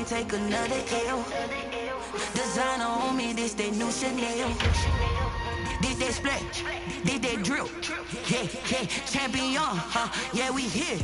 take another L. Designer on me, this they new Chanel. This they splash, this they drill. Yeah, yeah, champion, yeah, we here.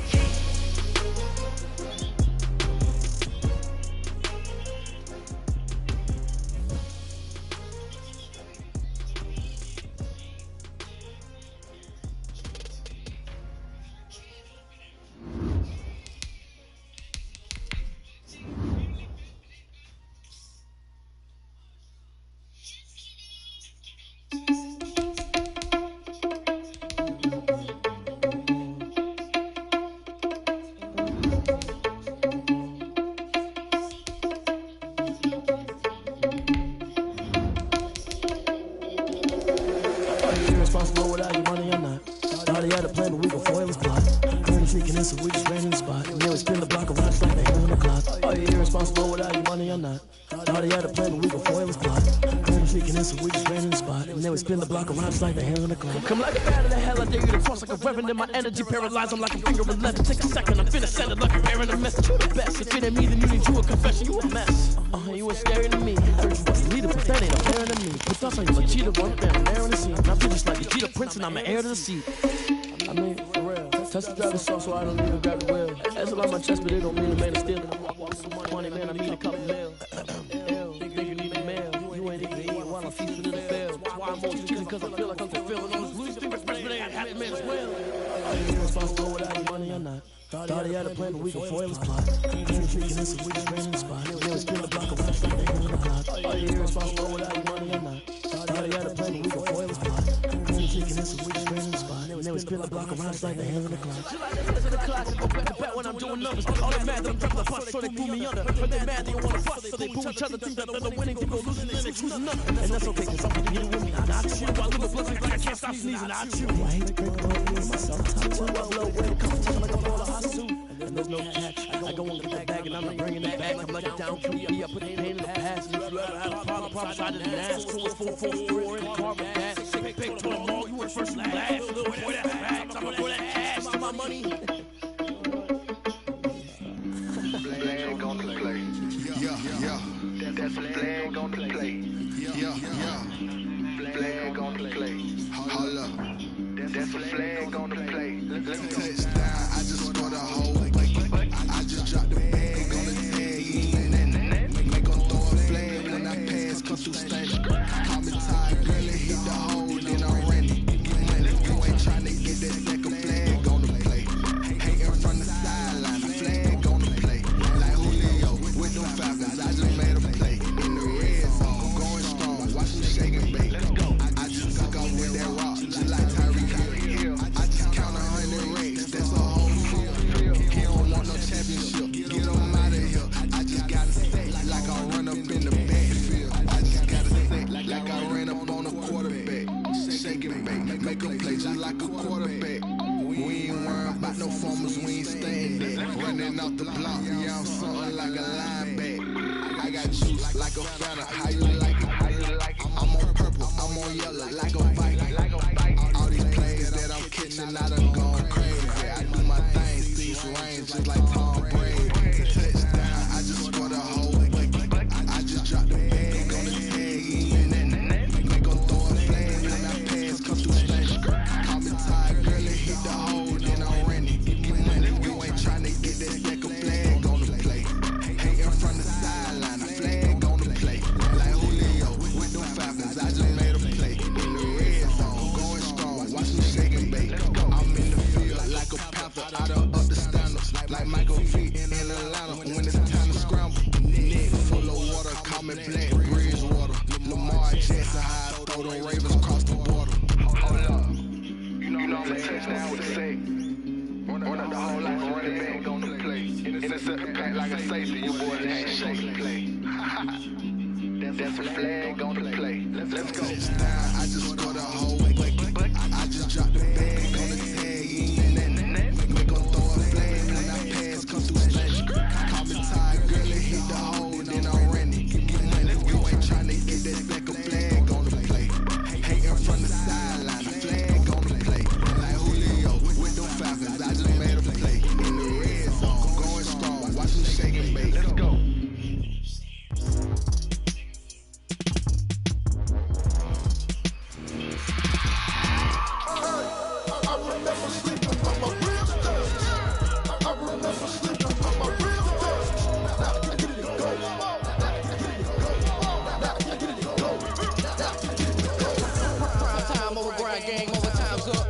Irresponsible without your money, I'm not. Thought he had a plan, but we before it was plot. Clearly freaking in, so we just ran in the spot. And then we spin the block around, it's like the hand on the clock. Oh, you're irresponsible without your money, I'm not. Thought he had a plan, but we before it was plot. Clearly freaking in, so we just ran in the spot. And then we spin the block around, it's like the hand on the clock. Come like a bat of the hell, I dare you to cross like a reverend. In my energy paralyzed, I'm like a finger of lead. Take a second, I'm finna send it like a parent a message. You the best, if it ain't me, then you need you a confession. You a mess. You ain't scary to me. Heard you was the leader, but that ain't apparent to me. Put thoughts on you like cheetah, run down, an air in the scene. I feel just like a cheetah prince, and I'm an heir to the seat. I mean, for real. Touch the driver's soft, so I don't need to grab the wheel. That's a lot on my chest, but it don't mean a man is stealing. Money, man, I need a couple mil. Think you need a mail. You ain't even eating while I'm feasting in the field. That's why I'm always choosing, cause I feel like I'm fulfilling all this loose things, but they ain't half the man as well. Are you irresponsible without your money or not? Thought he had a plan, but we before it was plot. Clearly freaking in, so we just ran in the spot. Then we spin the block around, it's like the hand on the clock. Are you irresponsible without your money or not? Thought he had a plan, but we before it was plot. Clearly freaking in, so we just ran in the spot. Then we spin the block around, it's like the hand on the clock. She like the hands of the clock, go back to back when I'm doing numbers. All they mad that I'm dropping the punch, so they pull me under. But they mad they don't wanna bust, so they boo each other. Think that they're winning, to go losing, then they choosing nothing. And that's okay, cause I'm gonna get it with me. Not you, I live a blessing like I can't stop sneezing. Not you. I hate to break all these myself. Top two, I blow away the competition like I'm all a hot suit. And there's no catch. I go on with that bag and I'm not bringing it back. I'm like a down QB. I put the pain in the past. If you ever had a problem, prophesied in the ass. 2 4 4 4 in the car with that. Pick to the mall, you were first last. Boy, that's facts. I'm gonna throw that ass to my money. Flag on the play. Yeah. That's a flag on the play. Yeah. Flag on the play. Hold up. That's a flag on the play. Touchdown, I just scored a whole bucket. I just dropped the bag on the tag. Make them throw a flag when I pass, come through station. Call me tired, girl, it hit the hole, then I'm running. You ain't tryna get that second flag on the play. Hating from the sideline, the flag on the play. Like Julio with them Falcons, I just made a play. In the red zone, going strong, watch them shake and bake. I just took off with that rock, just like Tyreek Hill. I just count 100 racks, that's a whole field. He don't want no championship, get him out of here. I just gotta say, like I run up in the backfield. I just gotta say, like I ran up on a quarterback. Shake and bake, make a play just like a quarterback. We ain't worrying about no formers, we ain't staying there. Running off the block, yeah, I'm something like a linebacker. I got juice like a Fanta, how you like it? I'm on purple, I'm on yellow, like a bike. All these plays that I'm catching, I done gone crazy. I do my thing, cease range, just like Tom Brady. Touchdown, I just scored a whole bucket. I just dropped the bag on the tag. Make them throw a flag when I pass, come through station. Call me tired, girl, it hit the hole, then I'm running. You ain't tryna get that second flag on the play. Hating from the sideline, a flag on the play. Like Julio with them Falcons, I just made a play. In the red zone, going strong, watch them shake and bake. I'm in the field like a panther, out of up the standards. Like Michael V in Atlanta, when it's time to scramble. Neck full of water, call me Black Bridgewater. Lamar Jackson, how I throw them Ravens across the border. Hold up. You know I'm a touchdown with a sack. Run up the whole life and run it back on the play. Intercept the pack like a safety, you boys ain't shake play. That's a flag on the play. Let's go. Touchdown, I just scored a whole bucket. I just dropped the bag on the tag. Make them throw a flag when I pass, come through station. Call me tired, girl, it hit the hole, then I'm running. You ain't tryna get that second flag on the play. Hating from the sideline, the flag on the play. Like Julio with them Falcons, I just made a play. In the red zone, going strong, watch them shake and bake. Let's go. remember sleeping on my real stuff. I remember sleeping on my real stuff. Now I get it to go. Prime time over grind game, over time's up.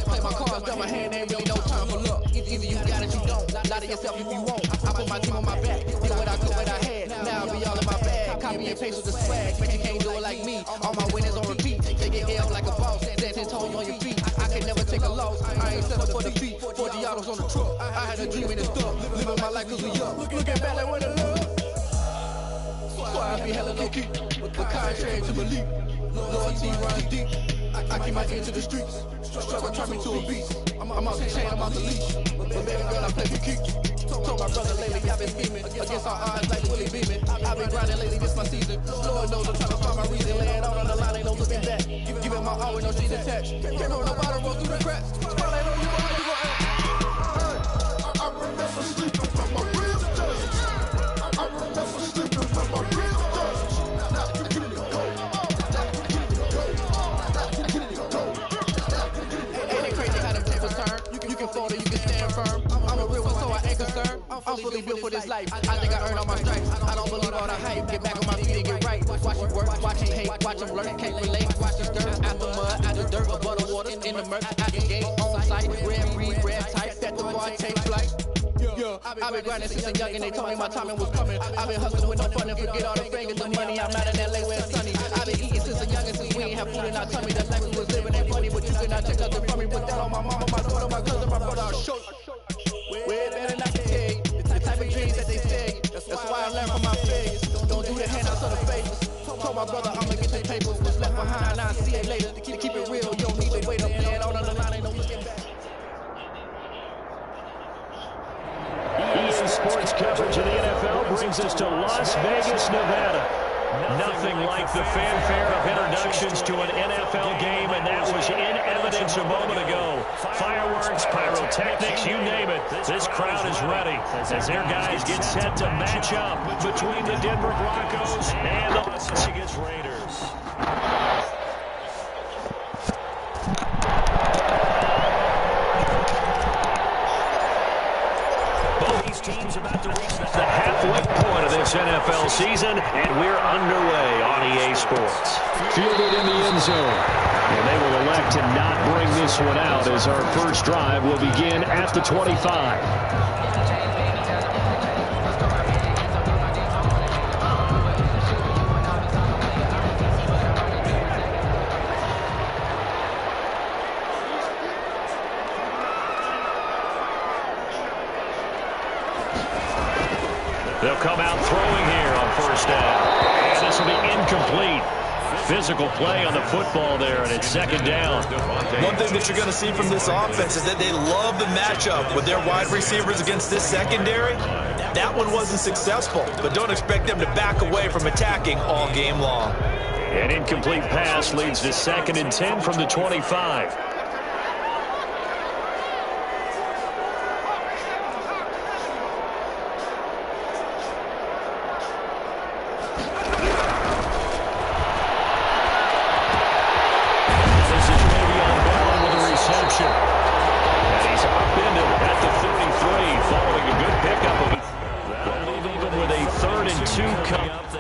Play my cards, dealt my hand, ain't really no time for luck. Either you got it, you don't. Lie to yourself if you won't. I put my team on my back, did what I could, what I had. Now I be all in my bag, copy and paste with the swag. But you can't do it like me. All my winners on repeat. Take it L like a boss, stand 10 toes on your feet. I can never take a loss. I ain't settle for defeat. 40 autos on the truck. I had a dream and it's stuck. Living my life cause we up. Looking back like when the love. Why I be hella low key, but contrary to belief. Loyalty runs deep. I keep my ear to the streets. Struggle turn me to a beast. I'm out the chain, I'm out the leash. But baby girl, I play for keeps. Told my brother lately, I've been scheming against all odds like Willie Beeman. I've been grinding lately, this my season. Lord knows I'm trying to find my reason. Laying out on the line, ain't no looking back. Giving my all with no sheet attached. Can't roll the bottom, roll through the cracks. Smile ain't on you, but you gon' act. I remember sleeping from my real stuff. I remember sleeping from my real stuff. Now I get it to go. Ain't it crazy how them tables turn? You can fold or you can stand firm. I'm a real one, so I ain't concerned. I'm fully built for this life. I think I earned all my stripes. I don't believe all the hype. Get back on my feet and get right. Watch it work, watch it hate, watch them learn, can't relate. Watch it stir out the mud, out the dirt, or butter water in the murk, out the gate, on site. Red breed, red type, that the bar takes flight. I've been grinding since a young and they told me my timing was coming. I've been hustling with no fun and forget all the fingers and money. I'm out in LA where it's sunny. I've been eating since a young and since we ain't have food in our tummy. The life we was living ain't funny, but you cannot take nothing from me. Put that on my mama, my daughter, my cousin, my brother, I'll show you. Way better than I can tell you. The type of dreams that they tell you. That's why I learned from my failures. Don't do the handouts or the favors. Told my brother I'ma get the papers. What's left behind, I'll see it later. To keep it real, you don't need to wait up there. Out on the line, ain't no looking back. EA Sports coverage of the NFL brings us to Las Vegas, Nevada. Nothing like the fanfare of introductions to an NFL game, and that was in evidence a moment ago. Fireworks, pyrotechnics, you name it. This crowd is ready as their guys get set to match up between the Denver Broncos and the Las Vegas Raiders. Teams about to reach the halfway point of this NFL season, and we're underway on EA Sports. Fielded in the end zone, and they will elect to not bring this one out as our first drive will begin at the 25. They'll come out throwing here on first down. And this will be incomplete. Physical play on the football there, and it's second down. One thing that you're going to see from this offense is that they love the matchup with their wide receivers against this secondary. That one wasn't successful, but don't expect them to back away from attacking all game long. An incomplete pass leads to 2nd and 10 from the 25.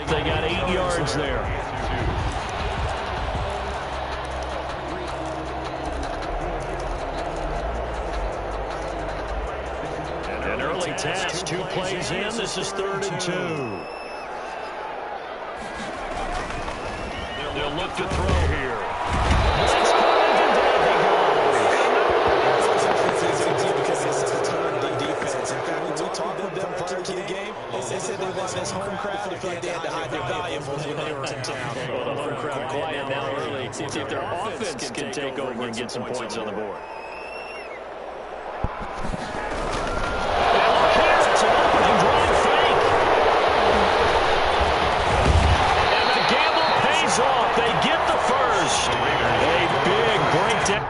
They got 8 yards there. An early task, 2 plays in. This is 3rd and 2. They'll look to throw here. They said they want this home crowd to feel like they had to hide their valuables when they were in town. Well, the home crowd quiet now early. See if their offense can take over and get some points on the board. It's an opening drive fake. And the gamble pays off. They get the first. A big breakdown.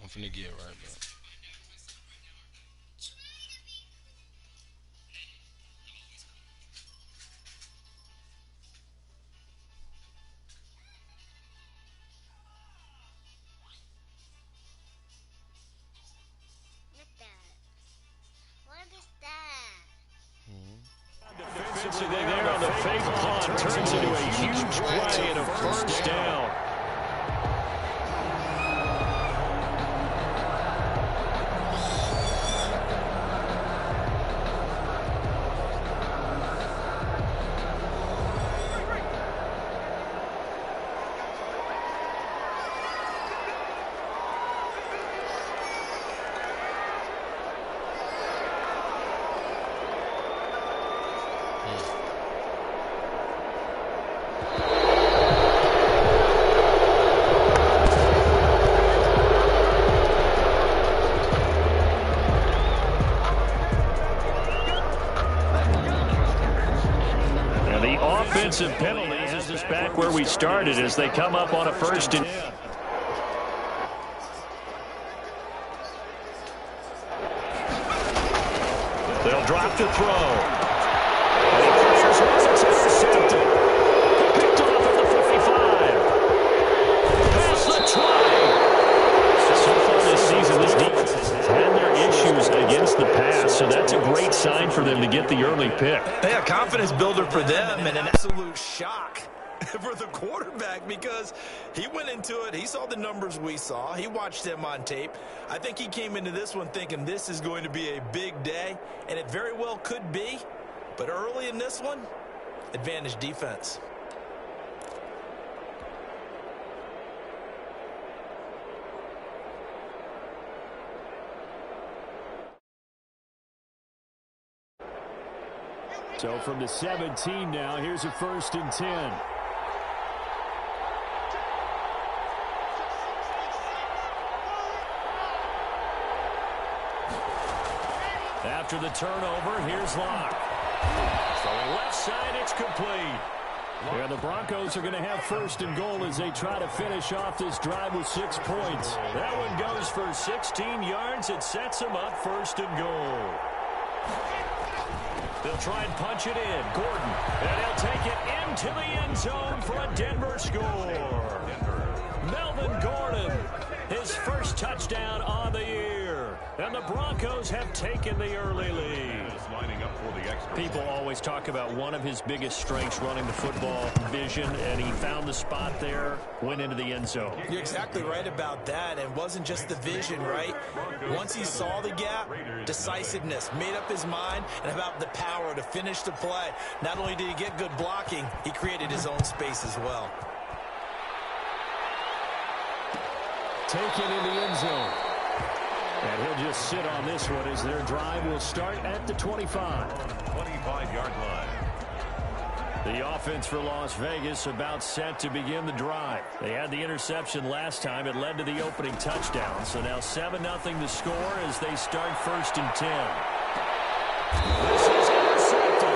I'm finna get right back. Defensively there on the fake punt turns into a huge play and a first down. Offensive penalty has us back where we started as they come up on a first and 10. They'll drop the throw. And he fires once, it's intercepted. Picked off at the 45. Past the 20. So far this season, this defense has had their issues against the pass, so that's a great sign for them to get the early pick. Yeah, confidence builder for them and an absolute shock for the quarterback because he went into it. He saw the numbers we saw. He watched them on tape. I think he came into this one thinking this is going to be a big day, and it very well could be. But early in this one, advantage defense. So from the 17 now, here's a first and 10. After the turnover, here's Locke. So left side, it's complete. Yeah, the Broncos are going to have first and goal as they try to finish off this drive with 6 points. That one goes for 16 yards. It sets them up first and goal. They'll try and punch it in. Gordon. And he'll take it into the end zone for a Denver score. Melvin Gordon, his first touchdown on the year. And the Broncos have taken the early lead. People always talk about one of his biggest strengths running the football, vision, and he found the spot there, went into the end zone. You're exactly right about that. It wasn't just the vision, right? Once he saw the gap, decisiveness, made up his mind, and about the power to finish the play. Not only did he get good blocking, he created his own space as well. Taken in the end zone. And he'll just sit on this one as their drive will start at the 25. 25-yard line. The offense for Las Vegas about set to begin the drive. They had the interception last time. It led to the opening touchdown. So now 7-0 the score as they start first and 10. This is intercepted.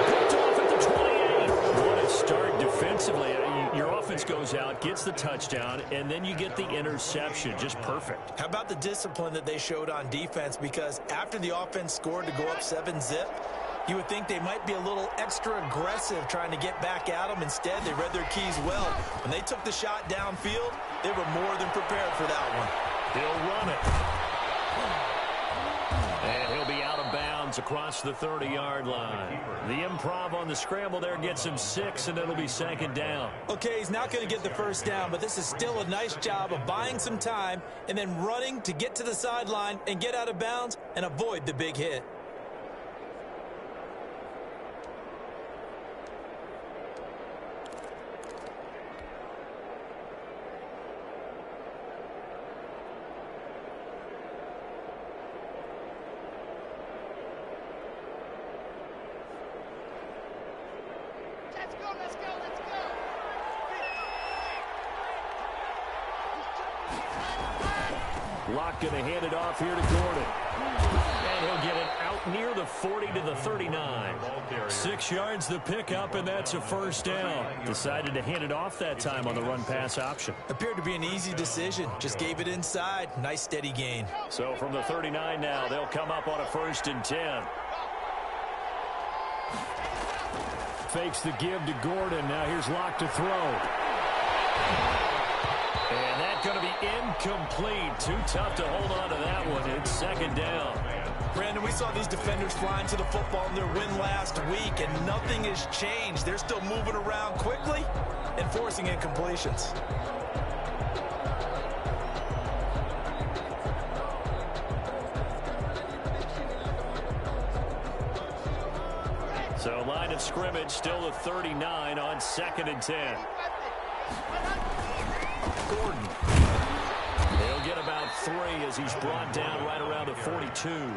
Picked off at the 28. What a start defensively. Your offense goes out, gets the touchdown, and then you get the interception. Just perfect. How about the discipline that they showed on defense? Because after the offense scored to go up 7-zip, you would think they might be a little extra aggressive trying to get back at them. Instead, they read their keys well. When they took the shot downfield, they were more than prepared for that one. He'll run it. And he'll be out of bounds across the 30-yard line. The improv on the scramble there gets him 6, and it'll be second down. Okay, he's not going to get the first down, but this is still a nice job of buying some time and then running to get to the sideline and get out of bounds and avoid the big hit. Locke going to hand it off here to Gordon. And he'll get it out near the 40 to the 39. 6 yards the pickup, and that's a first down. Decided to hand it off that time on the run-pass option. Appeared to be an easy decision. Just gave it inside. Nice steady gain. So from the 39 now, they'll come up on a 1st and 10. Fakes the give to Gordon. Now here's Locke to throw. And that's going to be incomplete. Too tough to hold on to that one. It's 2nd down. Brandon, we saw these defenders flying to the football in their win last week, and nothing has changed. They're still moving around quickly and forcing incompletions. So line of scrimmage still the 39 on 2nd and 10. Gordon. He'll get about 3 as he's brought down right around the 42.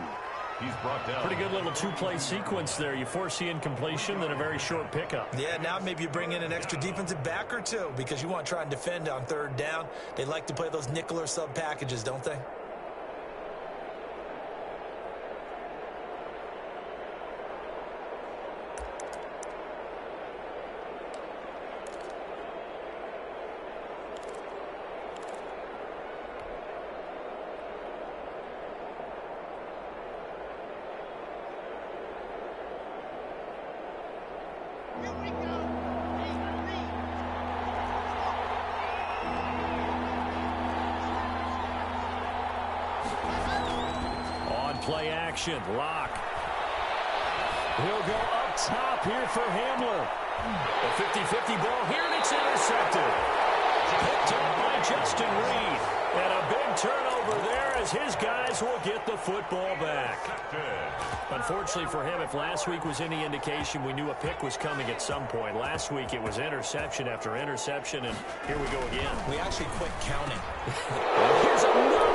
He's brought down. Pretty good little 2-play sequence there. You force the incompletion, then a very short pickup. Yeah, now maybe you bring in an extra defensive back or two because you want to try and defend on 3rd down. They like to play those nickel or sub packages, don't they? Play action. Locke. He'll go up top here for Hamler. A 50-50 ball here, and it's intercepted. Picked up by Justin Reed. And a big turnover there as his guys will get the football back. Unfortunately for him, if last week was any indication, we knew a pick was coming at some point. Last week it was interception after interception, and here we go again. We actually quit counting. Here's another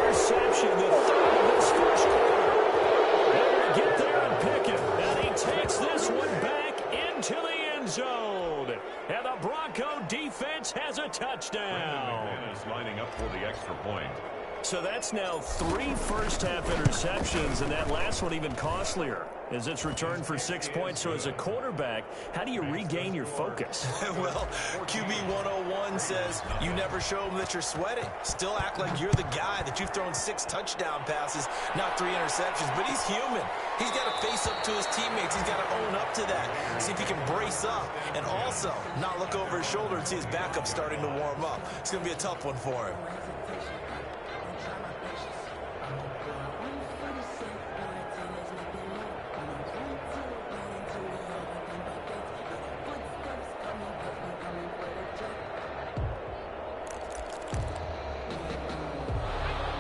interception, the 3rd of this first quarter. They're going to get there and pick it. And he takes this one back into the end zone. And the Bronco defense has a touchdown. Is lining up for the extra point. So that's now 3 first-half interceptions, and that last one even costlier as it's returned for 6 points. So as a quarterback, how do you regain your focus? Well, QB 101 says you never show them that you're sweating. Still act like you're the guy that you've thrown 6 touchdown passes, not 3 interceptions. But he's human. He's got to face up to his teammates. He's got to own up to that. See if he can brace up and also not look over his shoulder and see his backup starting to warm up. It's going to be a tough one for him.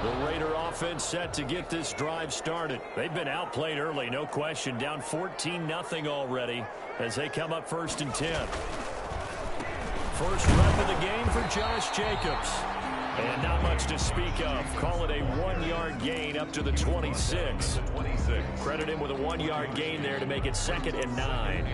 The Raider offense set to get this drive started. They've been outplayed early, no question. Down 14-0 already as they come up 1st and 10. First rep of the game for Josh Jacobs. And not much to speak of. Call it a 1-yard gain up to the 26. Credit him with a 1-yard gain there to make it 2nd and 9.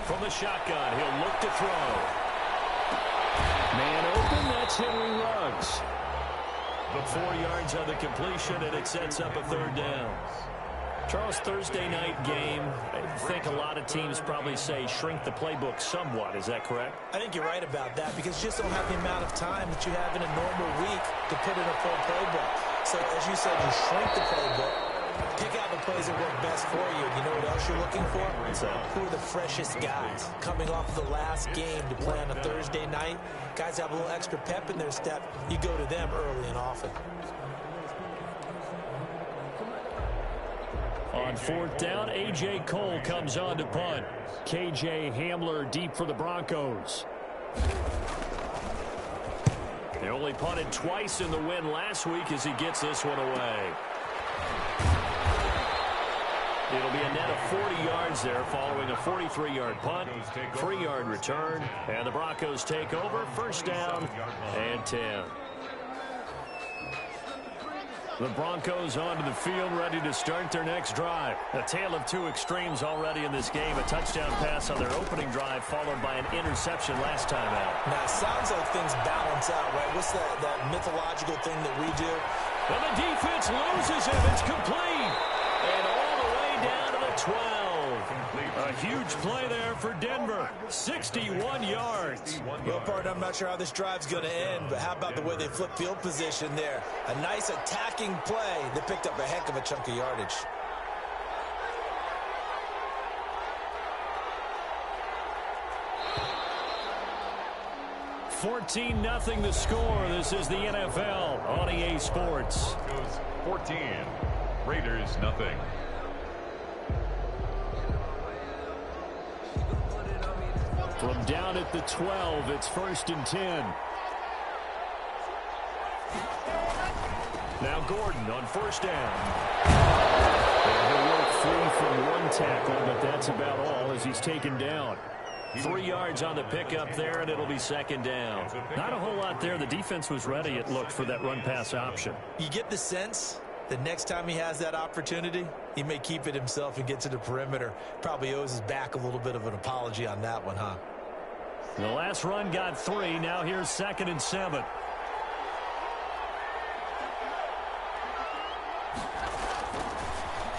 From the shotgun, he'll look to throw. Man open, that's Henry Ruggs. But 4 yards on the completion, and it sets up a 3rd down. Charles, Thursday night game, I think a lot of teams probably say shrink the playbook somewhat. Is that correct? I think you're right about that because you just don't have the amount of time that you have in a normal week to put in a full playbook. So, as you said, you shrink the playbook. Pick out the plays that work best for you. You know what else you're looking for? Who are the freshest guys coming off the last game to play on a Thursday night? Guys have a little extra pep in their step. You go to them early and often. On 4th down, A.J. Cole comes on to punt. K.J. Hamler deep for the Broncos. They only punted twice in the win last week as he gets this one away. It'll be a net of 40 yards there following a 43-yard punt, 3-yard return, and the Broncos take over, 1st down and 10. The Broncos onto the field, ready to start their next drive. A tale of two extremes already in this game. A touchdown pass on their opening drive, followed by an interception last time out. Now, it sounds like things balance out, right? What's that mythological thing that we do? And the defense loses him. It's complete. And all the way down to the 12. A huge play there for Denver. 61 yards. Well, partner, I'm not sure how this drive's going to end, but how about the way they flip field position there? A nice attacking play that picked up a heck of a chunk of yardage. $14-0 the score. This is the NFL on EA Sports. Goes 14. Raiders, nothing. From down at the 12, it's 1st and 10. Now Gordon on 1st down. And he'll work free from one tackle, but that's about all as he's taken down. 3 yards on the pickup there, and it'll be 2nd down. Not a whole lot there. The defense was ready, it looked, for that run-pass option. You get the sense that next time he has that opportunity, he may keep it himself and get to the perimeter. Probably owes his back a little bit of an apology on that one, huh? The last run got 3. Now here's 2nd and 7.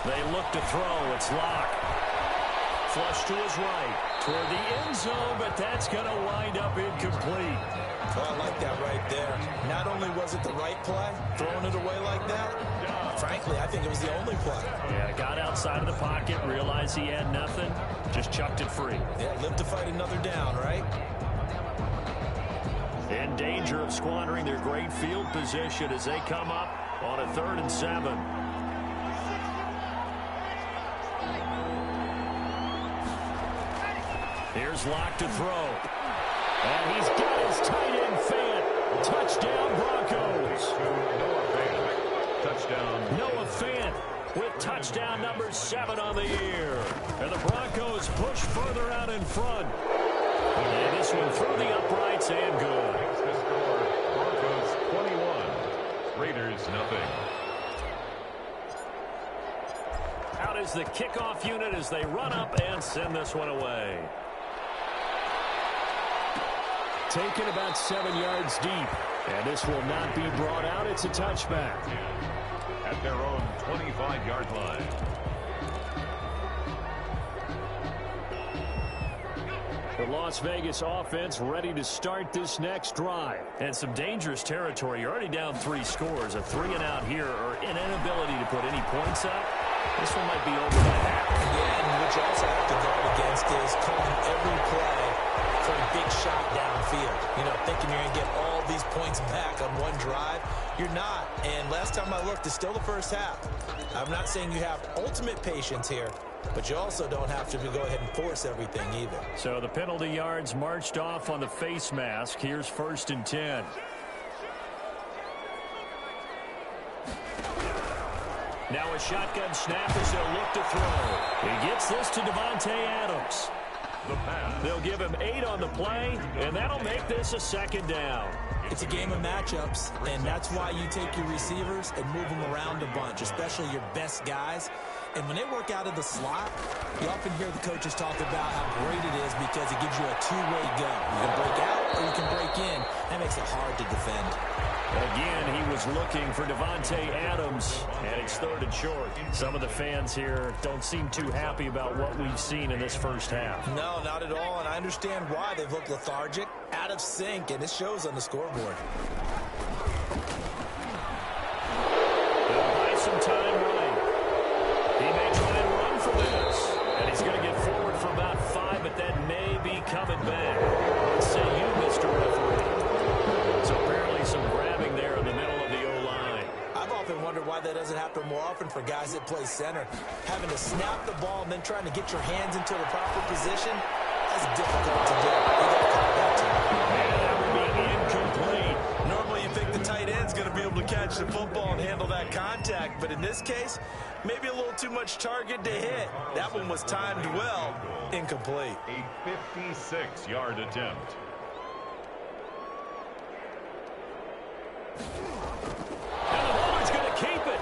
They look to throw. It's Locke. Flush to his right. Toward the end zone, but that's going to wind up incomplete. Oh, I like that right there. Not only was it the right play, throwing it away like that, frankly, I think it was the only play. Yeah, got outside of the pocket, realized he had nothing, just chucked it free. Yeah, live to fight another down, right? In danger of squandering their great field position as they come up on a 3rd and 7. Here's Locke to throw. And he's got his tight end Fant. Touchdown, Broncos. Touchdown. Noah Fant with touchdown number 7 on the year. And the Broncos push further out in front. And this one through the uprights and good. Makes the score Broncos 21. Raiders, nothing. Out is the kickoff unit as they run up and send this one away. Taken about 7 yards deep. And this will not be brought out. It's a touchback. At their own 25-yard line. The Las Vegas offense ready to start this next drive. And some dangerous territory. You're already down 3 scores. A 3-and-out here or an inability to put any points up. This one might be over by half. Yeah, and what you also have to guard against is calling every play for a big shot downfield. You know, thinking you're going to get all these points back on one drive. You're not. And last time I looked, it's still the first half. I'm not saying you have ultimate patience here, but you also don't have to go ahead and force everything either. So the penalty yards marched off on the face mask. Here's 1st and 10. Now a shotgun snap as they'll look to throw. He gets this to Davante Adams. They'll give him 8 on the play, and that'll make this a 2nd down. It's a game of matchups, and that's why you take your receivers and move them around a bunch, especially your best guys. And when they work out of the slot, you often hear the coaches talk about how great it is because it gives you a two-way go. You can break out or you can break in. That makes it hard to defend. Again, he was looking for Davante Adams, and it's 3rd and short. Some of the fans here don't seem too happy about what we've seen in this first half. No, not at all, and I understand why. They've looked lethargic, out of sync, and it shows on the scoreboard. They'll buy some time running. He may try and run for this, and he's going to get forward for about 5, but that may be coming back. What say you, Mr. Referee? So apparently some grabbing there in the middle of the O-line. I've often wondered why that doesn't happen more often for guys that play center. Having to snap the ball and then trying to get your hands into the proper position, that's difficult to do. You got to call that time. And that would be incomplete. Normally you think the tight end's going to be able to catch the football and handle that contact, but in this case, maybe a little too much target to hit. That one was timed well. Incomplete. A 56-yard attempt. And the bowler's going to keep it.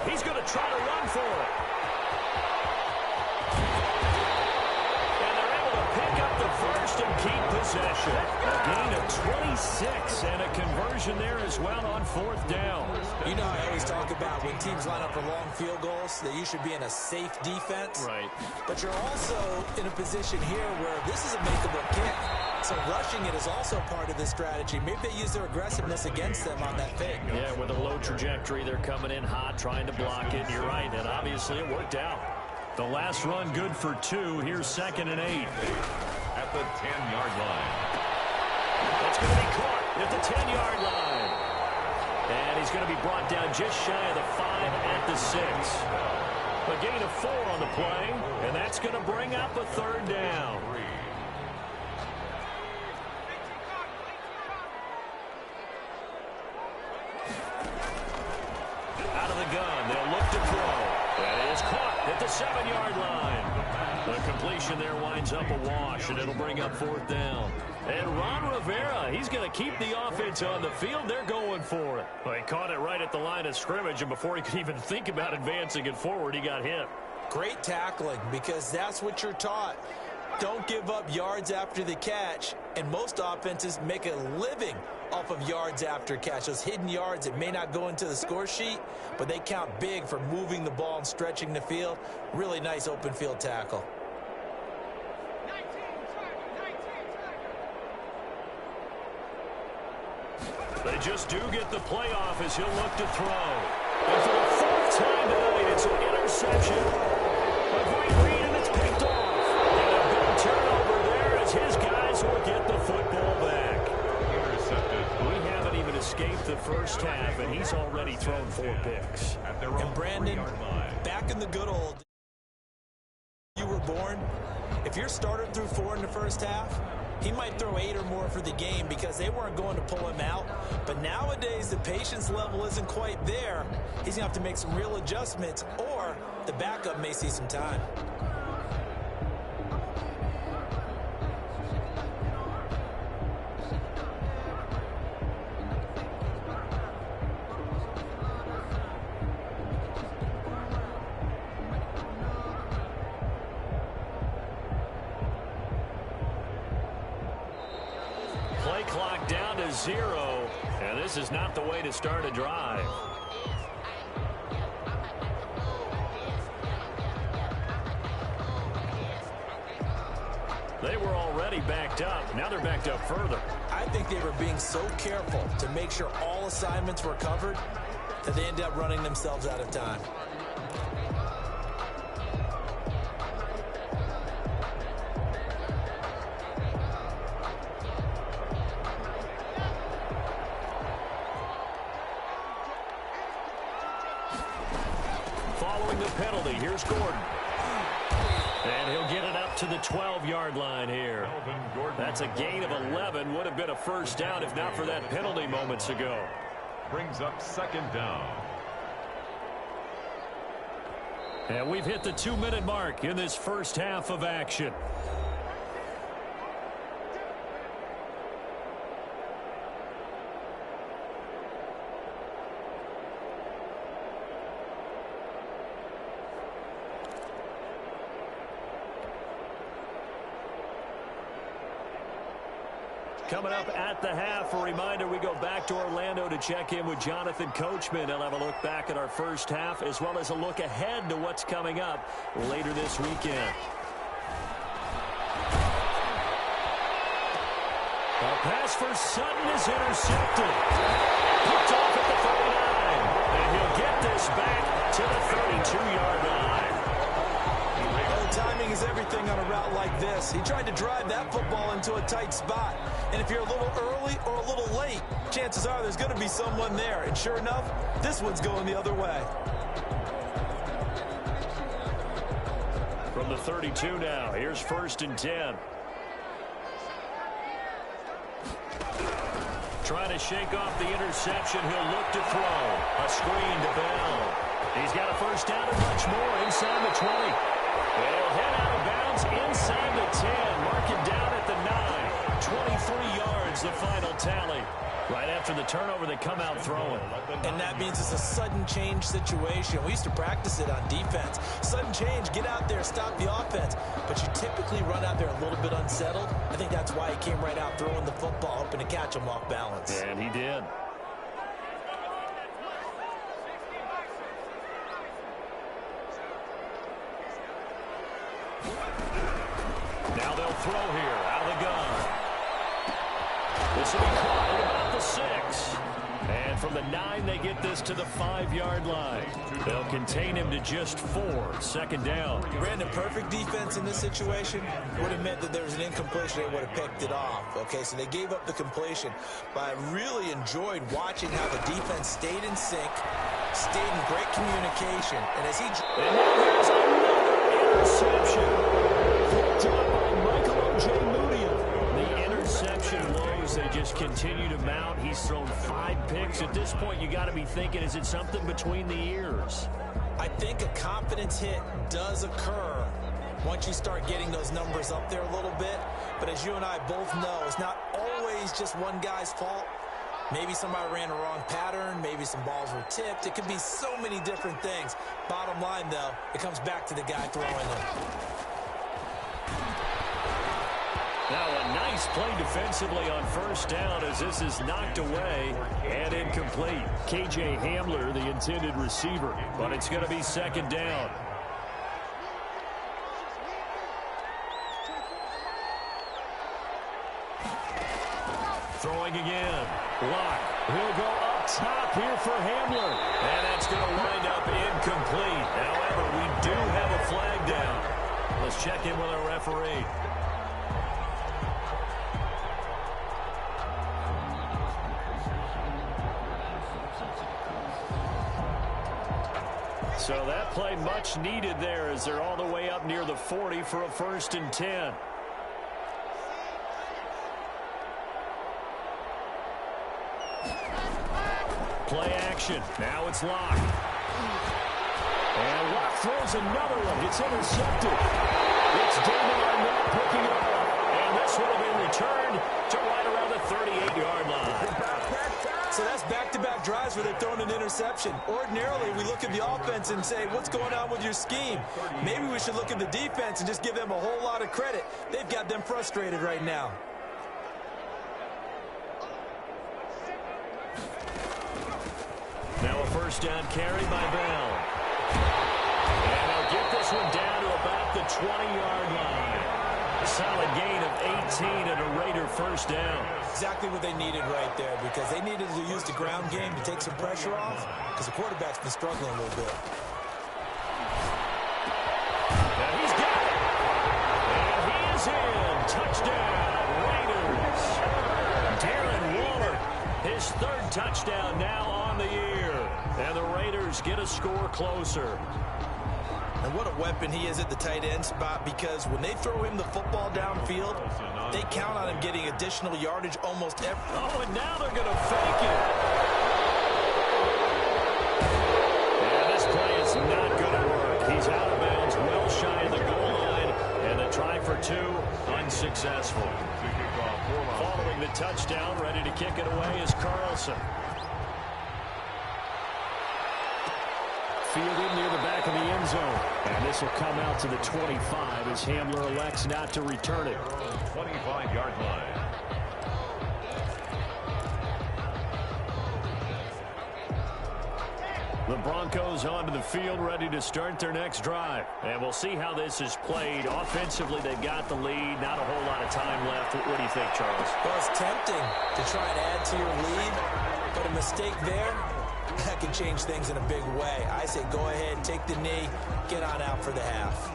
conversion there as well on 4th down. You know, I always talk about when teams line up for long field goals that you should be in a safe defense. Right. But you're also in a position here where this is a makeable kick. So rushing it is also part of the strategy. Maybe they use their aggressiveness against them on that fake. Yeah, with a low trajectory, they're coming in hot, trying to block it. You're right, and obviously it worked out. The last run good for 2. Here's 2nd and 8. At the 10-yard line. That's going to be caught at the 10-yard line. And he's going to be brought down just shy of the 5 at the 6. A gain of 4 on the play, and that's going to bring up a 3rd down. Out of the gun, they'll look to throw. That is caught at the 7-yard line. The completion there winds up a wash, and it'll bring up 4th down. And Ron Rivera, he's going to keep the offense on the field. They're going for it. Well, he caught it right at the line of scrimmage, and before he could even think about advancing it forward, he got hit. Great tackling, because that's what you're taught. Don't give up yards after the catch, and most offenses make a living off of yards after catch. Those hidden yards that may not go into the score sheet, but they count big for moving the ball and stretching the field. Really nice open field tackle. They just do get the playoff as he'll look to throw. And for the 4th time tonight, it's an interception. A great read, and it's picked off. And a big turnover there as his guys will get the football back. Intercepted. We haven't even escaped the first half, and he's already thrown 4 picks. And Brandon, back in the good old you were born, if your starter threw 4 in the first half, he might throw 8 or more for the game because they weren't going to pull him out. But nowadays, the patience level isn't quite there. He's going to have to make some real adjustments, or the backup may see some time. Play clock down to 0, and this is not the way to start a drive. They were already backed up. Now they're backed up further. I think they were being so careful to make sure all assignments were covered that they ended up running themselves out of time. Following the penalty, here's Gordon. And he'll get it up to the 12-yard line here. That's a gain of 11. Would have been a first down if not for that penalty moments ago. Brings up 2nd down. And we've hit the 2-minute mark in this first half of action. Coming up at the half, a reminder, we go back to Orlando to check in with Jonathan Coachman. He'll have a look back at our first half as well as a look ahead to what's coming up later this weekend. A pass for Sutton is intercepted. Picked off at the 39. And he'll get this back to the 32-yard line. Timing is everything on a route like this. He tried to drive that football into a tight spot. And if you're a little early or a little late, chances are there's going to be someone there. And sure enough, this one's going the other way. From the 32 now, here's 1st and 10. Trying to shake off the interception. He'll look to throw. A screen to Bell. He's got a first down and much more inside the 20. They'll head out of bounds inside the 10. Mark it down at the 9. 23 yards, the final tally. Right after the turnover, they come out throwing. And that means it's a sudden change situation. We used to practice it on defense. Sudden change, get out there, stop the offense. But you typically run out there a little bit unsettled. I think that's why he came right out throwing the football, hoping to catch him off balance. And he did. Now they'll throw here out of the gun. This will be caught at about the 6. And from the 9, they get this to the 5-yard line. They'll contain him to just 4. Second down. Brandon, perfect defense in this situation would have meant that there was an incompletion. They would have picked it off. Okay, so they gave up the completion. But I really enjoyed watching how the defense stayed in sync, stayed in great communication. And as he... And now there's another interception. Picked up by Michael O.J. Moody. The interception woes, they just continue to mount. He's thrown 5 picks. At this point, you got to be thinking, is it something between the ears? I think a confidence hit does occur once you start getting those numbers up there a little bit. But as you and I both know, it's not always just one guy's fault. Maybe somebody ran a wrong pattern. Maybe some balls were tipped. It could be so many different things. Bottom line, though, it comes back to the guy throwing them. Now a nice play defensively on first down as this is knocked away and incomplete. K.J. Hamler, the intended receiver, but it's going to be second down. Throwing again. Lock. He'll go up top here for Hamler. And that's going to wind up incomplete. However, we do have a flag down. Let's check in with our referee. So that play much needed there as they're all the way up near the 40 for a 1st and 10. Play action. Now it's Locke. And Locke throws another one. It's intercepted. It's David Arnett picking it up. And this will have been returned to right around the 38-yard line. So that's back-to-back drives where they're throwing an interception. Ordinarily, we look at the offense and say, what's going on with your scheme? Maybe we should look at the defense and just give them a whole lot of credit. They've got them frustrated right now. Now a first down carry by Bell. And they'll get this one down to about the 20-yard line. A solid gain of 18 and a Raider first down. Exactly what they needed right there, because they needed to use the ground game to take some pressure off, because the quarterback's been struggling a little bit. Now he's got it. And he is in. Touchdown, Raiders. Darren Waller, his 3rd touchdown now on the year. And the Raiders get a score closer. And what a weapon he is at the tight end spot, because when they throw him the football downfield, they count on him getting additional yardage almost every... Oh, and now they're going to fake it. And this play is not going to work. He's out of bounds, well shy of the goal line, and the try for 2, unsuccessful. Following the touchdown, ready to kick it away is Carlson. Fielded near the back of the end zone. And this will come out to the 25 as Hamler elects not to return it. 25-yard line. The Broncos onto the field, ready to start their next drive. And we'll see how this is played. Offensively, they've got the lead. Not a whole lot of time left. What do you think, Charles? Well, it's tempting to try and add to your lead, but a mistake there, that can change things in a big way. I say go ahead, take the knee, get on out for the half.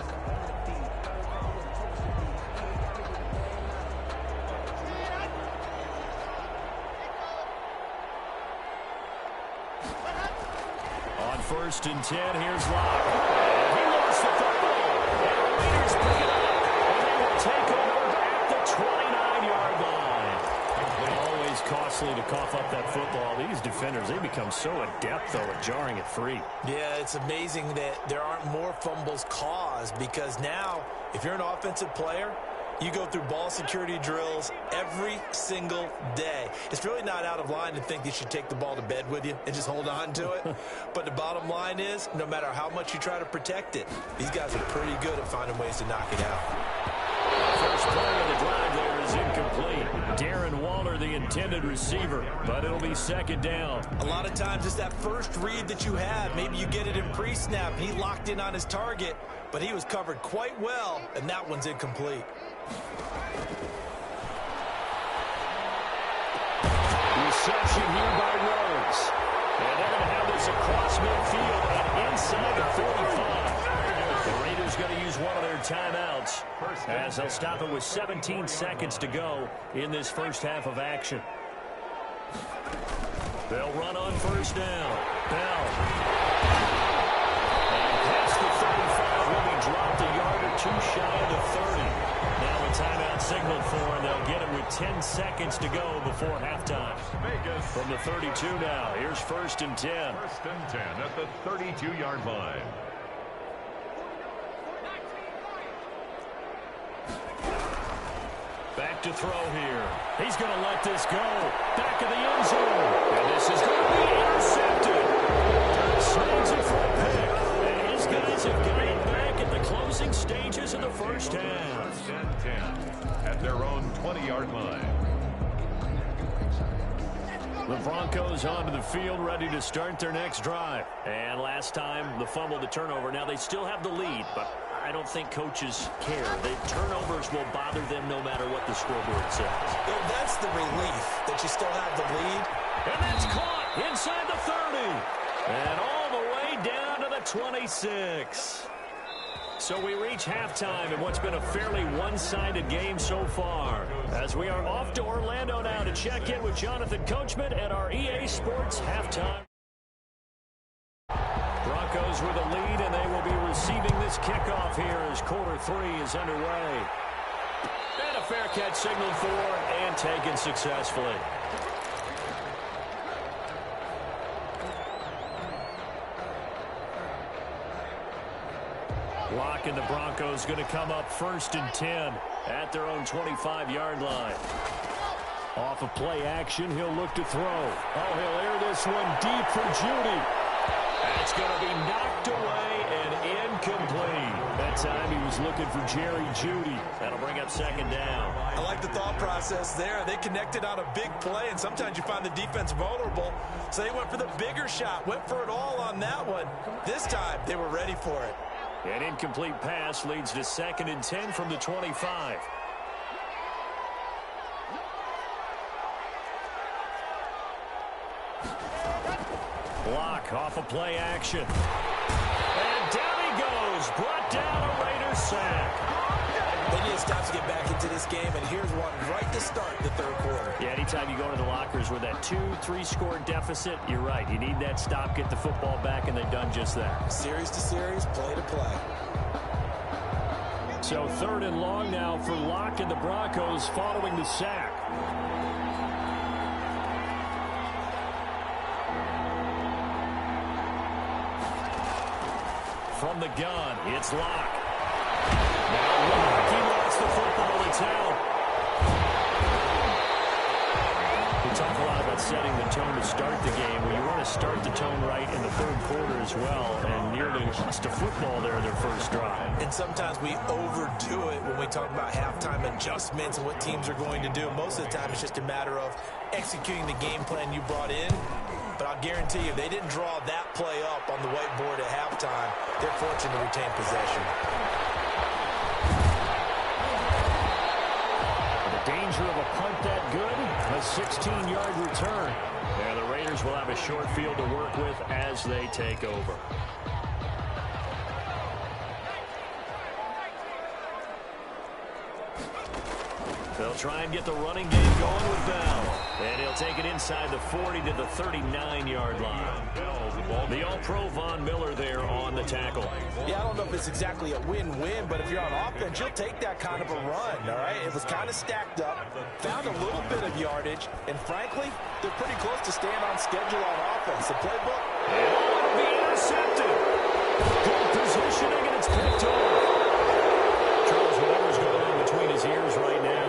On 1st and 10, here's Locke. He lost the football. And the Raiders pick it up. And they will take over at the 29-yard line. Always costly to cough up that football. These defenders, they become so adept, though, at jarring it free. Yeah, it's amazing that there aren't more fumbles caused, because now, if you're an offensive player, you go through ball security drills every single day. It's really not out of line to think you should take the ball to bed with you and just hold on to it. But the bottom line is, no matter how much you try to protect it, these guys are pretty good at finding ways to knock it out. First play of the drive there is is incomplete. Darren Waller, the intended receiver, but it'll be second down. A lot of times it's that first read that you have. Maybe you get it in pre-snap. He locked in on his target, but he was covered quite well, and that one's incomplete. Reception here by Rhodes. And they're going to have this across midfield and inside the 45. The Raiders going to use one of their timeouts as they'll stop it with 17 seconds to go in this first half of action. They'll run on first down. Bell. And past the 35 will be dropped a yard or two shy of the 30. Now a timeout signaled for, and they'll get it with 10 seconds to go before halftime. From the 32 now, here's first and 10. First and 10 at the 32-yard line. Back to throw here. He's going to let this go. Back of the end zone. And this is going to be intercepted. Snags it for a pick. And his guys have got it back at the closing stages of the first half. First and 10 at their own 20-yard line. The Broncos onto the field, ready to start their next drive. And last time, the fumble, the turnover. Now they still have the lead, but I don't think coaches care. The turnovers will bother them no matter what the scoreboard says. Well, that's the relief that you still have the lead. And that's caught inside the 30. And all the way down to the 26. So we reach halftime in what's been a fairly one-sided game so far. As we are off to Orlando now to check in with Jonathan Coachman at our EA Sports halftime. Broncos with a lead, and they will be receiving this kickoff here as quarter 3 is underway. And a fair catch signaled for and taken successfully. Locke and the Broncos going to come up first and 10 at their own 25-yard line. Off of play action, he'll look to throw. Oh, he'll air this one deep for Judy. That's going to be knocked away and incomplete. That time he was looking for Jerry Judy. That'll bring up second down. I like the thought process there. They connected on a big play, and sometimes you find the defense vulnerable. So they went for the bigger shot, went for it all on that one. This time, they were ready for it. An incomplete pass leads to second and 10 from the 25. Block off of play action. And down he goes. Brought down a Raiders sack. They need to stop to get back into this game, and here's one right to start the third quarter. Yeah, anytime you go to the lockers with that 2-3 score deficit, you're right. You need that stop, get the football back, and they've done just that. Series to series, play to play. So third and long now for Locke and the Broncos following the sack. From the gun, it's Locke. Now Locke, he wants the football. It's out. We talk a lot about setting the tone to start the game. Well, you want to start the tone right in the third quarter as well, and nearly lost to football there in their first drive. And sometimes we overdo it when we talk about halftime adjustments and what teams are going to do. Most of the time, it's just a matter of executing the game plan you brought in. But I'll guarantee you, if they didn't draw that play up on the whiteboard at halftime, they're fortunate to retain possession. The danger of a punt that good, a 16-yard return. And the Raiders will have a short field to work with as they take over. They'll try and get the running game going with Bell. And he'll take it inside the 40 to the 39-yard line. The All-Pro Von Miller there on the tackle. Yeah, I don't know if it's exactly a win-win, but if you're on offense, you'll take that kind of a run, all right? It was kind of stacked up, found a little bit of yardage, and frankly, they're pretty close to staying on schedule on offense. The playbook. And it'll be intercepted. Good positioning, and it's picked off. Charles, whatever's going on between his ears right now,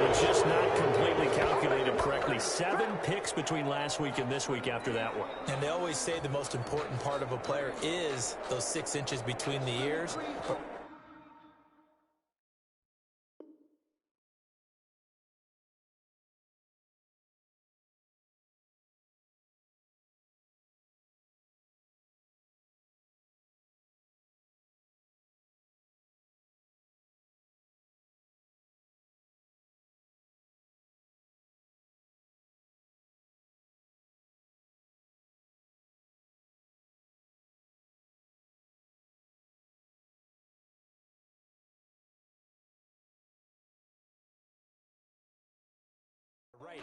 it's just not completely calculated correctly. 7 picks between last week and this week after that one. And they always say the most important part of a player is those 6 inches between the ears.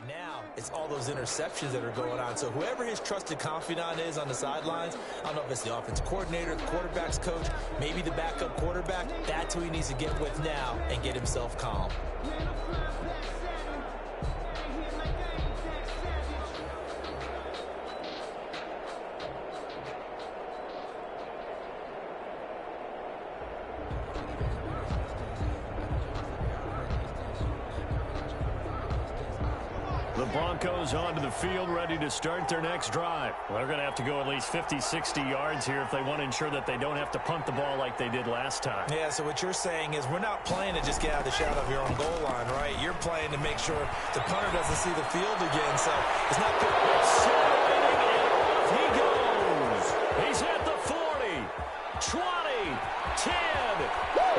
Right now, it's all those interceptions that are going on. So whoever his trusted confidant is on the sidelines, I don't know if it's the offense coordinator, the quarterback's coach, maybe the backup quarterback, that's who he needs to get with now and get himself calm. The Broncos onto the field, ready to start their next drive. Well, they're going to have to go at least 50, 60 yards here if they want to ensure that they don't have to punt the ball like they did last time. Yeah, so what you're saying is we're not playing to just get out of the shadow of your own goal line, right? You're playing to make sure the punter doesn't see the field again, so it's not good. Accelerating, and off he goes. He's at the 40, 20, 10,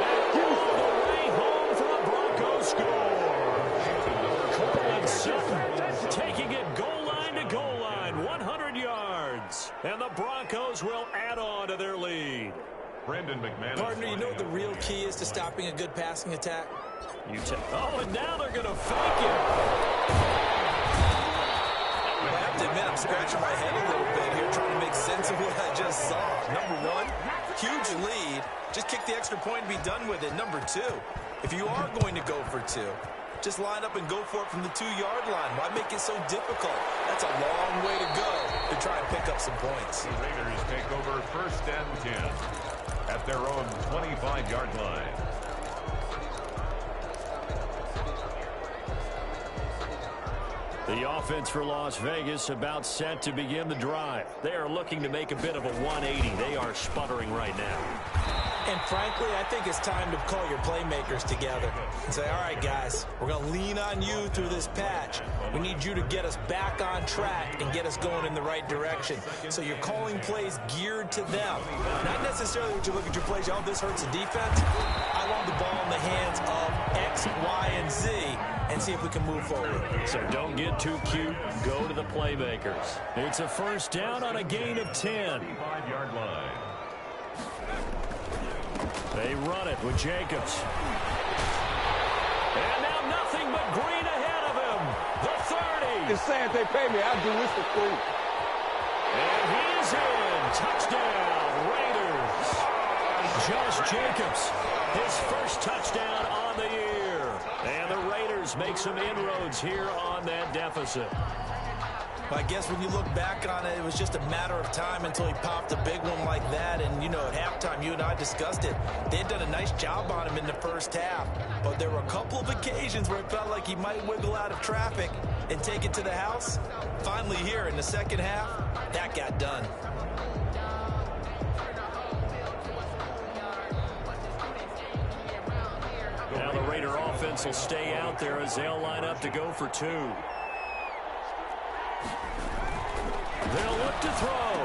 and all the way home for a Broncos score. Taking it goal line to goal line, 100 yards. And the Broncos will add on to their lead. Brandon McManus. Partner, you know what the real key is to stopping a good passing attack? Oh, and now they're going to fake it. I have to admit, I'm scratching my head a little bit here trying to make sense of what I just saw. Number one, huge lead. Just kick the extra point and be done with it. Number two, if you are going to go for two, just line up and go for it from the 2-yard line. Why make it so difficult? That's a long way to go to try and pick up some points. The Raiders take over 1st and 10 at their own 25-yard line. The offense for Las Vegas about set to begin the drive. They are looking to make a bit of a 180. They are sputtering right now. And frankly, I think it's time to call your playmakers together and say, all right, guys, we're going to lean on you through this patch. We need you to get us back on track and get us going in the right direction. So you're calling plays geared to them. Not necessarily when you look at your plays, oh, this hurts the defense. I want the ball in the hands of X, Y, and Z and see if we can move forward. So don't get too cute. Go to the playmakers. It's a first down on a gain of 10. 25-yard line. They run it with Jacobs. And now nothing but green ahead of him. The 30. Just saying, if they pay me, I'll do this for free. And he is in. Touchdown, Raiders. Josh Jacobs, his first touchdown on the year. And the Raiders make some inroads here on that deficit. I guess when you look back on it, it was just a matter of time until he popped a big one like that. And, you know, at halftime, you and I discussed it. They had done a nice job on him in the first half. But there were a couple of occasions where it felt like he might wiggle out of traffic and take it to the house. Finally here in the second half, that got done. Now the Raider offense will stay out there as they'll line up to go for two. They'll look to throw.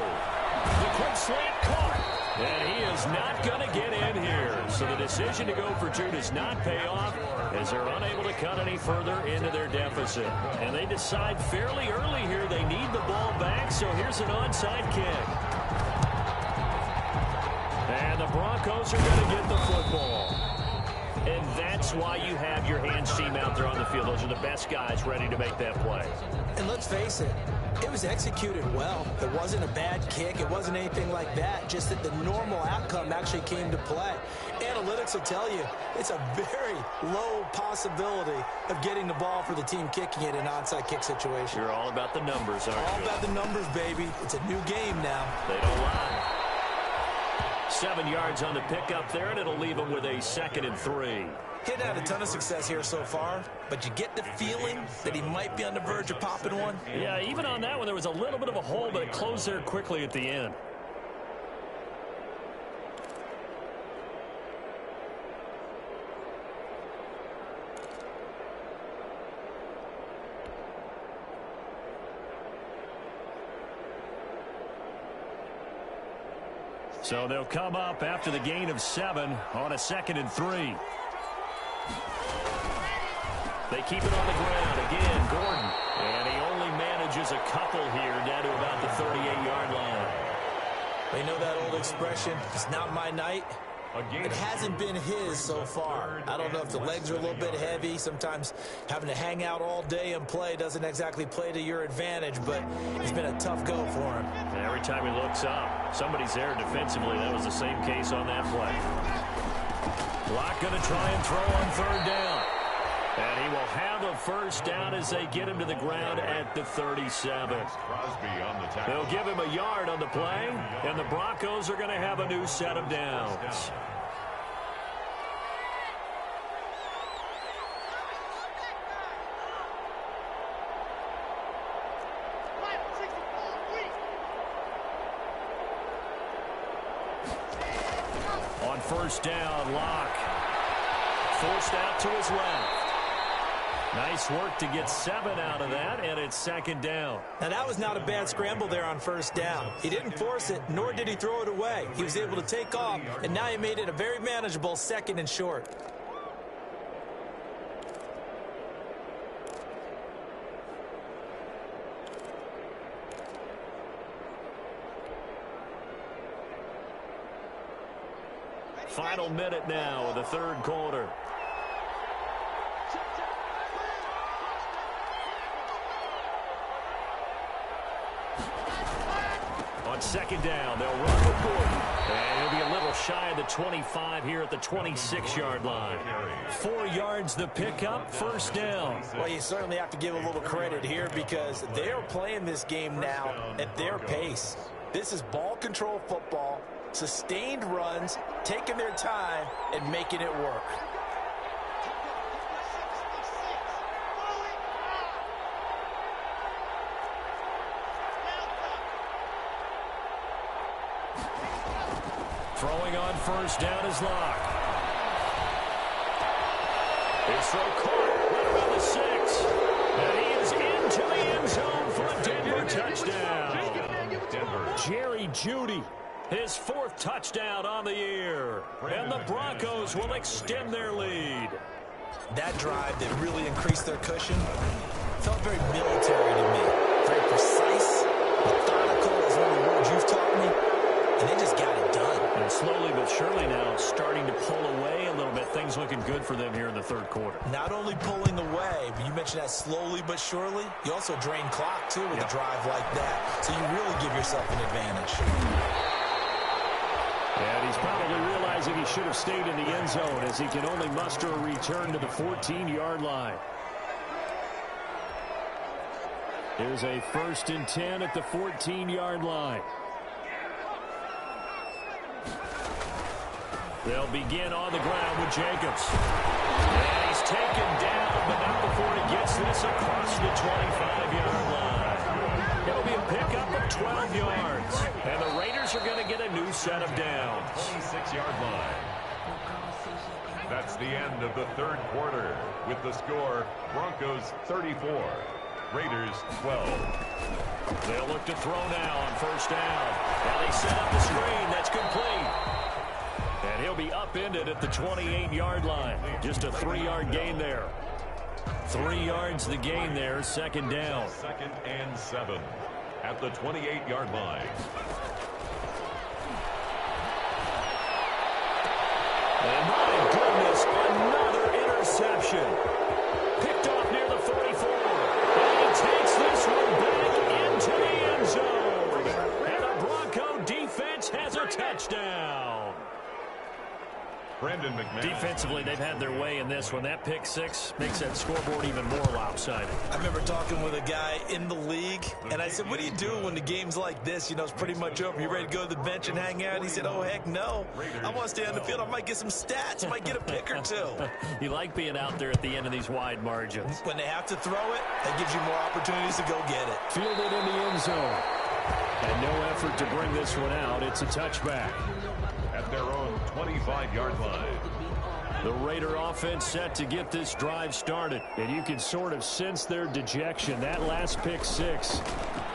The quick slant caught. And he is not going to get in here. So the decision to go for two does not pay off as they're unable to cut any further into their deficit. And they decide fairly early here they need the ball back. So here's an onside kick. And the Broncos are going to get the football. And that's why you have your hands team out there on the field. Those are the best guys ready to make that play. And let's face it, it was executed well. It wasn't a bad kick. It wasn't anything like that. Just that the normal outcome actually came to play. Analytics will tell you it's a very low possibility of getting the ball for the team kicking it in an onside kick situation. You're all about the numbers, aren't you? All about the numbers, baby. It's a new game now. They don't lie. 7 yards on the pickup there, and it'll leave them with a 2nd and 3. He hadn't had a ton of success here so far, but you get the feeling that he might be on the verge of popping one. Yeah, even on that one, there was a little bit of a hole, but it closed there quickly at the end. So they'll come up after the gain of 7 on a 2nd and 3. They keep it on the ground. Again, Gordon. And he only manages a couple here down to about the 38-yard line. They know that old expression, it's not my night. It hasn't been his so far. I don't know if the legs are a little bit heavy. Sometimes having to hang out all day and play doesn't exactly play to your advantage, but it's been a tough go for him. And every time he looks up, somebody's there defensively. That was the same case on that play. Locke going to try and throw on third down. And he will have a first down as they get him to the ground at the 37. They'll give him a yard on the play, and the Broncos are going to have a new set of downs. On first down, Locke forced out to his left. Nice work to get 7 out of that, and it's second down. Now, that was not a bad scramble there on first down. He didn't force it, nor did he throw it away. He was able to take off, and now he made it a very manageable second and short. Final minute now of the third quarter. On second down, they'll run with Gordon. And he'll be a little shy of the 25 here at the 26-yard line. 4 yards the pickup, first down. Well, you certainly have to give a little credit here because they are playing this game now at their pace. This is ball control football, sustained runs, taking their time, and making it work. Throwing on first down is Locke. His throw caught right around the 6. And he is into the end zone for a Denver touchdown. Jerry Jeudy, his 4th touchdown on the year. And the Broncos will extend their lead. That drive that really increased their cushion felt very military to me. Very precise, methodical is one of the words you've taught me. And they just got it done. And slowly but surely now starting to pull away a little bit. Things looking good for them here in the third quarter. Not only pulling away, but you mentioned that slowly but surely. You also drain clock, too, with a drive like that. So you really give yourself an advantage. And he's probably realizing he should have stayed in the end zone as he can only muster a return to the 14-yard line. Here's a 1st and 10 at the 14-yard line. They'll begin on the ground with Jacobs. And he's taken down, but not before he gets this across the 25-yard line. It'll be a pickup of 12 yards. And the Raiders are going to get a new set of downs. 26-yard line. That's the end of the third quarter. With the score, Broncos 34, Raiders 12. They'll look to throw now on first down. And they set up the screen. That's complete. And he'll be upended at the 28-yard line. Just a 3-yard gain there. 3 yards the gain there, second down. 2nd and 7 at the 28-yard line. And my goodness, another interception. Picked off near the 44. And he takes this one back into the end zone. And the Bronco defense has a touchdown. Brandon McMahon. Defensively, they've had their way in this one. That pick 6 makes that scoreboard even more lopsided. I remember talking with a guy in the league, and I said, what do you do when the game's like this? You know, it's pretty much over. You ready to go to the bench and hang out? And he said, oh, heck no. I want to stay on the field. I might get some stats. I might get a pick or 2. You like being out there at the end of these wide margins. When they have to throw it, that gives you more opportunities to go get it. Fielded in the end zone. And no effort to bring this one out. It's a touchback. At their own 25-yard line. The Raider offense set to get this drive started. And you can sort of sense their dejection. That last pick 6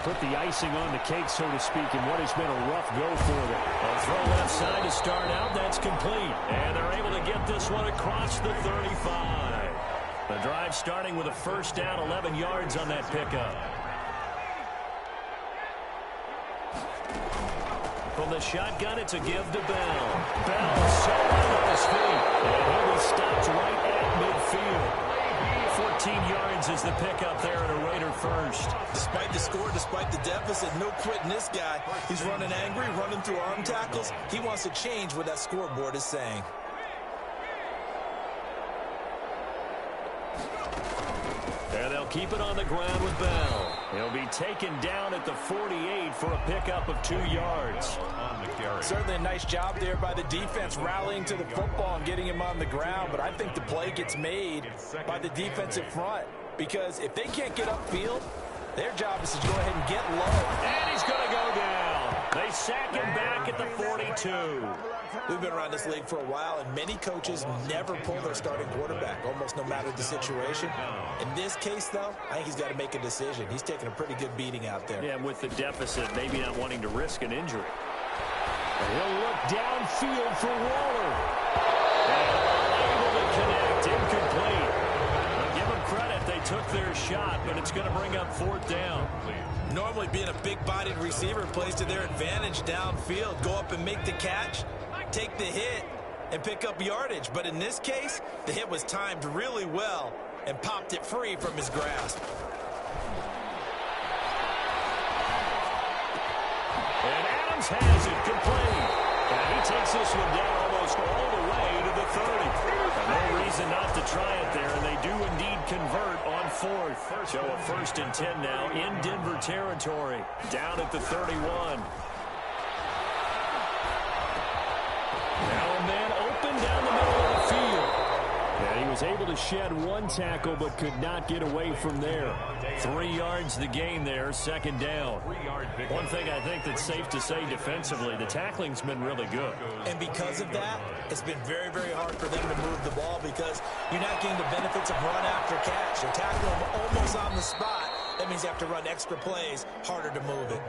put the icing on the cake, so to speak, in what has been a rough go for them. A throw left side to start out. That's complete. And they're able to get this one across the 35. The drive starting with a first down, 11 yards on that pickup. From the shotgun, it's a give to Bell. Bell solid on his feet. And he'll be stopped right at midfield. 14 yards is the pickup there at a Raider first. Despite the score, despite the deficit, no quitting this guy. He's running angry, running through arm tackles. He wants to change what that scoreboard is saying. And they'll keep it on the ground with Bell. He'll be taken down at the 48 for a pickup of 2 yards. Certainly a nice job there by the defense rallying to the football and getting him on the ground, but I think the play gets made by the defensive front because if they can't get upfield, their job is to go ahead and get low. And he's going to go down. They sack him back at the 42. We've been around this league for a while, and many coaches never pull their starting quarterback, almost no matter the situation. In this case, though, I think he's got to make a decision. He's taking a pretty good beating out there. Yeah, with the deficit, maybe not wanting to risk an injury. And he'll look downfield for Waller. And able to connect, incomplete. But give them credit, they took their shot, but it's going to bring up 4th down. Normally being a big-bodied receiver plays to their advantage downfield. Go up and make the catch, take the hit, and pick up yardage. But in this case, the hit was timed really well and popped it free from his grasp. And Adams has it complete. And he takes this one down almost all the way to the 30. And no reason not to try it there, and they do indeed convert on 4th. So a 1st and 10 now in Denver territory, down at the 31. Now a man open down the middle of the field. And he was able to shed 1 tackle, but could not get away from there. 3 yards the gain there, 2nd down. One thing I think that's safe to say defensively, the tackling's been really good. And because of that, it's been very, very hard for them to move the ball because you're not getting the benefits of run after catch. You're tackling them almost on the spot. That means you have to run extra plays, harder to move it.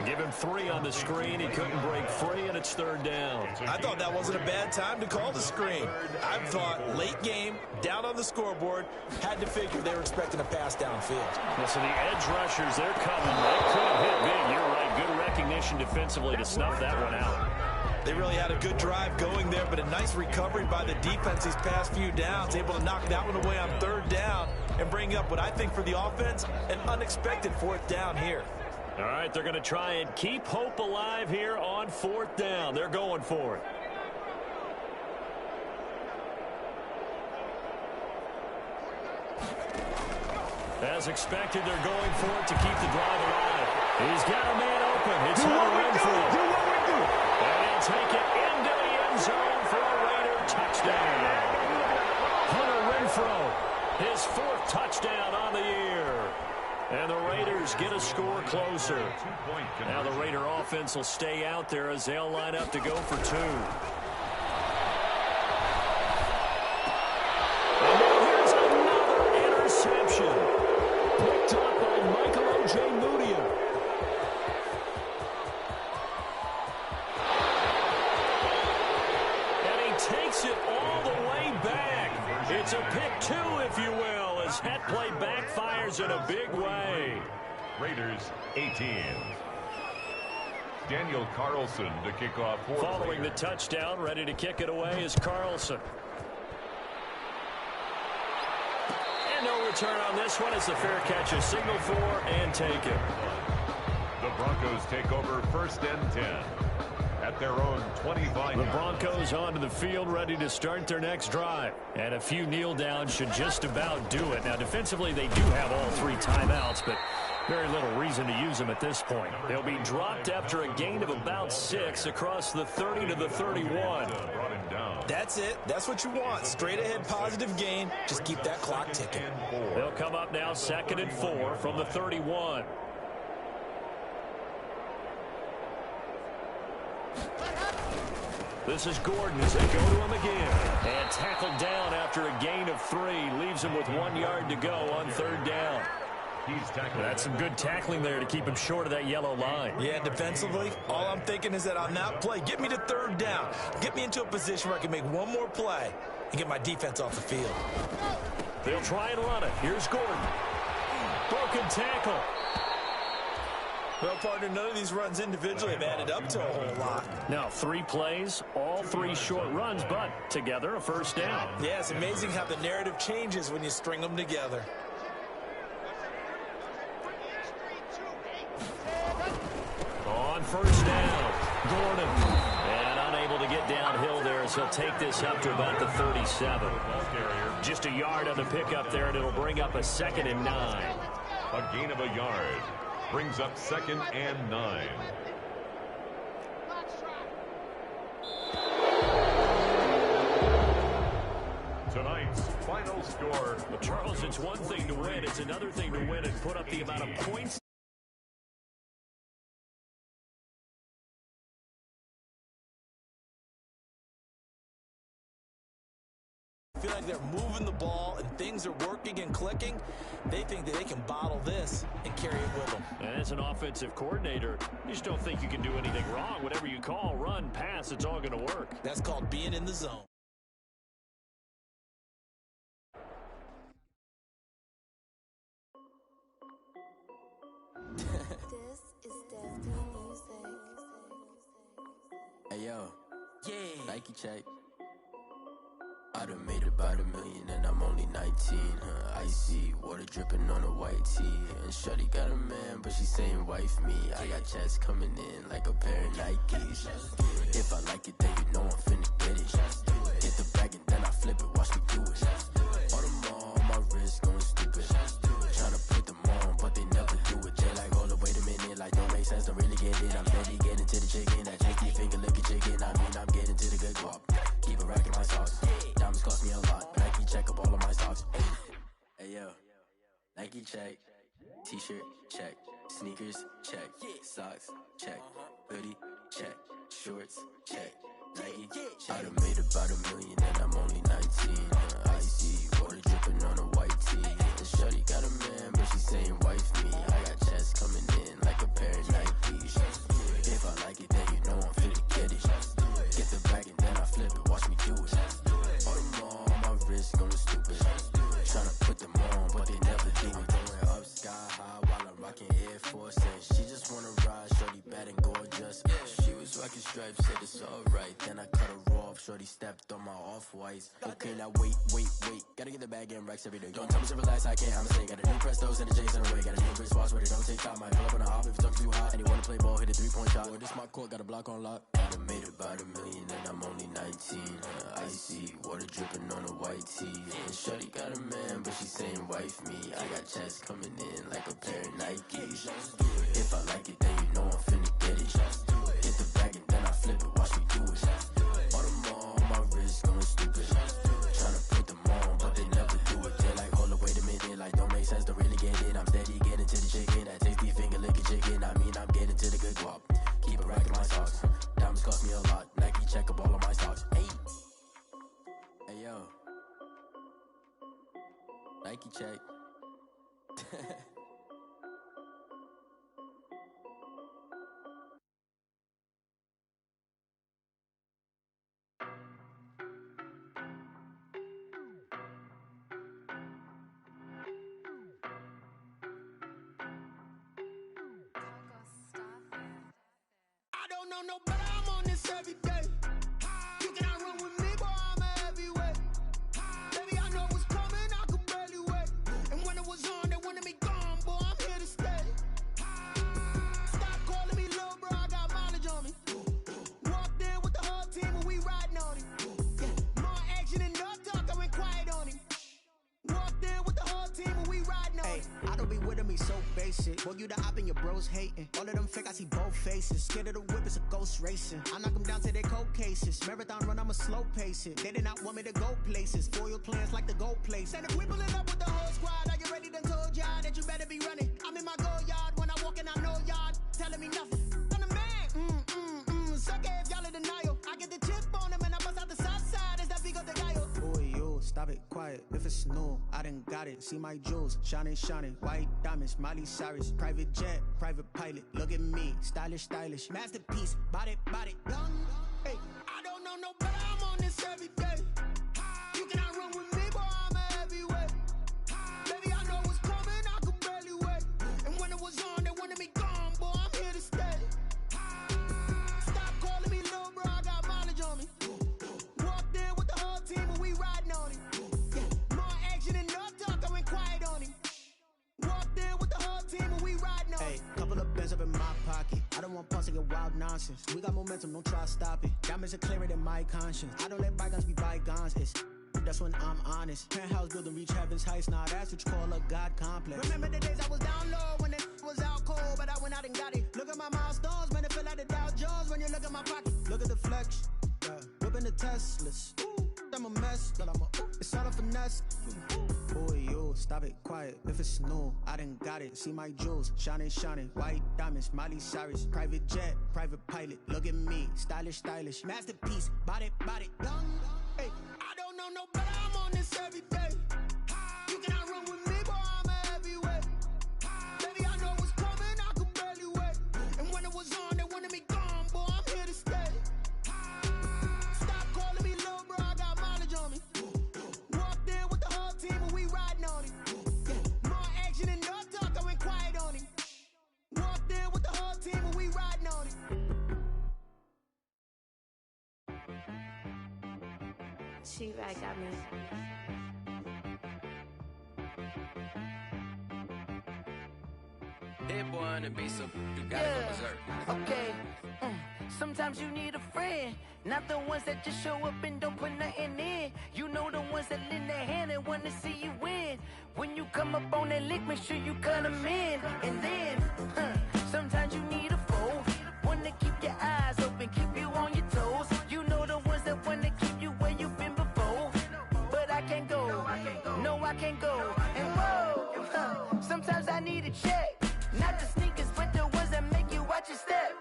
Give him 3 on the screen. He couldn't break free, and it's 3rd down. I thought that wasn't a bad time to call the screen. I thought late game, down on the scoreboard, had to figure they were expecting a pass downfield. Yeah, so the edge rushers, they're coming. They could hit big. You're right. Good recognition defensively to snuff that one out. They really had a good drive going there, but a nice recovery by the defense these past few downs, able to knock that one away on 3rd down and bring up what I think for the offense, an unexpected 4th down here. All right, they're going to try and keep hope alive here on 4th down. They're going for it. As expected, they're going for it to keep the drive alive. He's got a man open. It's Hunter Renfrow. And he'll take it into the end zone for a Raider touchdown. Hunter Renfrow, his 4th touchdown on the year. And the Raiders get a score closer. Now the Raider offense will stay out there as they'll line up to go for 2. And now here's another interception. Picked up by Michael Ojemudia. And he takes it all the way back. It's a pick 2, if you will, as that play backfires in a big way. Raiders 18. Daniel Carlson to kick off. Following the touchdown, ready to kick it away is Carlson. And no return on this one. It's a fair catch, a signal for, and take it. The Broncos take over 1st and 10 at their own 25. The Broncos onto the field, ready to start their next drive. And a few kneel downs should just about do it. Now, defensively, they do have all 3 timeouts, but very little reason to use them at this point. They'll be dropped after a gain of about 6 across the 30 to the 31. That's it. That's what you want. Straight ahead positive gain. Just keep that clock ticking. They'll come up now 2nd and 4 from the 31. This is Gordon as they go to him again. And tackled down after a gain of 3. Leaves him with 1 yard to go on 3rd down. That's some good tackling there to keep him short of that yellow line. Yeah, defensively, all I'm thinking is that on that play, get me to 3rd down. Get me into a position where I can make one more play and get my defense off the field. They'll try and run it. Here's Gordon. Broken tackle. Well, partner, none of these runs individually have added up to a whole lot. Now, 3 plays, all 3 short runs, but together a first down. Yeah, it's amazing how the narrative changes when you string them together. On first down, Gordon. And unable to get downhill there as he'll take this up to about the 37. Just a yard on the pickup there, and it'll bring up a 2nd and 9. A gain of a yard brings up 2nd and 9. Tonight's final score. Well, Charles, it's one thing to win. It's another thing to win and put up the amount of points. Feel like they're moving the ball and things are working and clicking. They think that they can bottle this and carry it with them. And as an offensive coordinator, you just don't think you can do anything wrong. Whatever you call, run, pass, it's all going to work. That's called being in the zone. This is Destiny Music. Hey yo, yeah. Nike check. I done made about $1 million and I'm only 19. Icy water dripping on a white tee. And shorty got a man, but she saying wife me. I got checks coming in like a pair of Nikes. If I like it, then you know I'm finna get it. Get the bag and then I flip it, watch me do it. All them all on my wrist going stupid. Tryna put them on, but they never do it. They like, hold up, wait a minute, like don't make sense, don't really get it. I'm steady getting to the chicken, that tasty finger licking chicken. I mean, I'm getting to the good guap. Keep it racking my sauce. Diamonds cost me a lot. Nike check up all of my stocks. Hey yo, Nike check. T-shirt check. Sneakers check. Socks check. Hoodie check. Shorts check. Nike check. I done made about $1 million and I'm only 19. Icy water dripping on a white tee. And shorty got a man, but she saying wife me. I got checks coming in like a pair of Nikes. If I like it, then you know I'm finna get it. Get the bag and then I flip it, watch me do it. All them all on my wrist going stupid. Tryna put them on, but they never do it. Going up sky high while I'm rocking Air Force. And she just wanna ride, shorty bad and gorgeous. She was rocking stripes, said it's alright. Then I cut her off, shorty stepped on my off-whites. Okay, now wait. Gotta get the bag and racks every day. Don't tell me to relax, I can't, I'ma say. Got a new Prestos and a Jason away. Got a new wristwatch where they don't take time. Might pull up on a hop if it's talking too hot. And they wanna play ball, hit a 3-point shot. Well, this my court, got a block on lock. I done made about $1 million and I'm only 19. Icy water dripping on a white tee. And shorty got a man, but she saying wife me. I got checks coming in like a pair of Nikes. If I like it, then you know I'm finna get it. Hit the bag and then I flip it, watch me do it. All them all on my wrist going stupid. Tryna put them on, but they never do it. They're like, hold up, wait a minute, like don't make sense, don't really get it. I'm steady getting to the chicken, that tasty finger licking chicken. I mean, I'm getting to the good guap. Keep it racking my socks. Diamonds cost me a lot. Nike check up all of my stocks. Hey yo, Nike check. I don't know no better, I'm on this every day. You cannot run with me, boy, I'm a heavyweight. Baby, I know what's coming, I could barely wait. And when it was on, they wanted me gone, boy, I'm here to stay. Stop calling me little bro, I got mileage on me. Walked in with the whole team and we riding on him. Yeah, more action and no talk, I went quiet on him. Walked in with the whole team and we riding on him. I don't be with him, he's so basic. Boy, you the op and your bros hating. All of them fake, I see both faces. Scared of the whip, it's a ghost racing. I knock them down to their cold cases. Marathon run, I'ma slow pace it. They did not want me to go places. Foil plans like the gold place. And if we pulling up with the whole squad, I get ready to told y'all that you better be running. I'm in my go yard when I walk in, I know y'all telling me nothing. I'm the man, suck it if y'all in denial. I get the chip on them and I bust out the south side. Is that big of the guy? Boy, yo, stop it, quiet. If it's new, I done got it. See my jewels, shining, white diamonds, Miley Cyrus, private jet, private pilot. Look at me, stylish, masterpiece, body, young. Hey, I don't know no better, I'm on this every day. You cannot run with me, boy, I'm a heavyweight. Baby, I know what's coming, I could barely wait. And when it was on, they wanted me gone, boy, I'm here nonsense. We got momentum, don't try to stop it. Diamonds are clearer than my conscience. I don't let bygones be bygones. That's when I'm honest. Penthouse building, reach heaven's heights. Now that's what you call a God complex. Remember the days I was down low when it was out cold, but I went out and got it. Look at my milestones, man, it feel like the Dow Jones when you look at my pocket. Look at the flex, yeah. Whipping the Teslas. Ooh, I'm a mess, but it's all a finesse. Boy, you stop it, quiet. If it's new, I done got it. See my jewels, shining, shining. White diamonds, Miley Cyrus. Private jet, private pilot. Look at me, stylish, stylish. Masterpiece, body, young. Hey, I don't know no better. I'm on this every day. You cannot run with me, boy. I'm a heavyweight. Baby, I know what's coming. I could barely wait. And when it was on, they wanted me gone, boy. I'm here to stay. Stop calling me little bro. I got mileage on me. Walked in with the whole team and we riding on it. More action and no talk. I went quiet on it. Walked in with the whole team and we riding on it. She-Rag got me. That boy on the beat, so you gotta go berserk. Okay. Sometimes you need a friend, not the ones that just show up and don't put nothing in. You know the ones that lend their hand and want to see you win. When you come up on that lick, make sure you cut them in. And then, sometimes you need a foe, one to keep your eyes open, keep you on your toes. You know the ones that want to keep you where you've been before. But I can't go, no I can't go. And whoa, sometimes I need a check. Not the sneakers, but the ones that make you watch your step.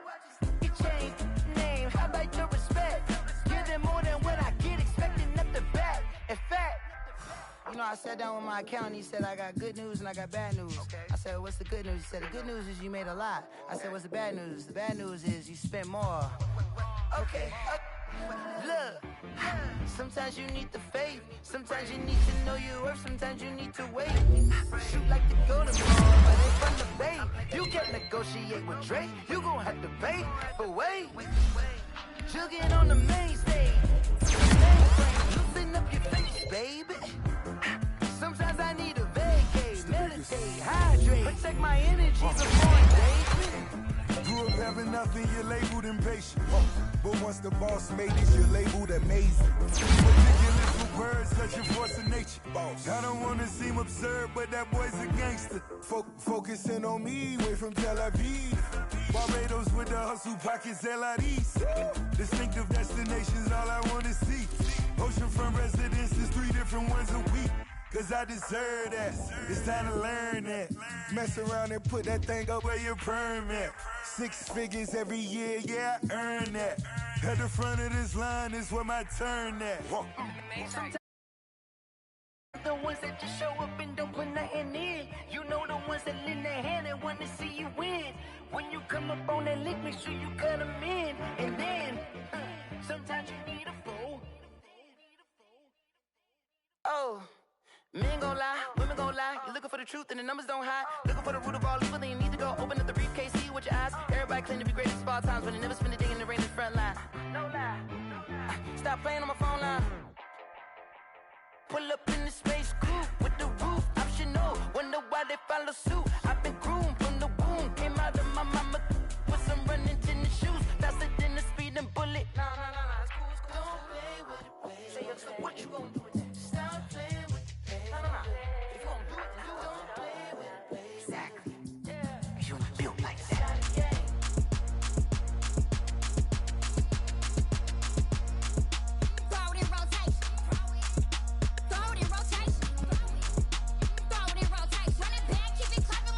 You change name, how about your respect? Give them more than what I get, expecting up the back. In fact, you know, I sat down with my accountant, he said, I got good news and I got bad news. I said, what's the good news? He said, the good news is you made a lot. I said, what's the bad news? The bad news is you spent more. Okay. Look, sometimes you need the faith, sometimes you need to know your worth, sometimes you need to wait. Shoot like the golden ball, but they from the bay. You can't negotiate with Drake, you gon' have to pay. But wait, jugging on the main stage, loosen up your face, baby. Sometimes I need a vacate, meditate, hydrate, protect my energy before engagement. Grew up having nothing, you're labeled impatient. But once the boss made it, you're labeled amazing. Ridiculous with words, such a force of nature. I don't wanna seem absurd, but that boy's a gangster. Focusing on me, way from Tel Aviv. Barbados with the hustle pockets, LIDs. Distinctive destinations, all I wanna see. Oceanfront residences, 3 different ones a week. Cause I deserve that, it's time to learn that. Mess around and put that thing up where your permit. 6 figures every year, yeah, I earn that. At the front of this line is where my turn at. The ones that just show up and don't put nothing in. You know the ones that lend their hand and want to see you win. When you come up on that lick, make sure you cut them in. And then, sometimes you need a foe. Oh. Men gon' lie, women gon' lie. You're looking for the truth and the numbers don't hide. Looking for the root of all evil, then you need to go open up the briefcase, see with your eyes. Everybody claim to be great at small times, but they never spend a day in the rain in the front line. No lie. Stop playing on my phone line. Pull up in the space coupe with the roof optional. Wonder why they follow suit. I've been groomed from the womb. Came out of my mama with some running tennis shoes. Faster than the speeding bullet. Nah, it's cool, it's cool. Don't play with it, baby. Say so what you gon' do with it? Stop playing with it. If you gon' do it, then don't play with it, baby. Exactly. Yeah. You built like that. Throw it in rotation. Throw it in rotation. Throw it in rotation. Run it back, keep it clapping.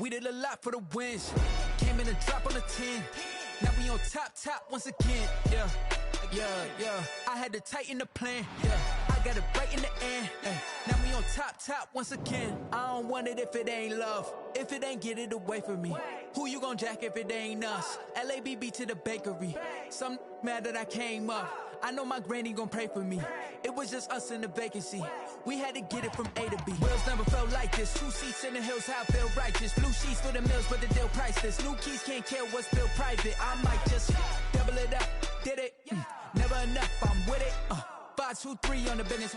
We did a lot for the wins. Came in a drop on the 10. Now we on top once again. Yeah. I had to tighten the plan. Yeah. I got it right in the end. Now we on top once again. I don't want it if it ain't love. If it ain't, get it away from me. Who you gon' jack if it ain't us? LABB to the bakery. Some mad that I came up. I know my granny gon' pray for me. It was just us in the vacancy. We had to get it from A to B. Wheels never felt like this. 2 seats in the hills, how I feel righteous. Blue sheets for the mills, but the deal priceless. New keys can't kill what's built private. I might just double it up. Did it? Never enough, I'm with it. 5, 2, 3 on the business.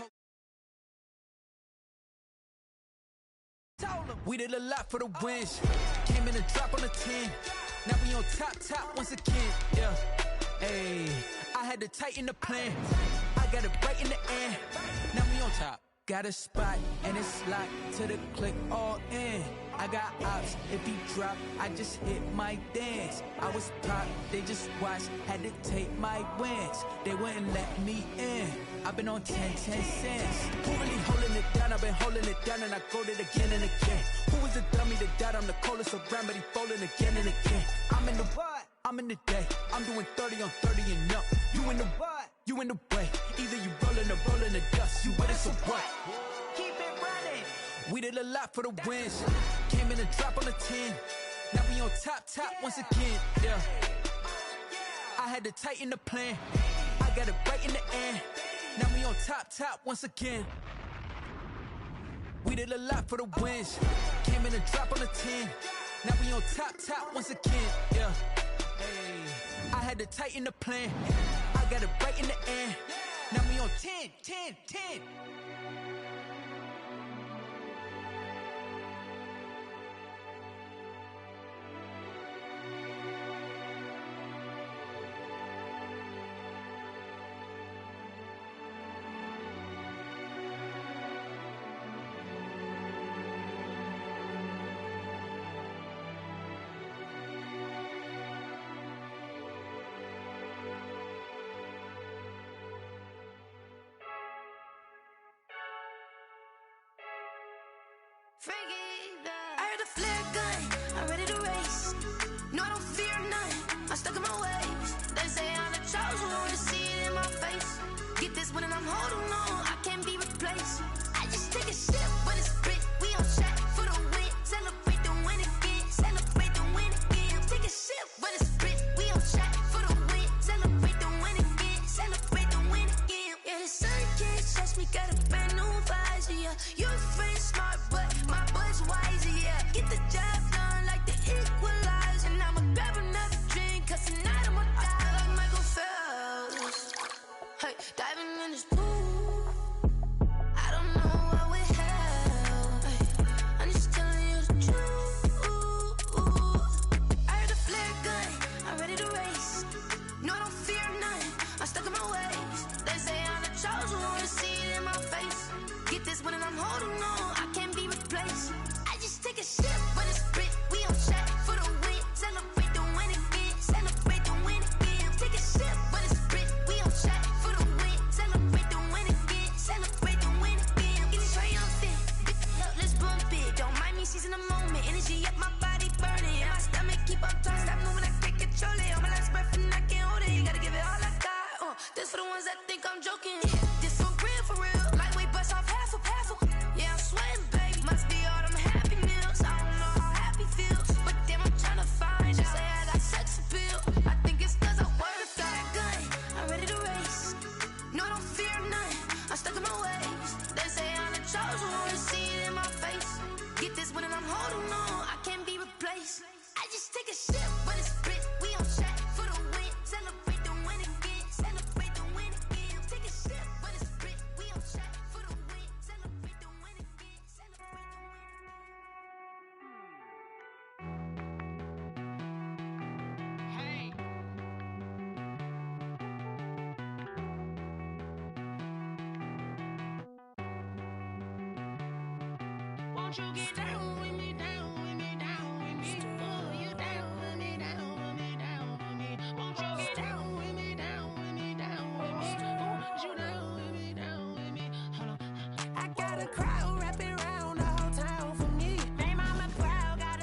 We did a lot for the wins. Came in a drop on the 10. Now we on top once again. Yeah. Hey, I had to tighten the plan. I got it right in the end. Now we on top. Got a spot and it's locked to the click all in. I got ops, if he drop, I just hit my dance. I was pop, they just watched, had to take my wins. They wouldn't let me in. I've been on 10 cents. Who really holding it down? I've been holding it down and I go it again and again. Who was the dummy that died? I'm the coldest around, but he folding again and again. I'm in the what? I'm in the day. I'm doing 30 on 30 and up. You in the what? You in the way. Either you rolling or rolling the dust. You with us or what? Keep it running. We did a lot for the wins. Came in a drop on the 10. Now we on top once again. Yeah. I had to tighten the plan. I got it right in the end. Now we on top once again. We did a lot for the wins. Came in a drop on the 10. Now we on top once again. Yeah. Hey, I had to tighten the plan. I got it right in the end. Now we on 10. I heard a flare gun, I'm ready to race. No, I don't fear none, I'm stuck in my ways. They say I'm the chosen one, to see it in my face. Get this one and I'm holding on, I can't be replaced. I just take a sip, but it's spit, we on track for the win. Celebrate the win again, celebrate the win again. Take a sip, but it's spit, we on track for the win. Celebrate the win again, celebrate the win again. Yeah, the sun can't touch me, got a brand new visor, yeah. Your friend's smart, but my bud's wiser, yeah. Get the job done like the equalizer. And I'ma grab another drink, cause tonight I'ma die like Michael Phelps. Hey, diving in this pool, I don't know what would help. Hey, I'm just telling you the truth. I heard a flare gun, I'm ready to race. No, I don't fear none, I'm stuck in my ways. They say I'm the chosen one, to see it in my face. Get this one and I'm holding on, I can't be replaced. I just take a sip, but it's spit, we on track for the win. Celebrate the win again, celebrate the win again. Take a sip, but it's spit, we on track for the win. Celebrate the win again, celebrate the win again. Get it triumphant, look, let's bump it. Don't mind me seizing the moment, energy up my body burning. And my stomach keep up turning, stop moving, I can't control it. On my last breath and I can't hold it, you gotta give it all I got. This for the ones that think I'm joking. This for real, lightweight bust off half a. Yeah, I'm sweating, baby. Must be all them happy meals. I don't know how happy feels, but damn, I'm tryna find out. Say I got sex appeal. I think it's cause I work that gun. I'm ready to race. No, I don't fear none. I'm stuck in my ways. They say I'm the chosen one, to see it in my face. Get this one and I'm holding on, I can't be replaced. I just take a sip, but it's spit. We on track for the win. Celebrate the win again. Celebrate the win again. Take a sip, but it's spit. We on track for the win. Celebrate the win again. Celebrate the win. Hey. Won't you get down with me, down with me, down with me? Oh, you down with me, down with me, down with me. Won't you get down with me, down with me, down with me? Oh, you down with me, down with me? Hold on. I got a crowd wrapping around the whole town for me. They mama proud, got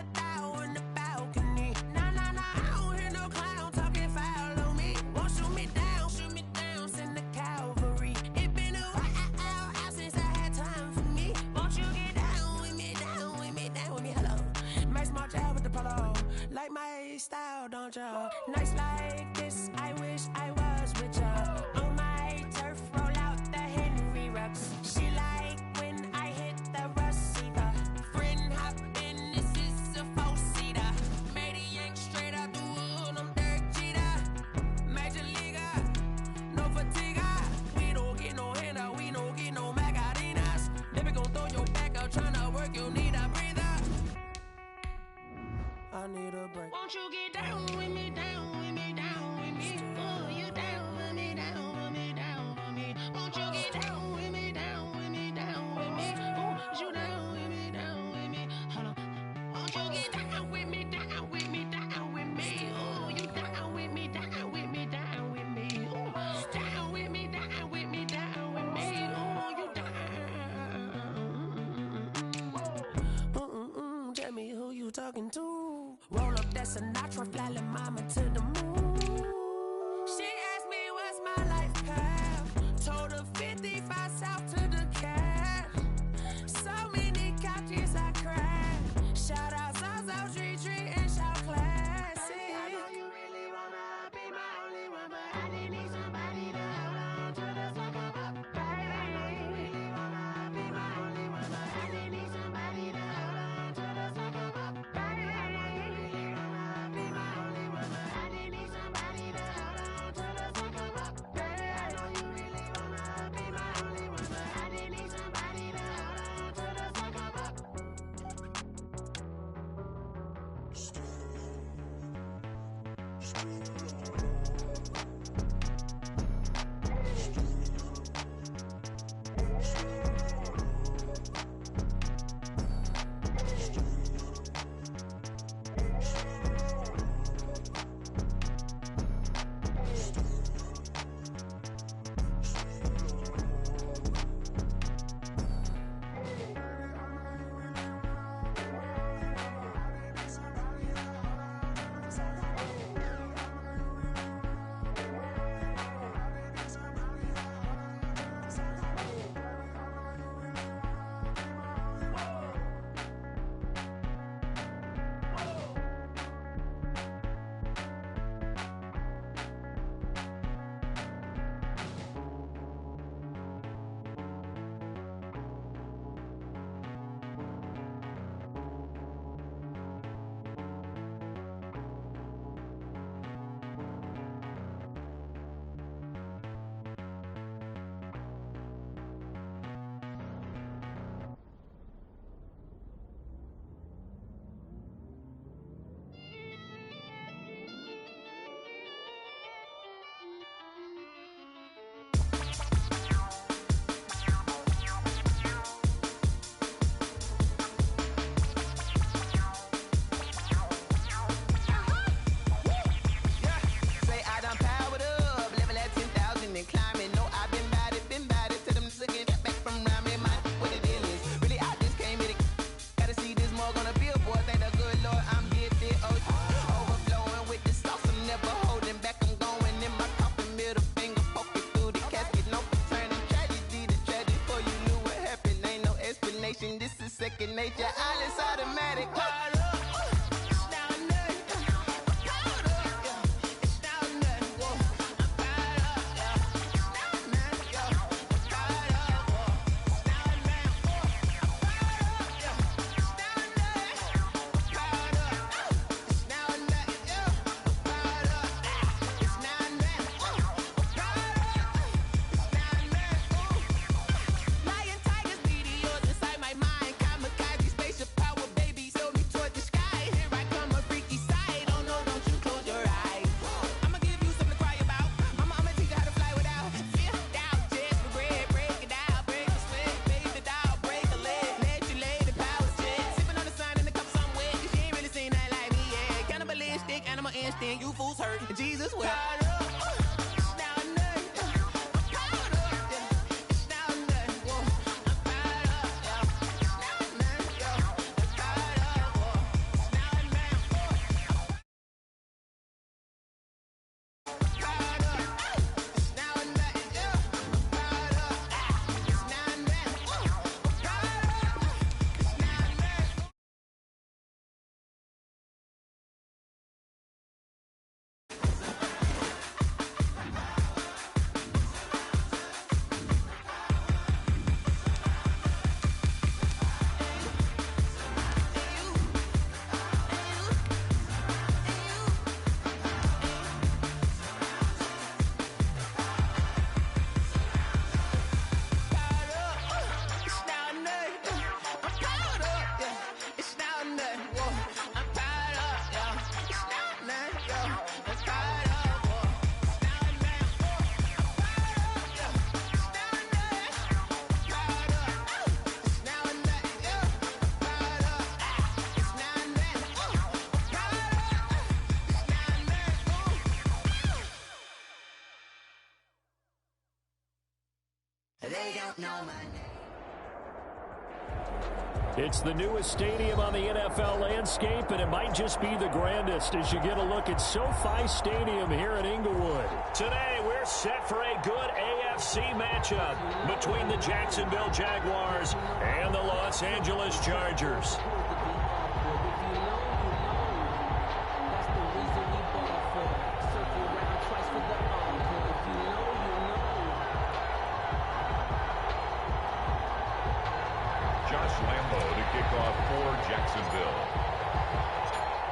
like my style, don't ya? Nights like this, I wish I was with ya. On my turf, roll out the Henry rocks. She like when I hit the receiver. Friend hop in, this is a four-seater. Made a yank straight out the wood, I'm Derek Jeter. Major leaguer, no fatigue. We don't get no handout, we don't get no Macarinas. Never gon' throw your back out, tryna work, you need a breather. I need a break. Won't you get down with me, down with me, down with me? Oh, you down with me, down with me, down with me. Won't you get down with me, down with me, down with me? Oh, you down with me, down with me? Hold on. Won't you get down with me, down with me, down with me? Oh, you down with me, down with me, down with me? Oh, down with me, down with me, down with me? Oh, you down. Tell me who you talking to. Roll up that Sinatra, fly la mama to the moon. She asked me what's my life path. Told her 55 south to the cab. So many couches I cried. Shout out South Street and shout classy. I know you really wanna be my only one, but I didn't need somebody to hold on to the second up. Baby, I know you really wanna be my only one, but I didn't need somebody to hold on to the second up. Baby, I know you really wanna be my only one, but I didn't need somebody to hold on to the second up. Baby, I know you really wanna be my only one, but I didn't need somebody to hold on to the second up. Say I done powered up, level at 10,000 and climbing. No, I've been bad it to them niggas get back from around me. My what the deal is, really I just came here to gotta see this more on a billboard. Thank the good Lord I'm gifted. Oh, overflowing with the sauce, I'm never holding back. I'm going in my coffin, middle finger poking through the casket. No turning tragedy to tragedy. Before you knew what happened, ain't no explanation. This is second nature. All is automatic. It's the newest stadium on the NFL landscape, and it might just be the grandest as you get a look at SoFi Stadium here in Inglewood. Today, we're set for a good AFC matchup between the Jacksonville Jaguars and the Los Angeles Chargers.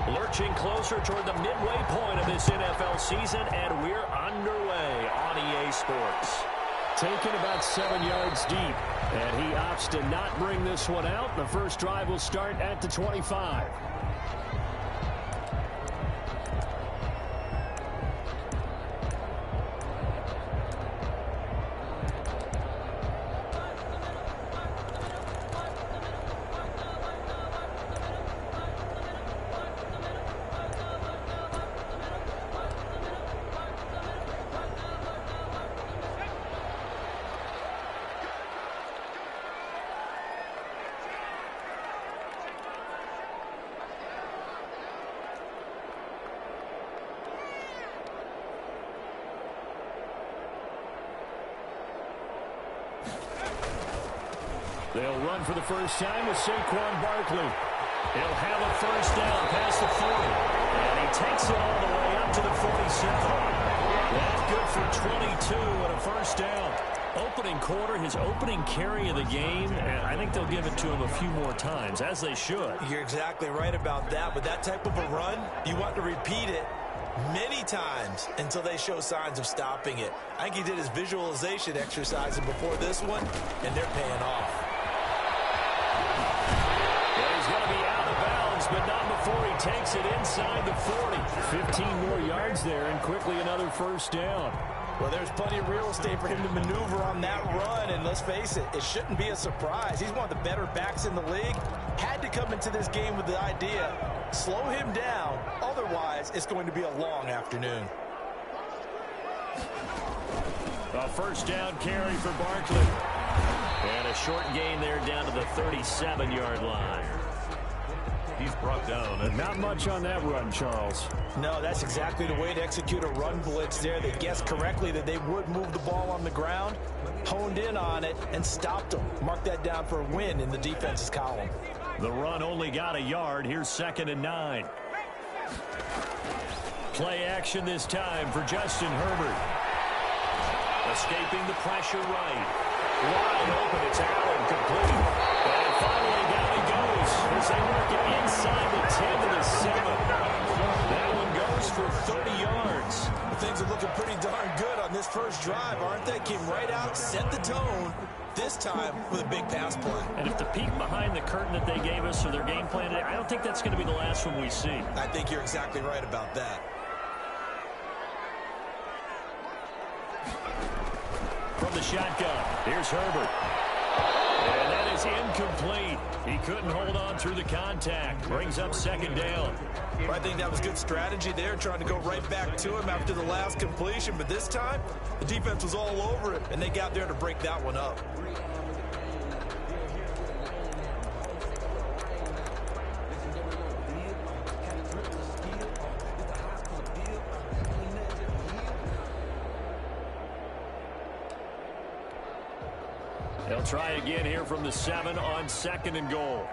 Lurching closer toward the midway point of this NFL season, and we're underway on EA Sports. Taken about 7 yards deep, and he opts to not bring this one out. The first drive will start at the 25. They'll run for the first time with Saquon Barkley. He'll have a first down past the 40. And he takes it all the way up to the 47. That's good for 22 and a first down. Opening quarter, his opening carry of the game, and I think they'll give it to him a few more times, as they should. You're exactly right about that. With that type of a run, you want to repeat it many times until they show signs of stopping it. I think he did his visualization exercise before this one, and they're paying off. He's going to be out of bounds, but not before he takes it inside the 40. 15 more yards there, and quickly another first down. Well, there's plenty of real estate for him to maneuver on that run, and let's face it, it shouldn't be a surprise. He's one of the better backs in the league. Had to come into this game with the idea, slow him down, otherwise it's going to be a long afternoon. A first down carry for Barkley. And a short gain there down to the 37-yard line. He's brought down. And not much on that run, Charles. No, that's exactly the way to execute a run blitz there. They guessed correctly that they would move the ball on the ground, honed in on it, and stopped them. Mark that down for a win in the defense's column. The run only got a yard. Here's 2nd and 9. Play action this time for Justin Herbert. Escaping the pressure right. Wide open, it's Allen, complete. And finally down he goes as they work it inside the 10 to the 7. That one goes for 30 yards. Things are looking pretty darn good on this first drive, aren't they? Came right out, set the tone, this time with a big pass play. And if the peek behind the curtain that they gave us for their game plan today, I don't think that's going to be the last one we see. I think you're exactly right about that. From the shotgun, here's Herbert. And that is incomplete. He couldn't hold on through the contact. Brings up 2nd down. Well, I think that was good strategy there, trying to go right back to him after the last completion. But this time, the defense was all over it, and they got there to break that one up. They'll try again here from the 7 on 2nd and goal.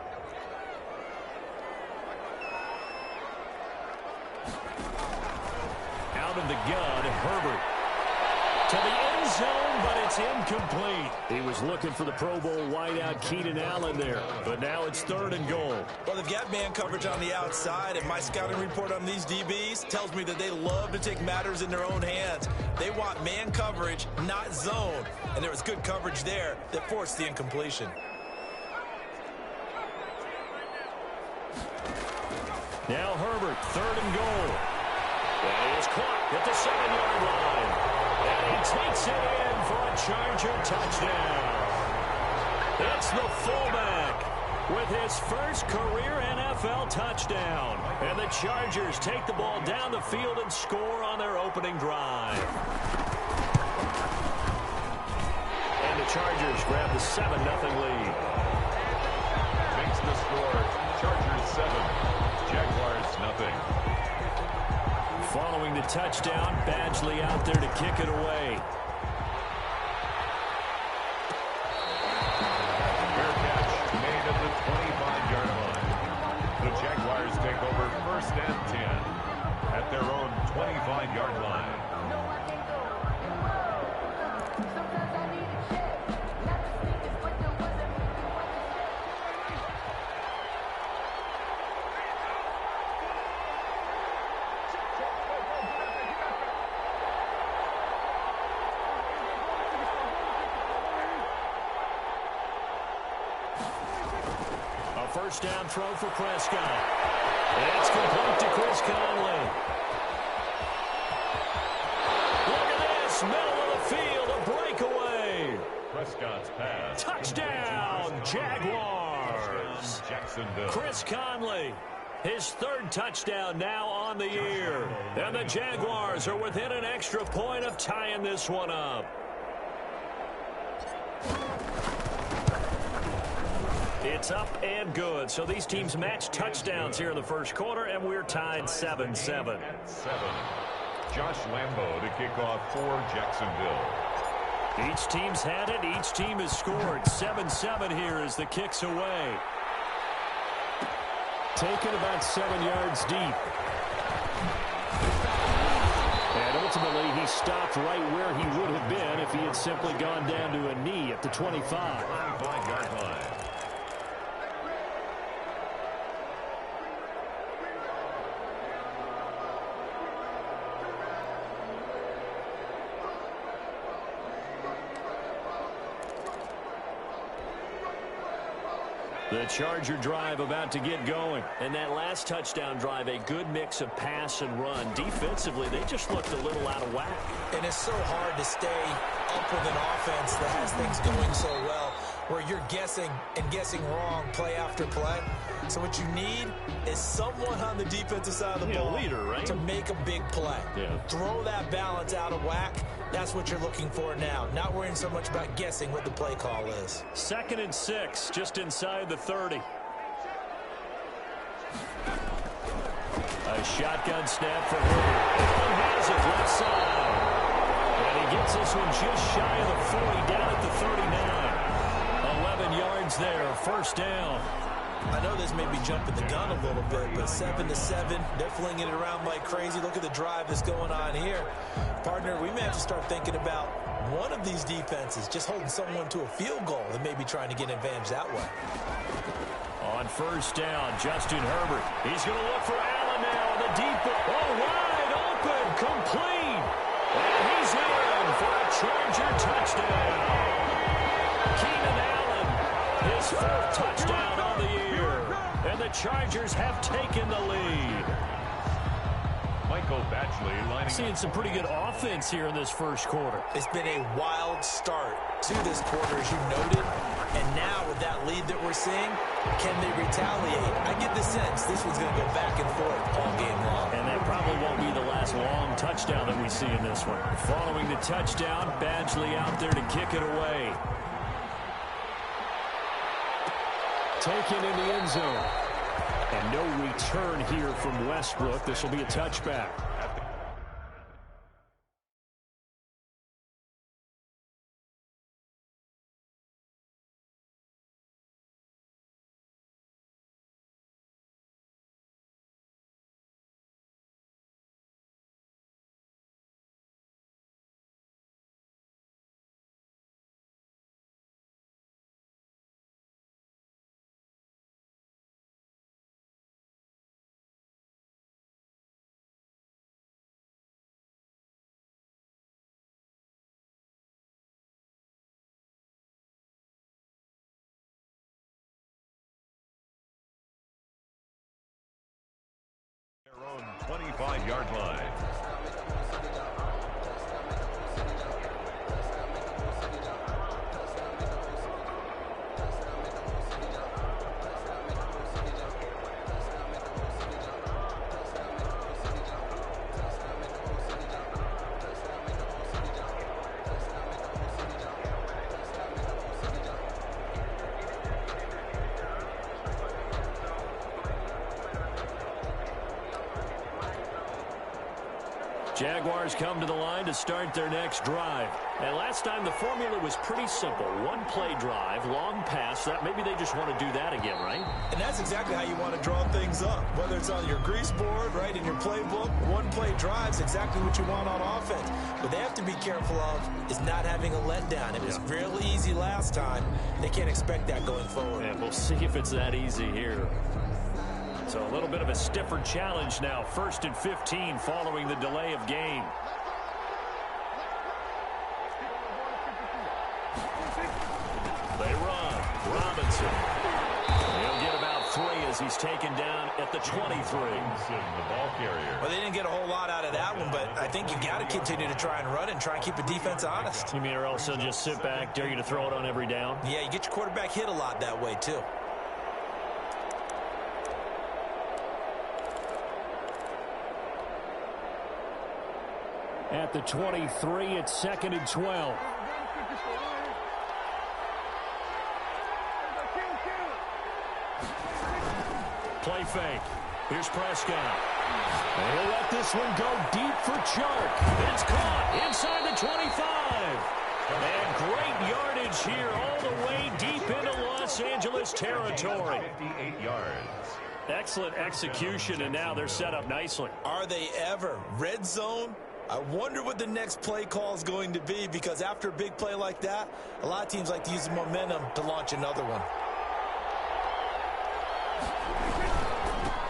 Out of the gun, Herbert. To the end zone, but it's incomplete. He was looking for the Pro Bowl wideout Keenan Allen there, but now it's 3rd and goal. Well, they've got man coverage on the outside, and my scouting report on these DBs tells me that they love to take matters in their own hands. They want man coverage, not zone, and there was good coverage there that forced the incompletion. Now Herbert, 3rd and goal. And he is caught at the 7-yard line. And he takes it in for a Charger touchdown. It's the fullback with his first career NFL touchdown. And the Chargers take the ball down the field and score on their opening drive. And the Chargers grab the 7-0 lead. Makes the score. Chargers 7, Jaguars nothing. Following the touchdown, Badgley out there to kick it away. Fair catch made at the 25-yard line. The Jaguars take over 1st and 10 at their own 25-yard line. First down throw for Prescott. It's complete to Chris Conley. Look at this, middle of the field, a breakaway. Prescott's pass. Touchdown, Jaguars. Jacksonville. Chris Conley, his 3rd touchdown now on the year. And the Jaguars are within an extra point of tying this one up. It's up and good. So these teams match touchdowns here in the first quarter, and we're tied 7-7. 7. Josh Lambo to kick off for Jacksonville. Each team's had it. Each team has scored. 7-7 here as the kick's away. Taken about 7 yards deep. And ultimately, he stopped right where he would have been if he had simply gone down to a knee at the 25. 25-yard line. The Charger drive about to get going. And that last touchdown drive, a good mix of pass and run. Defensively, they just looked a little out of whack. And it's so hard to stay up with an offense that has things going so well, where you're guessing and guessing wrong play after play. So what you need is someone on the defensive side of the ball, leader, right? to make a big play. Yeah. Throw that balance out of whack. That's what you're looking for now. Not worrying so much about guessing what the play call is. 2nd and 6, just inside the 30. A shotgun snap for Herbert. Allen has it left side. And he gets this one just shy of the 40, down at the 39. 11 yards there, 1st down. I know this may be jumping the gun a little bit, but 7-7, they're flinging it around like crazy. Look at the drive that's going on here. Partner, we may have to start thinking about one of these defenses just holding someone to a field goal and maybe trying to get an advantage that way. On 1st down, Justin Herbert. He's going to look for Allen now on the deep ball. Oh, wide open, complete. And he's in for a Charger touchdown. Keenan Allen, his 4th touchdown on the year. And the Chargers have taken the lead. Michael Badgley lining Seeing some pretty good offense here in this first quarter. It's been a wild start to this quarter, as you noted. And now with that lead that we're seeing, can they retaliate? I get the sense this one's going to go back and forth all game long. And that probably won't be the last long touchdown that we see in this one. Following the touchdown, Badgley out there to kick it away. Taken in the end zone. And no return here from Westbrook. This will be a touchback. their own 25-yard line. Jaguars come to the line to start their next drive. And last time the formula was pretty simple. One play drive, long pass. That maybe they just want to do that again, right? And that's exactly how you want to draw things up. Whether it's on your grease board, right, in your playbook, one play drive is exactly what you want on offense. What they have to be careful of is not having a letdown. It was really easy last time. They can't expect that going forward. And we'll see if it's that easy here. So a little bit of a stiffer challenge now. 1st and 15 following the delay of game. They run. Robinson. He'll get about 3 as he's taken down at the 23. The ball carrier. Well, they didn't get a whole lot out of that one, but I think you got to continue to try and run and try and keep the defense honest. You mean or else they'll just sit back, dare you to throw it on every down? Yeah, you get your quarterback hit a lot that way, too. At the 23, it's 2nd and 12. Play fake. Here's Prescott. And he'll let this one go deep for Chark. It's caught inside the 25. And great yardage here all the way deep into Los Angeles territory. 58 yards. Excellent execution, and now they're set up nicely. Are they ever? Red zone? I wonder what the next play call is going to be, because after a big play like that, a lot of teams like to use the momentum to launch another one.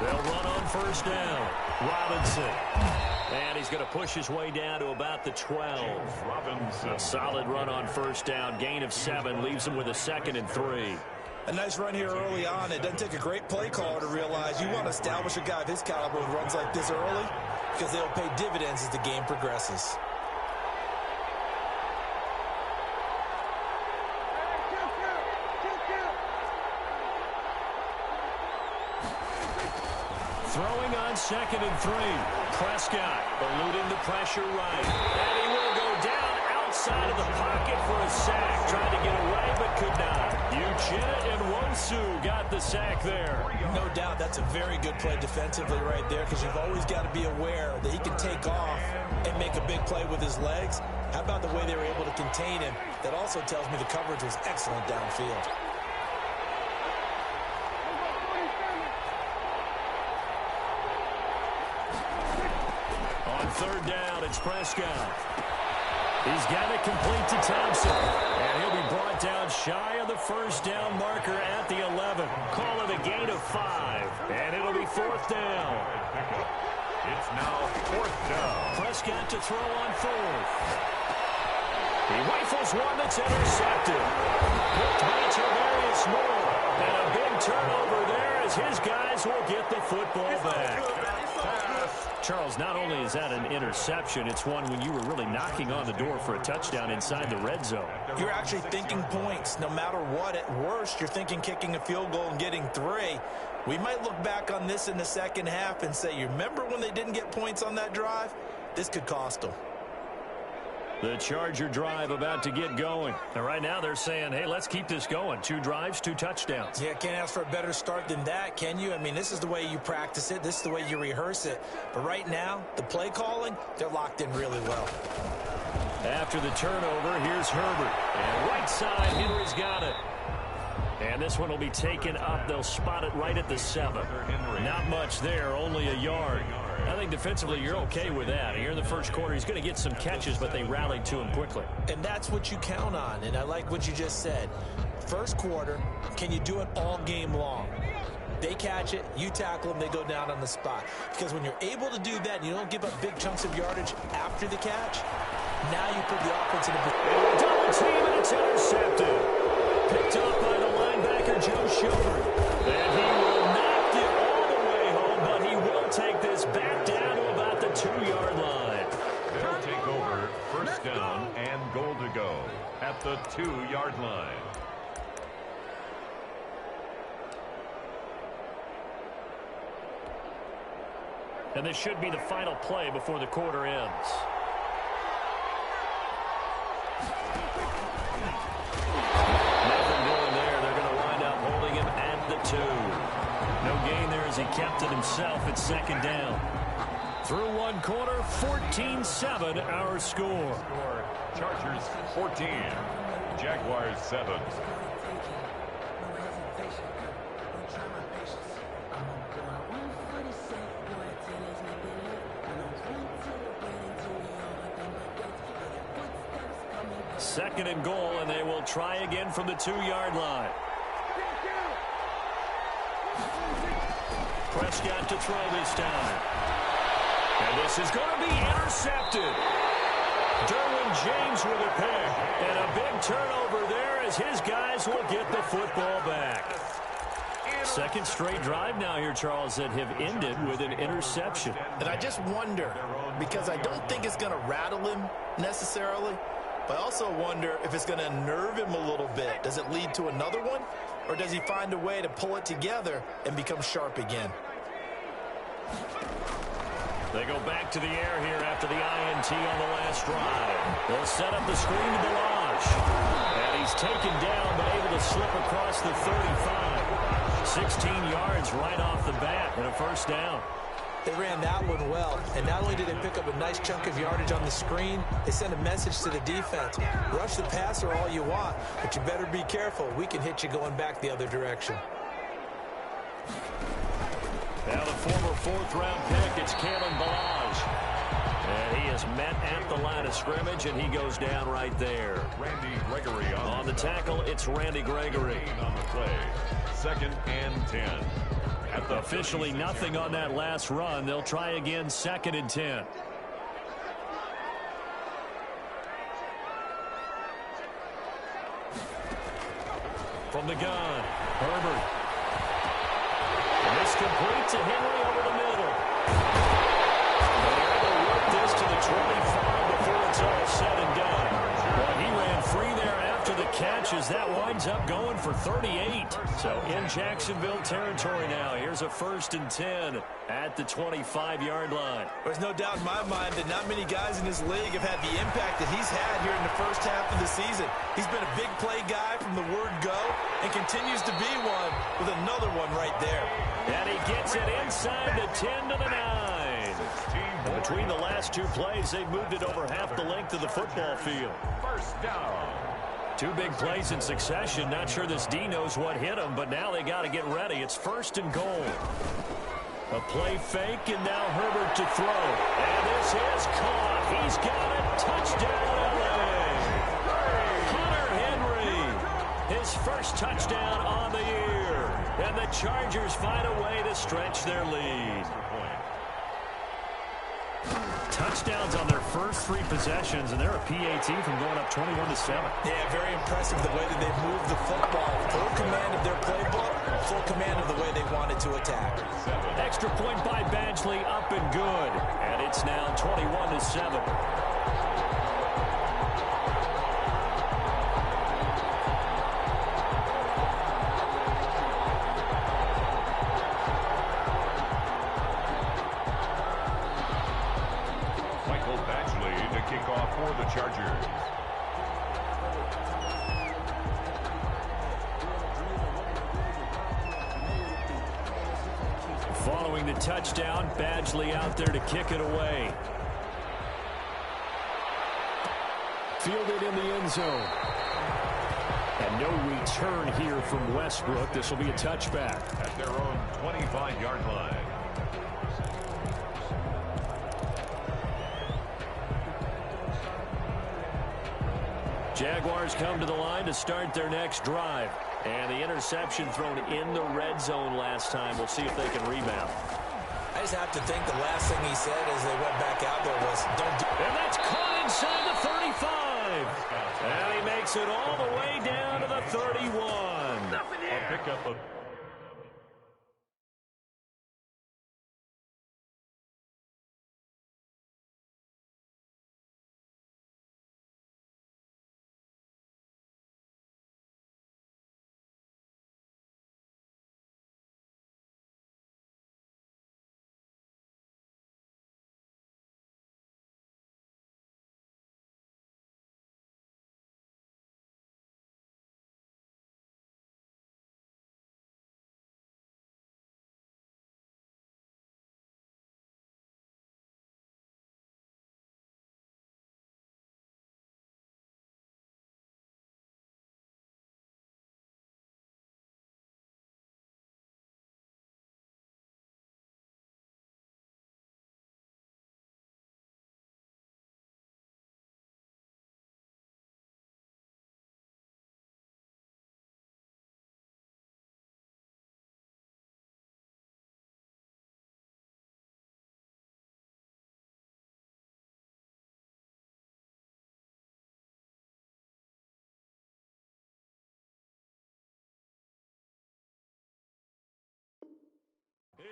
They'll run on 1st down. Robinson. And he's going to push his way down to about the 12. Robinson. A solid run on 1st down. Gain of 7 leaves him with a 2nd and 3. A nice run here early on. It doesn't take a great play caller to realize you want to establish a guy of his caliber with runs like this early, because they'll pay dividends as the game progresses. Throwing on 2nd and 3. Prescott eluding the pressure right. And he will go down outside of the pocket for a sack. Tried to get away but could not. Uchenna and Wonsu got the sack there. No doubt that's a very good play defensively right there, because you've always got to be aware that he can take off and make a big play with his legs. How about the way they were able to contain him? That also tells me the coverage was excellent downfield. On 3rd down, it's Prescott. He's got it complete to Thompson. And he'll be brought down shy of the 1st down marker at the 11. Call it a gain of 5. And it'll be 4th down. It's now 4th down. Prescott to throw on 4th. He rifles one that's intercepted. Hooked by Tavarius Moore. And a big turnover there as his guys will get the football back. Charles, not only is that an interception, it's one when you were really knocking on the door for a touchdown inside the red zone. You're actually thinking points. No matter what, at worst, you're thinking kicking a field goal and getting 3. We might look back on this in the second half and say, you remember when they didn't get points on that drive? This could cost them. The Charger drive about to get going. And right now they're saying, hey, let's keep this going. 2 drives, 2 touchdowns. Yeah, can't ask for a better start than that, can you? I mean, this is the way you practice it. This is the way you rehearse it. But right now, the play calling, they're locked in really well. After the turnover, here's Herbert. And right side, Henry's got it. And this one will be taken up. They'll spot it right at the 7. Not much there, only a yard. I think defensively you're okay with that. Here in the 1st quarter, he's going to get some catches, but they rallied to him quickly. And that's what you count on, and I like what you just said. 1st quarter, can you do it all game long? They catch it, you tackle them, they go down on the spot. Because when you're able to do that and you don't give up big chunks of yardage after the catch, now you put the offense in a double team, and it's intercepted. Picked up by the linebacker, Joe Schobert. And he will not get all the way home, but he will take this back down to about the 2-yard line. They'll take over 1st down and goal to go at the 2-yard line. And this should be the final play before the quarter ends. Nothing going there. They're going to wind up holding him at the 2. No gain there as he kept it himself at 2nd down. Through one quarter, 14-7 our score. Chargers 14, Jaguars 7. Second and goal, and they will try again from the 2-yard line. Prescott to throw this time. And this is going to be intercepted. Derwin James with a pick. And a big turnover there as his guys will get the football back. Second straight drive now here, Charles, that have ended with an interception. And I just wonder, because I don't think it's going to rattle him necessarily, but I also wonder if it's going to unnerve him a little bit. Does it lead to another one? Or does he find a way to pull it together and become sharp again? They go back to the air here after the INT on the last drive. They'll set up the screen to Balaj. And he's taken down, but able to slip across the 35. 16 yards right off the bat and a first down. They ran that one well, and not only did they pick up a nice chunk of yardage on the screen, they sent a message to the defense. Rush the passer all you want, but you better be careful. We can hit you going back the other direction. Now the former fourth-round pick, it's Kalen Balaj. And he is met at the line of scrimmage, and he goes down right there. Randy Gregory on the tackle. It's Randy Gregory. On the play. 2nd and 10. Officially nothing on that last run. They'll try again, 2nd and 10. From the gun, Herbert. And this complete to Henry over the middle. They're able to work this to the 25 before it's all said and done. Well, he ran free there after the catch as that winds up going for 38. So in Jacksonville territory now. Here's a 1st and 10 at the 25-yard line. There's no doubt in my mind that not many guys in this league have had the impact that he's had here in the first half of the season. He's been a big play guy from the word go and continues to be one with another one right there. And he gets it inside the 10 to the 9. And between the last two plays, they've moved it over half the length of the football field. First down. Two big plays in succession. Not sure this D knows what hit him, but now they got to get ready. It's 1st and goal. A play fake, and now Herbert to throw. And this is caught. He's got it. Touchdown, LA. Hunter Henry. His first touchdown on the year. And the Chargers find a way to stretch their lead. Touchdowns on their first 3 possessions, and they're a PAT from going up 21-7. Yeah, very impressive the way that they've moved the football. Full command of their playbook, full command of the way they wanted to attack. Extra point by Badgley, up and good. And it's now 21-7. For the Chargers. Following the touchdown, Badgley out there to kick it away. Fielded in the end zone. And no return here from Westbrook. This will be a touchback. At their own 25-yard line. Jaguars come to the line to start their next drive. And the interception thrown in the red zone last time. We'll see if they can rebound. I just have to think the last thing he said as they went back out there was, don't do... And that's caught inside the 35. And he makes it all the way down to the 31. A pickup of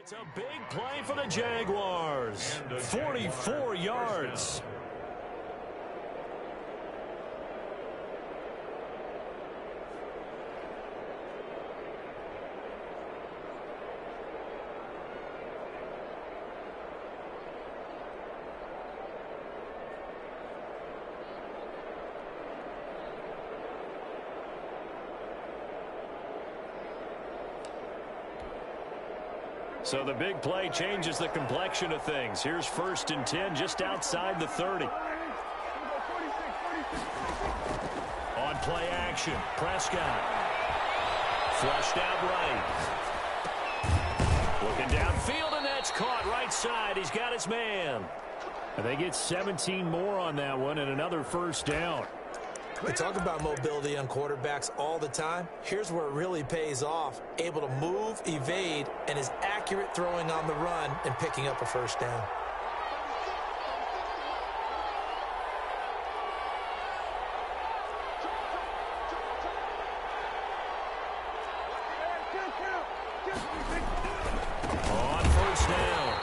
It's a big play for the Jaguars. 44 yards. So the big play changes the complexion of things. Here's 1st and 10 just outside the 30. On play action, Prescott. Flushed out right. Looking downfield, and that's caught right side. He's got his man. And they get 17 more on that one and another 1st down. We talk about mobility on quarterbacks all the time. Here's where it really pays off. Able to move, evade, and is accurate throwing on the run and picking up a 1st down. On 1st down,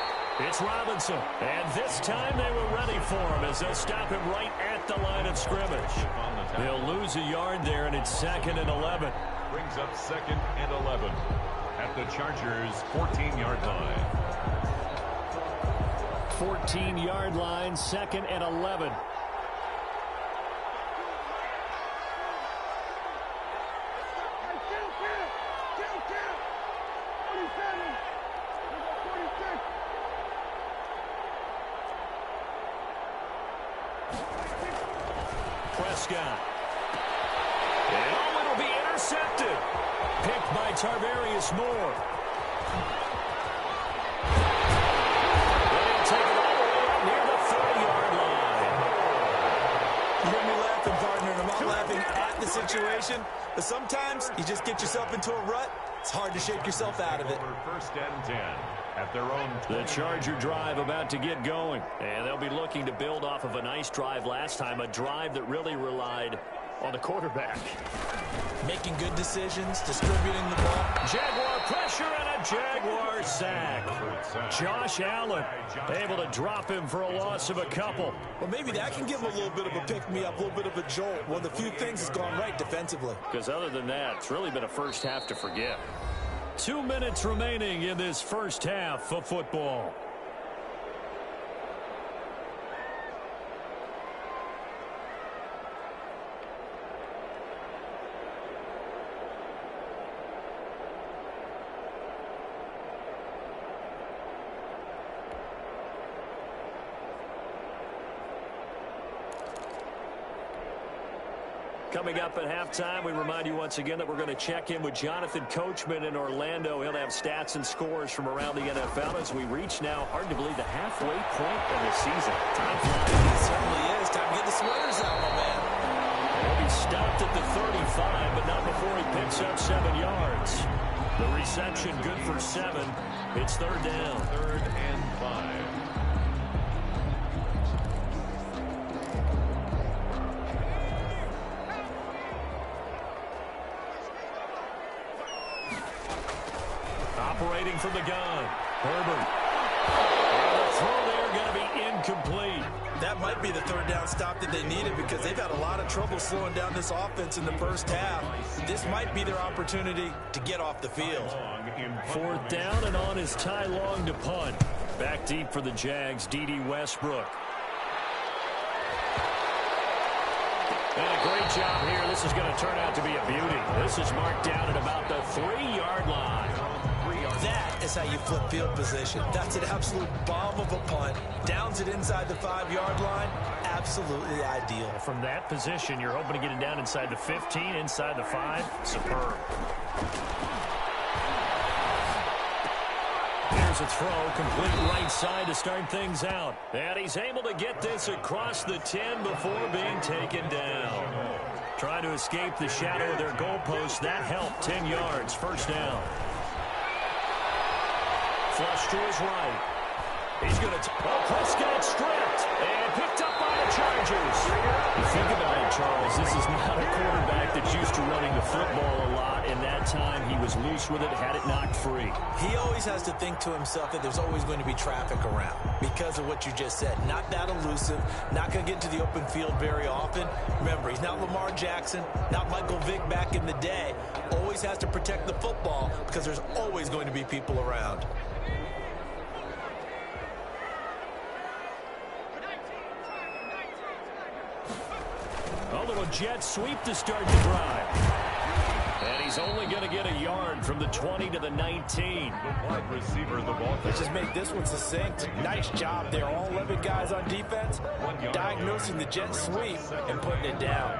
it's Robinson. And this time they were ready for him as they'll stop him right at the line of scrimmage. They'll lose a yard there, and it's 2nd and 11. Brings up 2nd and 11 at the Chargers' 14-yard line. 14-yard line, 2nd and 11. Prescott. And oh, it'll be intercepted. Picked by Tarvarius Moore. They'll take it all the way up near the 30-yard line. You hear me laughing, partner, and I'm not laughing at the situation, but sometimes you just get yourself into a rut. It's hard to shake yourself out of it. 1st and 10 at their own. The Charger drive about to get going, and they'll be looking to build off of a nice drive last time, a drive that really relied on the quarterback. Making good decisions, distributing the ball. Jaguar pressure and a Jaguar sack. Josh Allen able to drop him for a loss of a couple. Well, maybe that can give him a little bit of a pick-me-up, a little bit of a jolt. One of the few things has gone right defensively. Because other than that, it's really been a 1st half to forget. 2 minutes remaining in this 1st half of football. Coming up at halftime, we remind you once again that we're going to check in with Jonathan Coachman in Orlando. He'll have stats and scores from around the NFL as we reach now, hard to believe, the halfway point of the season. Time flies. It certainly is. Time to get the sweaters out, my man. He'll be stopped at the 35, but not before he picks up 7 yards. The reception good for 7. It's 3rd down. 3rd and 5. Operating from the gun, Herbert. And the throw there going to be incomplete. That might be the 3rd down stop that they needed because they've had a lot of trouble slowing down this offense in the 1st half. This might be their opportunity to get off the field. 4th down, and on is Ty Long to punt. Back deep for the Jags, D.D. Westbrook. And a great job here. This is going to turn out to be a beauty. This is marked down at about the 3-yard line. That is how you flip field position. That's an absolute bomb of a punt. Downs it inside the 5-yard line. Absolutely ideal. From that position, you're hoping to get it down inside the 15, inside the 5. Superb. Here's a throw, complete right side to start things out. And he's able to get this across the 10 before being taken down. Trying to escape the shadow of their goalpost. That helped. 10 yards, 1st down. Flush to his right. He's going to Prescott stripped and picked up by the Chargers. Chargers. You think about it, Charles, this is not a quarterback that's used to running the football a lot. In that time, he was loose with it, had it knocked free. He always has to think to himself that there's always going to be traffic around because of what you just said. Not that elusive, not going to get into the open field very often. Remember, he's not Lamar Jackson, not Michael Vick back in the day. Always has to protect the football because there's always going to be people around. A little jet sweep to start the drive. And he's only going to get a yard from the 20 to the 19. The wide receiver, the ball. Let's just make this one succinct. Nice job there. All 11 guys on defense diagnosing the jet sweep and putting it down.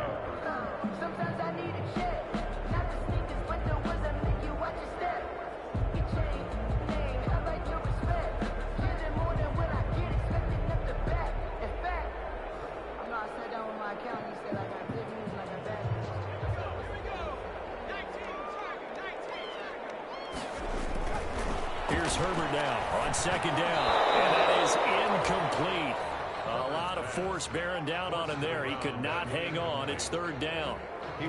Sometimes I need a check. Not the sneakers, but the ones that make you watch your step. Your chain, name, I like your respect. Getting more than what I get, expecting up the back. In fact, I'm not sat down with my accountant. He said I got good news and I got bad news. Here's Herbert now on second down. And that is incomplete. A lot of force bearing down on him there. He could not hang on. It's third down.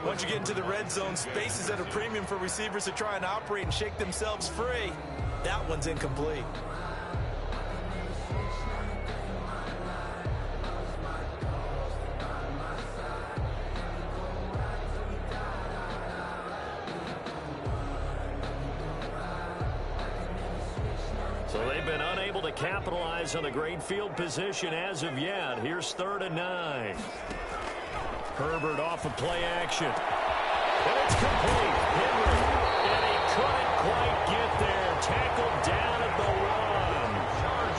Once you get into the red zone, space is at a premium for receivers to try and operate and shake themselves free. That one's incomplete. So they've been unable to capitalize on a great field position as of yet. Here's 3rd and 9. Herbert off of play action. And it's complete. Henry. And he couldn't quite get there. Tackled down at the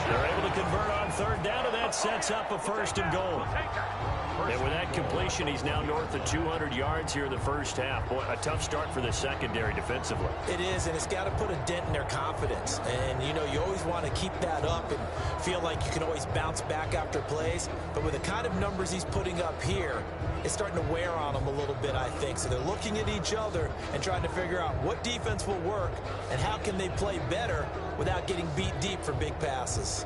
1. They're able to convert on 3rd down, and that sets up a 1st and goal. And with that completion, he's now north of 200 yards here in the first half. Boy, a tough start for the secondary defensively. It is, and it's got to put a dent in their confidence. And, you know, you always want to keep that up and feel like you can always bounce back after plays. But with the kind of numbers he's putting up here, it's starting to wear on them a little bit, I think. So they're looking at each other and trying to figure out what defense will work and how can they play better without getting beat deep for big passes.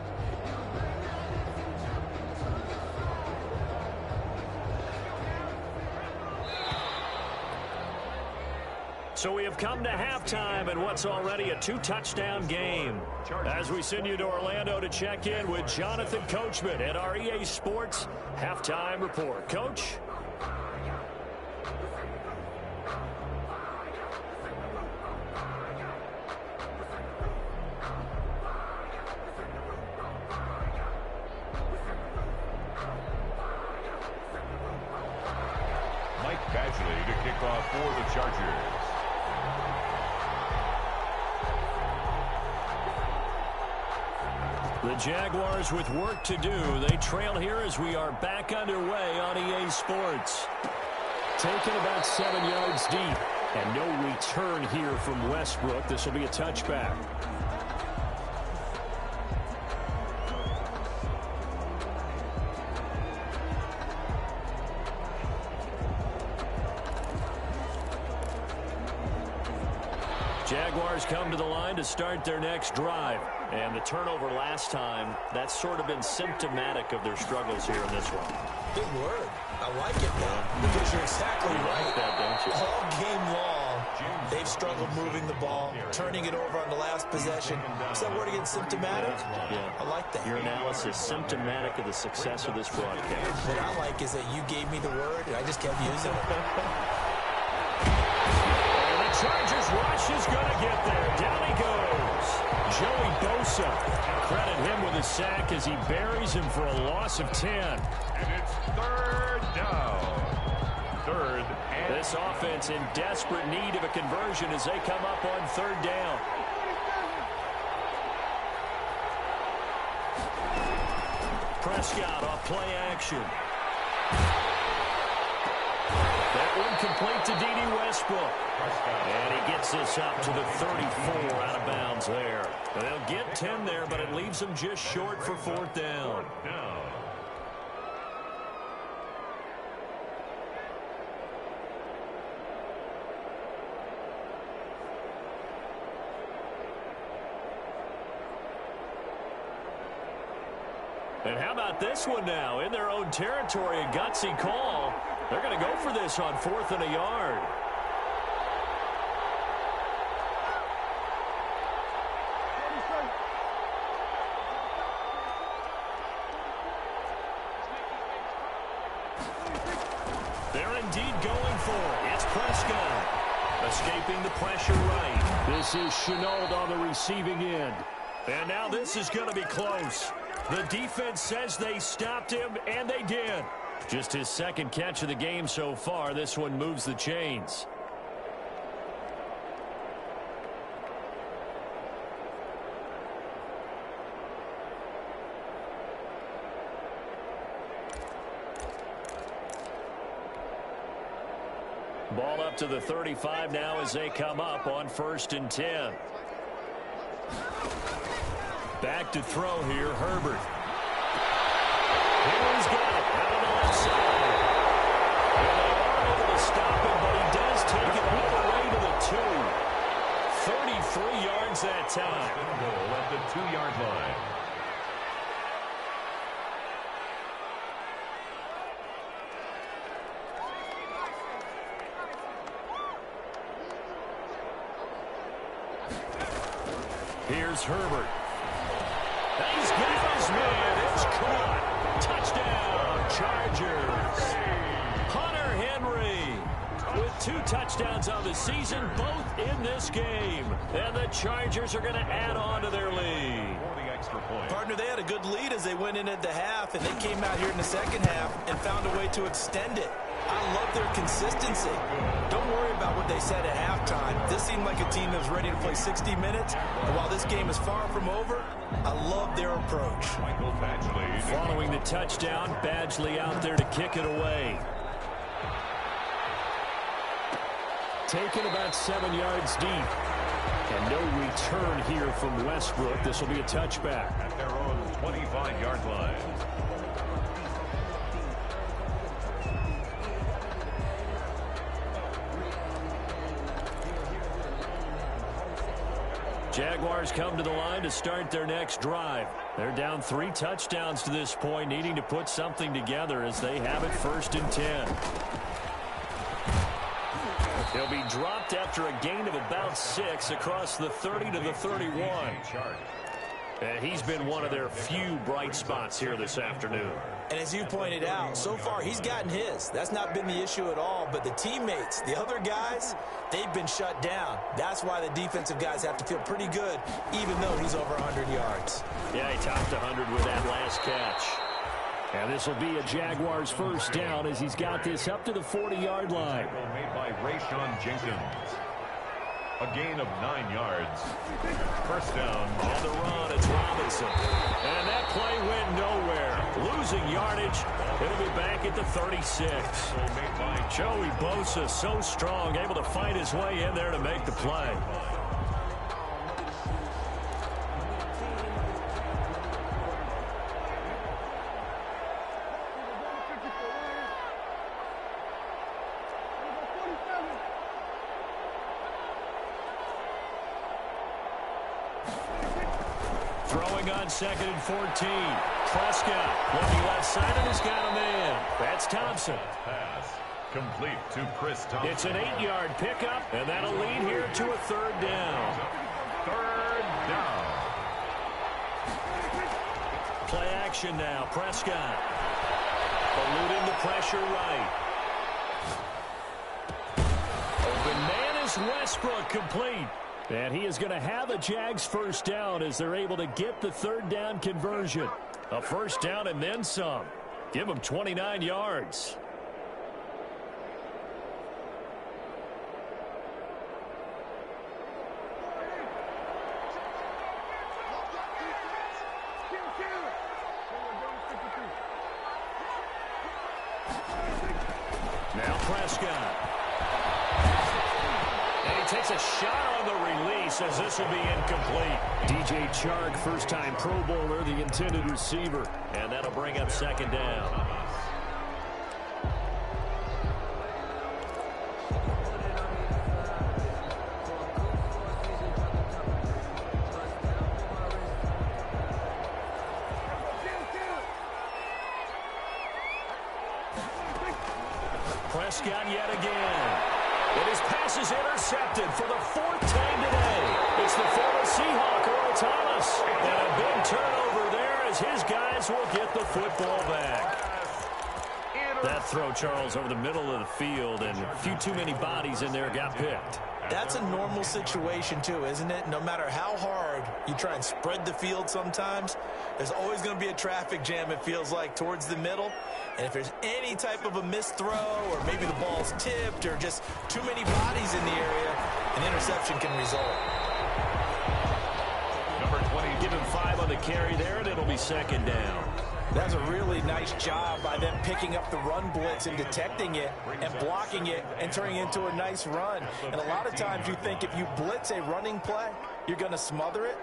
So we have come to halftime in what's already a 2-touchdown game. As we send you to Orlando to check in with Jonathan Coachman at our EA Sports Halftime Report. Coach? Mike Badgley to kick off for the Chargers. The Jaguars with work to do. They trail here as we are back underway on EA Sports. Taken about 7 yards deep. And no return here from Westbrook. This will be a touchback. Jaguars come to the line to start their next drive. And the turnover last time, that's sort of been symptomatic of their struggles here in this one. Big word. I like it, though, because you're exactly right. Like that, don't you? All game long, they've struggled moving the ball, turning it over on the last possession. Is that word again, symptomatic? Yeah. I like that. Your analysis, symptomatic of the success of this broadcast. What I like is that you gave me the word, and I just kept using it. Chargers rush is going to get there. Down he goes. Joey Bosa. Credit him with a sack as he buries him for a loss of 10. And it's 3rd down. 3rd and... This offense in desperate need of a conversion as they come up on 3rd down. Prescott off play action. That one complete to D.D. Westbrook. And he gets this up to the 34 out of bounds there. They'll get 10 there, but it leaves them just short for 4th down. And how about this one now? In their own territory, a gutsy call. They're going to go for this on 4th and a yard. They're indeed going for it. It's Prescott. Escaping the pressure right. This is Chenault on the receiving end. And now this is going to be close. The defense says they stopped him, and they did. Just his second catch of the game so far. This one moves the chains. Ball up to the 35 now as they come up on 1st and 10. Back to throw here, Herbert. He's got it out on the left side. And they are able to stop him, but he does take it all the way to the 2. 33 yards that time. Goal at the 2-yard line. Here's Herbert. He's got his man. It's caught. Touchdown, Chargers. Hunter Henry with 2 touchdowns on the season, both in this game. And the Chargers are going to add on to their lead. Partner, they had a good lead as they went in at the half, and they came out here in the second half and found a way to extend it. I love their consistency. Don't worry about what they said at halftime. This seemed like a team that was ready to play 60 minutes. And while this game is far from over, I love their approach. Following the touchdown, Badgley out there to kick it away. Taken about 7 yards deep. And no return here from Westbrook. This will be a touchback. At their own 25-yard line. Jaguars come to the line to start their next drive. They're down 3 touchdowns to this point, needing to put something together as they have it 1st and 10. He'll be dropped after a gain of about 6 across the 30 to the 31. And he's been one of their few bright spots here this afternoon. And as you pointed out, so far he's gotten his. That's not been the issue at all. But the teammates, the other guys, they've been shut down. That's why the defensive guys have to feel pretty good, even though he's over 100 yards. Yeah, he topped 100 with that last catch. And this will be a Jaguars first down as he's got this up to the 40-yard line. Made by Rayshon Jenkins. A gain of 9 yards. First down. On the run, it's Robinson. And that play went nowhere. Losing yardage. It'll be back at the 36. Joey Bosa, so strong, able to fight his way in there to make the play. Throwing on 2nd and 14. Prescott looking left side and has got a man. That's Thompson. Pass complete to Chris Thompson. It's an 8-yard pickup, and that'll lead here to a 3rd down. 3rd down. Play action now. Prescott eluding the pressure right. Open man is Westbrook, complete. And he is going to have a Jags first down as they're able to get the 3rd down conversion. A first down and then some. Give them 29 yards. Now Prescott. And he takes a shot on the release as this will be incomplete. DJ Chark, first-time Pro Bowler, the intended receiver. And that'll bring up 2nd down. Prescott yet again. And his pass is intercepted for the 4th time today. It's the former Seahawk, Earl Thomas. And a big turnover there as his guys will get the football back. That throw, Charles, over the middle of the field, and a few too many bodies in there got picked. That's a normal situation, too, isn't it? No matter how hard you try and spread the field sometimes, there's always going to be a traffic jam, it feels like, towards the middle. And if there's any type of a missed throw, or maybe the ball's tipped, or just too many bodies in the area, an interception can result. Number 20. Give him 5 on the carry there, and it'll be 2nd down. That's a really nice job by them picking up the run blitz and detecting it and blocking it and turning it into a nice run. And a lot of times you think if you blitz a running play, you're going to smother it.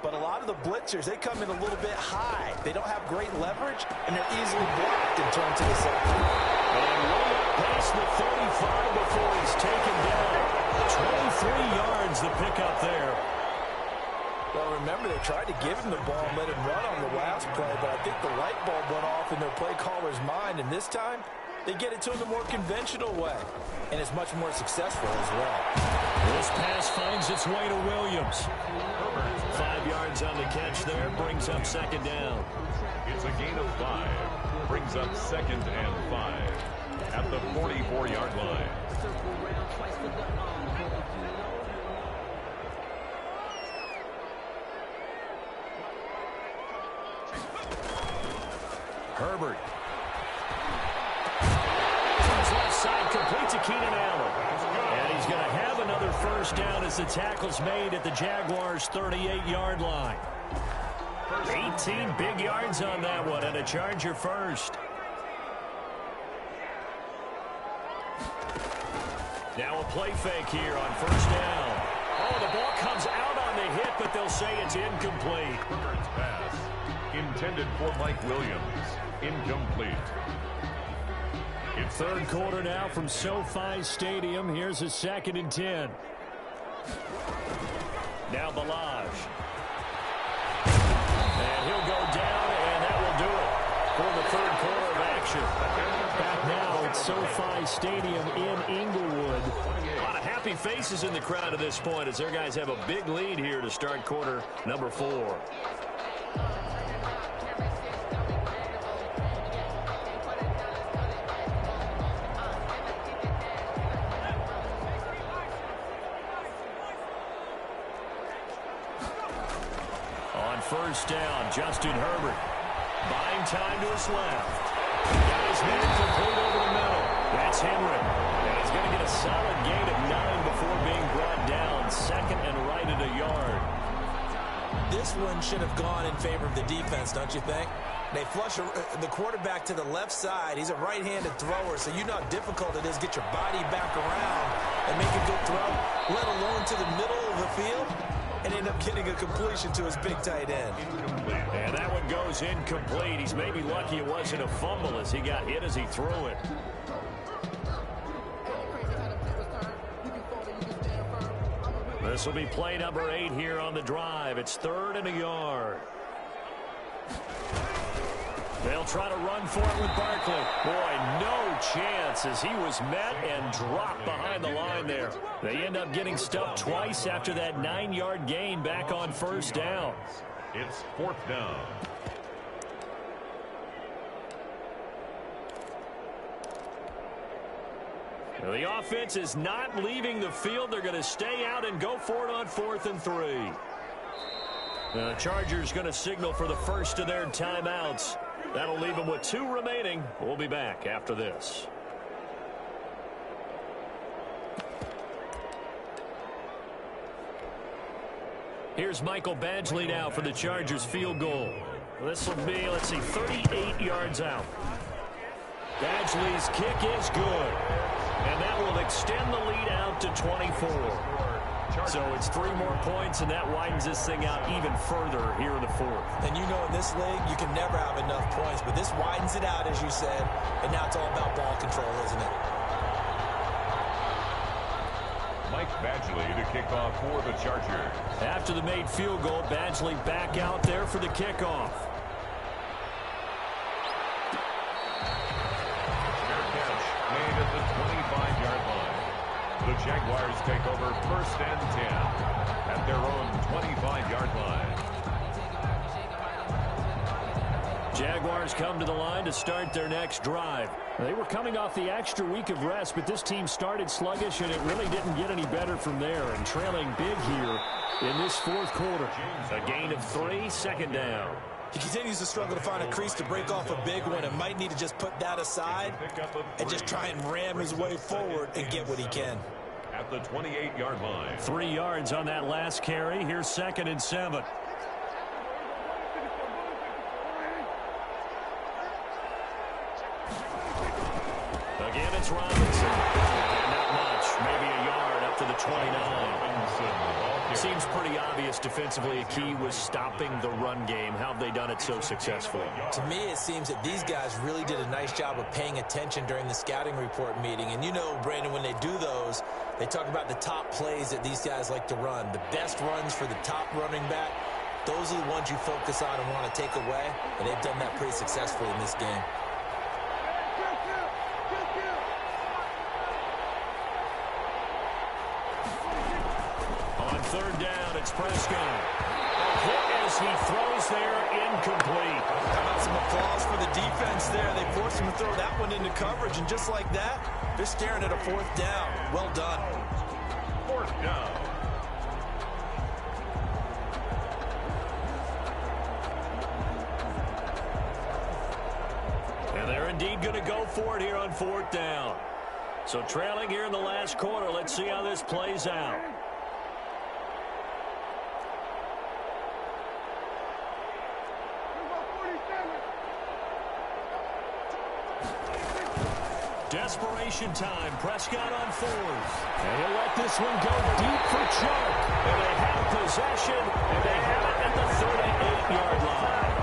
But a lot of the blitzers, they come in a little bit high. They don't have great leverage, and they're easily blocked and turned to the side. And way up past the 35 before he's taken down. 23 yards the pickup there. Well, remember, they tried to give him the ball and let him run on the last play, but I think the light bulb went off in their play caller's mind, and this time they get it to him the more conventional way, and it's much more successful as well. This pass finds its way to Williams. 5 yards on the catch there, brings up 2nd down. It's a gain of 5. Brings up 2nd and 5 at the 44-yard line. Herbert. Comes left side, complete to Keenan Allen. And he's going to have another 1st down as the tackle's made at the Jaguars' 38-yard line. 18 big yards on that one, and a Charger 1st. Now a play fake here on 1st down. Oh, the ball comes out on the hit, but they'll say it's incomplete. Herbert's pass intended for Mike Williams. Incomplete. In 3rd quarter now from SoFi Stadium. Here's a 2nd and 10. Now Balaj. And he'll go down, and that will do it for the 3rd quarter of action. Back now at SoFi Stadium in Inglewood. A lot of happy faces in the crowd at this point as their guys have a big lead here to start quarter number 4. On 1st down, Justin Herbert buying time to his left. Got his man complete over the middle. That's Henry. And he's going to get a solid gain of 9 before being brought down. 2nd and right at a yard. This one should have gone in favor of the defense, don't you think? They flush the quarterback to the left side. He's a right-handed thrower, so you know how difficult it is to get your body back around and make a good throw, let alone to the middle of the field, and end up getting a completion to his big tight end. And that one goes incomplete. He's maybe lucky it wasn't a fumble as he got hit as he threw it. This will be play number 8 here on the drive. It's 3rd and a yard. They'll try to run for it with Barkley. Boy, no chance as he was met and dropped behind the line there. They end up getting stuffed twice after that 9-yard gain back on 1st down. It's 4th down. Now, the offense is not leaving the field. They're going to stay out and go for it on 4th and 3. The Chargers going to signal for the first of their timeouts. That'll leave them with 2 remaining. We'll be back after this. Here's Michael Badgley now for the Chargers field goal. This will be, let's see, 38 yards out. Badgley's kick is good. And that will extend the lead out to 24. So it's 3 more points, and that widens this thing out even further here in the 4th. And you know in this league, you can never have enough points, but this widens it out, as you said, and now it's all about ball control, isn't it? Mike Badgley to kick off for the Chargers. After the made field goal, Badgley back out there for the kickoff. Fair catch made at the Jaguars take over 1st and 10 at their own 25-yard line. Jaguars come to the line to start their next drive. They were coming off the extra week of rest, but this team started sluggish, and it really didn't get any better from there, and trailing big here in this fourth quarter. A gain of 3, 2nd down. He continues to struggle to find a crease to break off a big one and might need to just put that aside and just try and ram his way forward and get what he can. At the 28-yard line. 3 yards on that last carry. Here's 2nd and 7. Again, it's Robinson. Not much. Maybe a yard up to the 29. Seems pretty obvious defensively a key was stopping the run game. How have they done it so successfully? To me, it seems that these guys really did a nice job of paying attention during the scouting report meeting. And you know, Brandon, when they do those, they talk about the top plays that these guys like to run. The best runs for the top running back, those are the ones you focus on and want to take away. And they've done that pretty successfully in this game. Third down, it's Prescott. Quick as he throws there, incomplete. How about some applause for the defense there? They forced him to throw that one into coverage, and just like that, they're staring at a 4th down. Well done. 4th down. And they're indeed going to go for it here on 4th down. So trailing here in the last quarter, let's see how this plays out. Desperation time. Prescott on 4th. And he'll let this one go deep for Chuck. And they have possession, and they have it at the 38-yard line.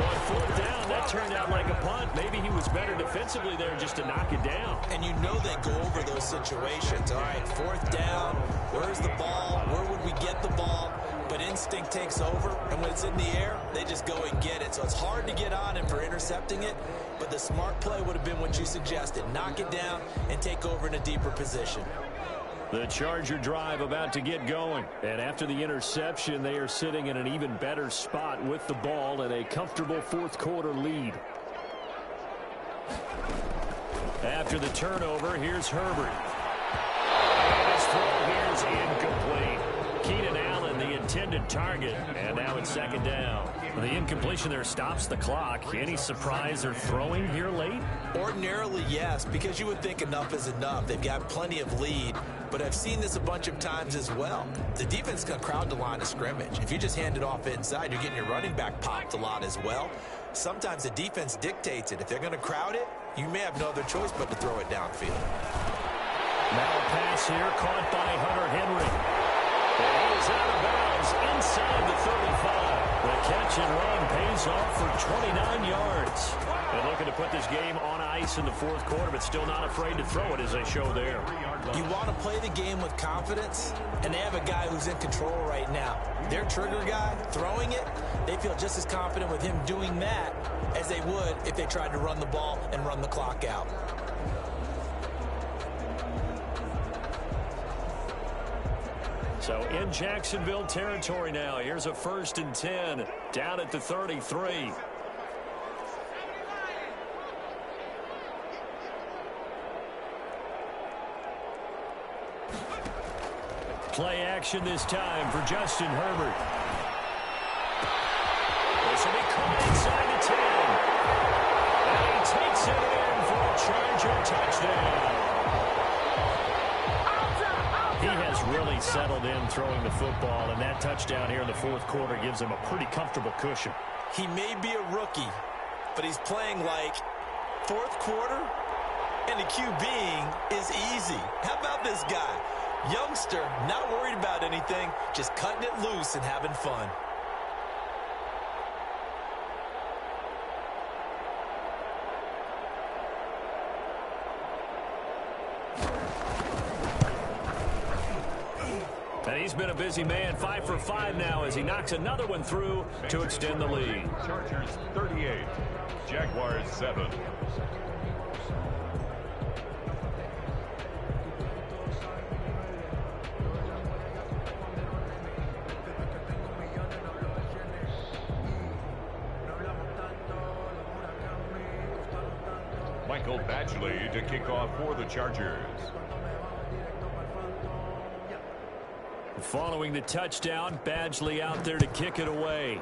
On 4th down, that turned out like a punt. Maybe he was better defensively there just to knock it down. And you know they go over those situations. All right, 4th down. Where's the ball? Where would we get the ball? But instinct takes over, and when it's in the air, they just go and get it. So it's hard to get on him for intercepting it, but the smart play would have been what you suggested. Knock it down and take over in a deeper position. The Charger drive about to get going. And after the interception, they are sitting in an even better spot with the ball and a comfortable fourth quarter lead. After the turnover, here's Herbert. And his throw here is incomplete. Keenan Allen, the intended target, and now it's 2nd down. The incompletion there stops the clock. Any surprise they're throwing here late? Ordinarily, yes, because you would think enough is enough. They've got plenty of lead, but I've seen this a bunch of times as well. The defense can crowd the line of scrimmage. If you just hand it off inside, you're getting your running back popped a lot as well. Sometimes the defense dictates it. If they're going to crowd it, you may have no other choice but to throw it downfield. Now a pass here caught by Hunter Henry. And he is out of bounds inside the 35. The catch and run pays off for 29 yards. And looking to put this game on ice in the fourth quarter, but still not afraid to throw it as they show there. You want to play the game with confidence, and they have a guy who's in control right now. Their trigger guy, throwing it, they feel just as confident with him doing that as they would if they tried to run the ball and run the clock out. So in Jacksonville territory now. Here's a 1st and 10 down at the 33. Play action this time for Justin Herbert. This will be caught inside the 10. And he takes it in for a Charger touchdown. He has really settled in throwing the football, and that touchdown here in the fourth quarter gives him a pretty comfortable cushion. He may be a rookie, but he's playing like fourth quarter, and the QBing is easy. How about this guy? Youngster, not worried about anything, just cutting it loose and having fun. And he's been a busy man, 5 for 5 now as he knocks another one through to extend the lead. Chargers 38, Jaguars 7. Michael Badgley to kick off for the Chargers. Following the touchdown, Badgley out there to kick it away.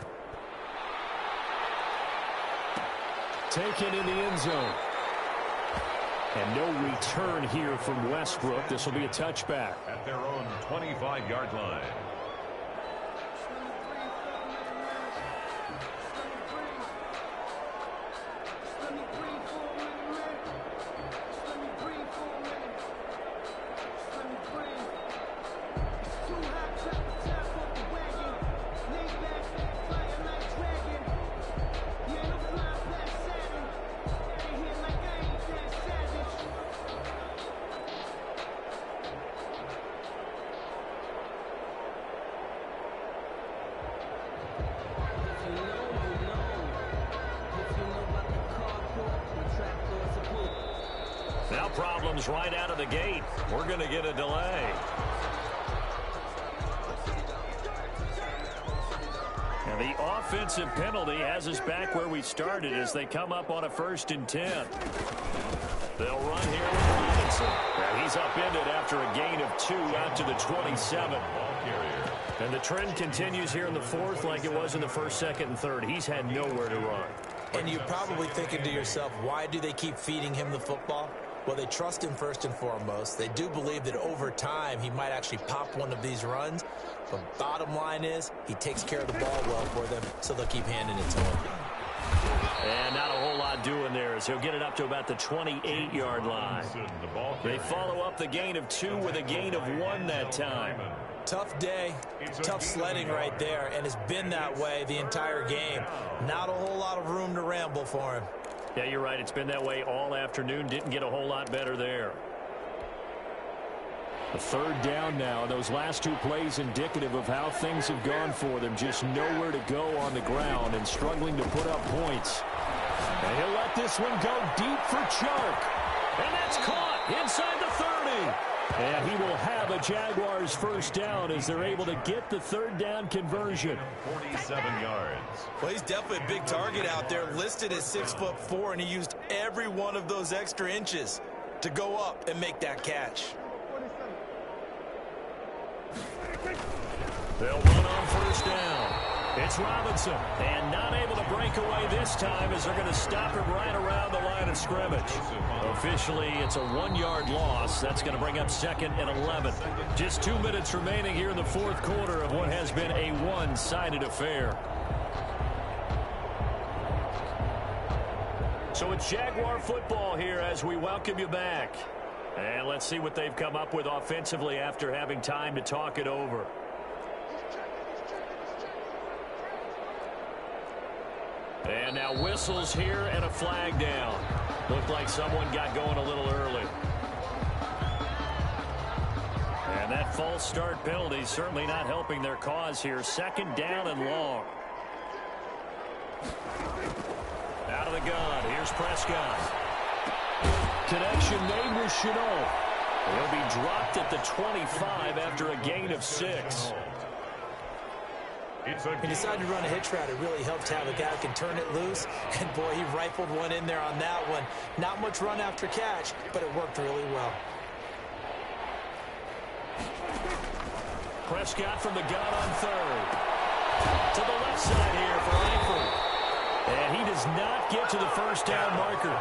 Taken in the end zone. And no return here from Westbrook. This will be a touchback. At their own 25-yard line. Now problems right out of the gate. We're going to get a delay. And the offensive penalty has us back where we started as they come up on a 1st and 10. They'll run here with Robinson. And he's upended after a gain of 2 out to the 27. And the trend continues here in the 4th like it was in the 1st, 2nd, and 3rd. He's had nowhere to run. And you're probably thinking to yourself, why do they keep feeding him the football? Well, they trust him first and foremost. They do believe that over time he might actually pop one of these runs. But bottom line is he takes care of the ball well for them, so they'll keep handing it to him. And not a whole lot doing there as he'll get it up to about the 28-yard line. They follow up the gain of 2 with a gain of 1 that time. Tough day, tough sledding right there, and it's been that way the entire game. Not a whole lot of room to ramble for him. Yeah, you're right. It's been that way all afternoon. Didn't get a whole lot better there. A 3rd down now. Those last 2 plays indicative of how things have gone for them. Just nowhere to go on the ground and struggling to put up points. And he'll let this one go deep for Chark. And that's caught inside the 30. And he will have a Jaguars 1st down as they're able to get the 3rd down conversion. 47 yards. Well, he's definitely a big target out there, listed at 6'4", and he used every one of those extra inches to go up and make that catch. They'll run on 1st down. It's Robinson, and not able to break away this time as they're going to stop him right around the line of scrimmage. Officially, it's a 1-yard loss. That's going to bring up 2nd and 11. Just 2 minutes remaining here in the 4th quarter of what has been a one-sided affair. So it's Jaguar football here as we welcome you back. And let's see what they've come up with offensively after having time to talk it over. And now whistles here and a flag down. Looked like someone got going a little early. And that false start penalty certainly not helping their cause here. 2nd down and long. Out of the gun. Here's Prescott. Connection made with Chenault. He'll be dropped at the 25 after a gain of 6. He decided to run a hitch route. It really helped to have a guy who can turn it loose. And, boy, he rifled one in there on that one. Not much run after catch, but it worked really well. Prescott from the gun on 3rd. To the left side here for Langford. And he does not get to the 1st down marker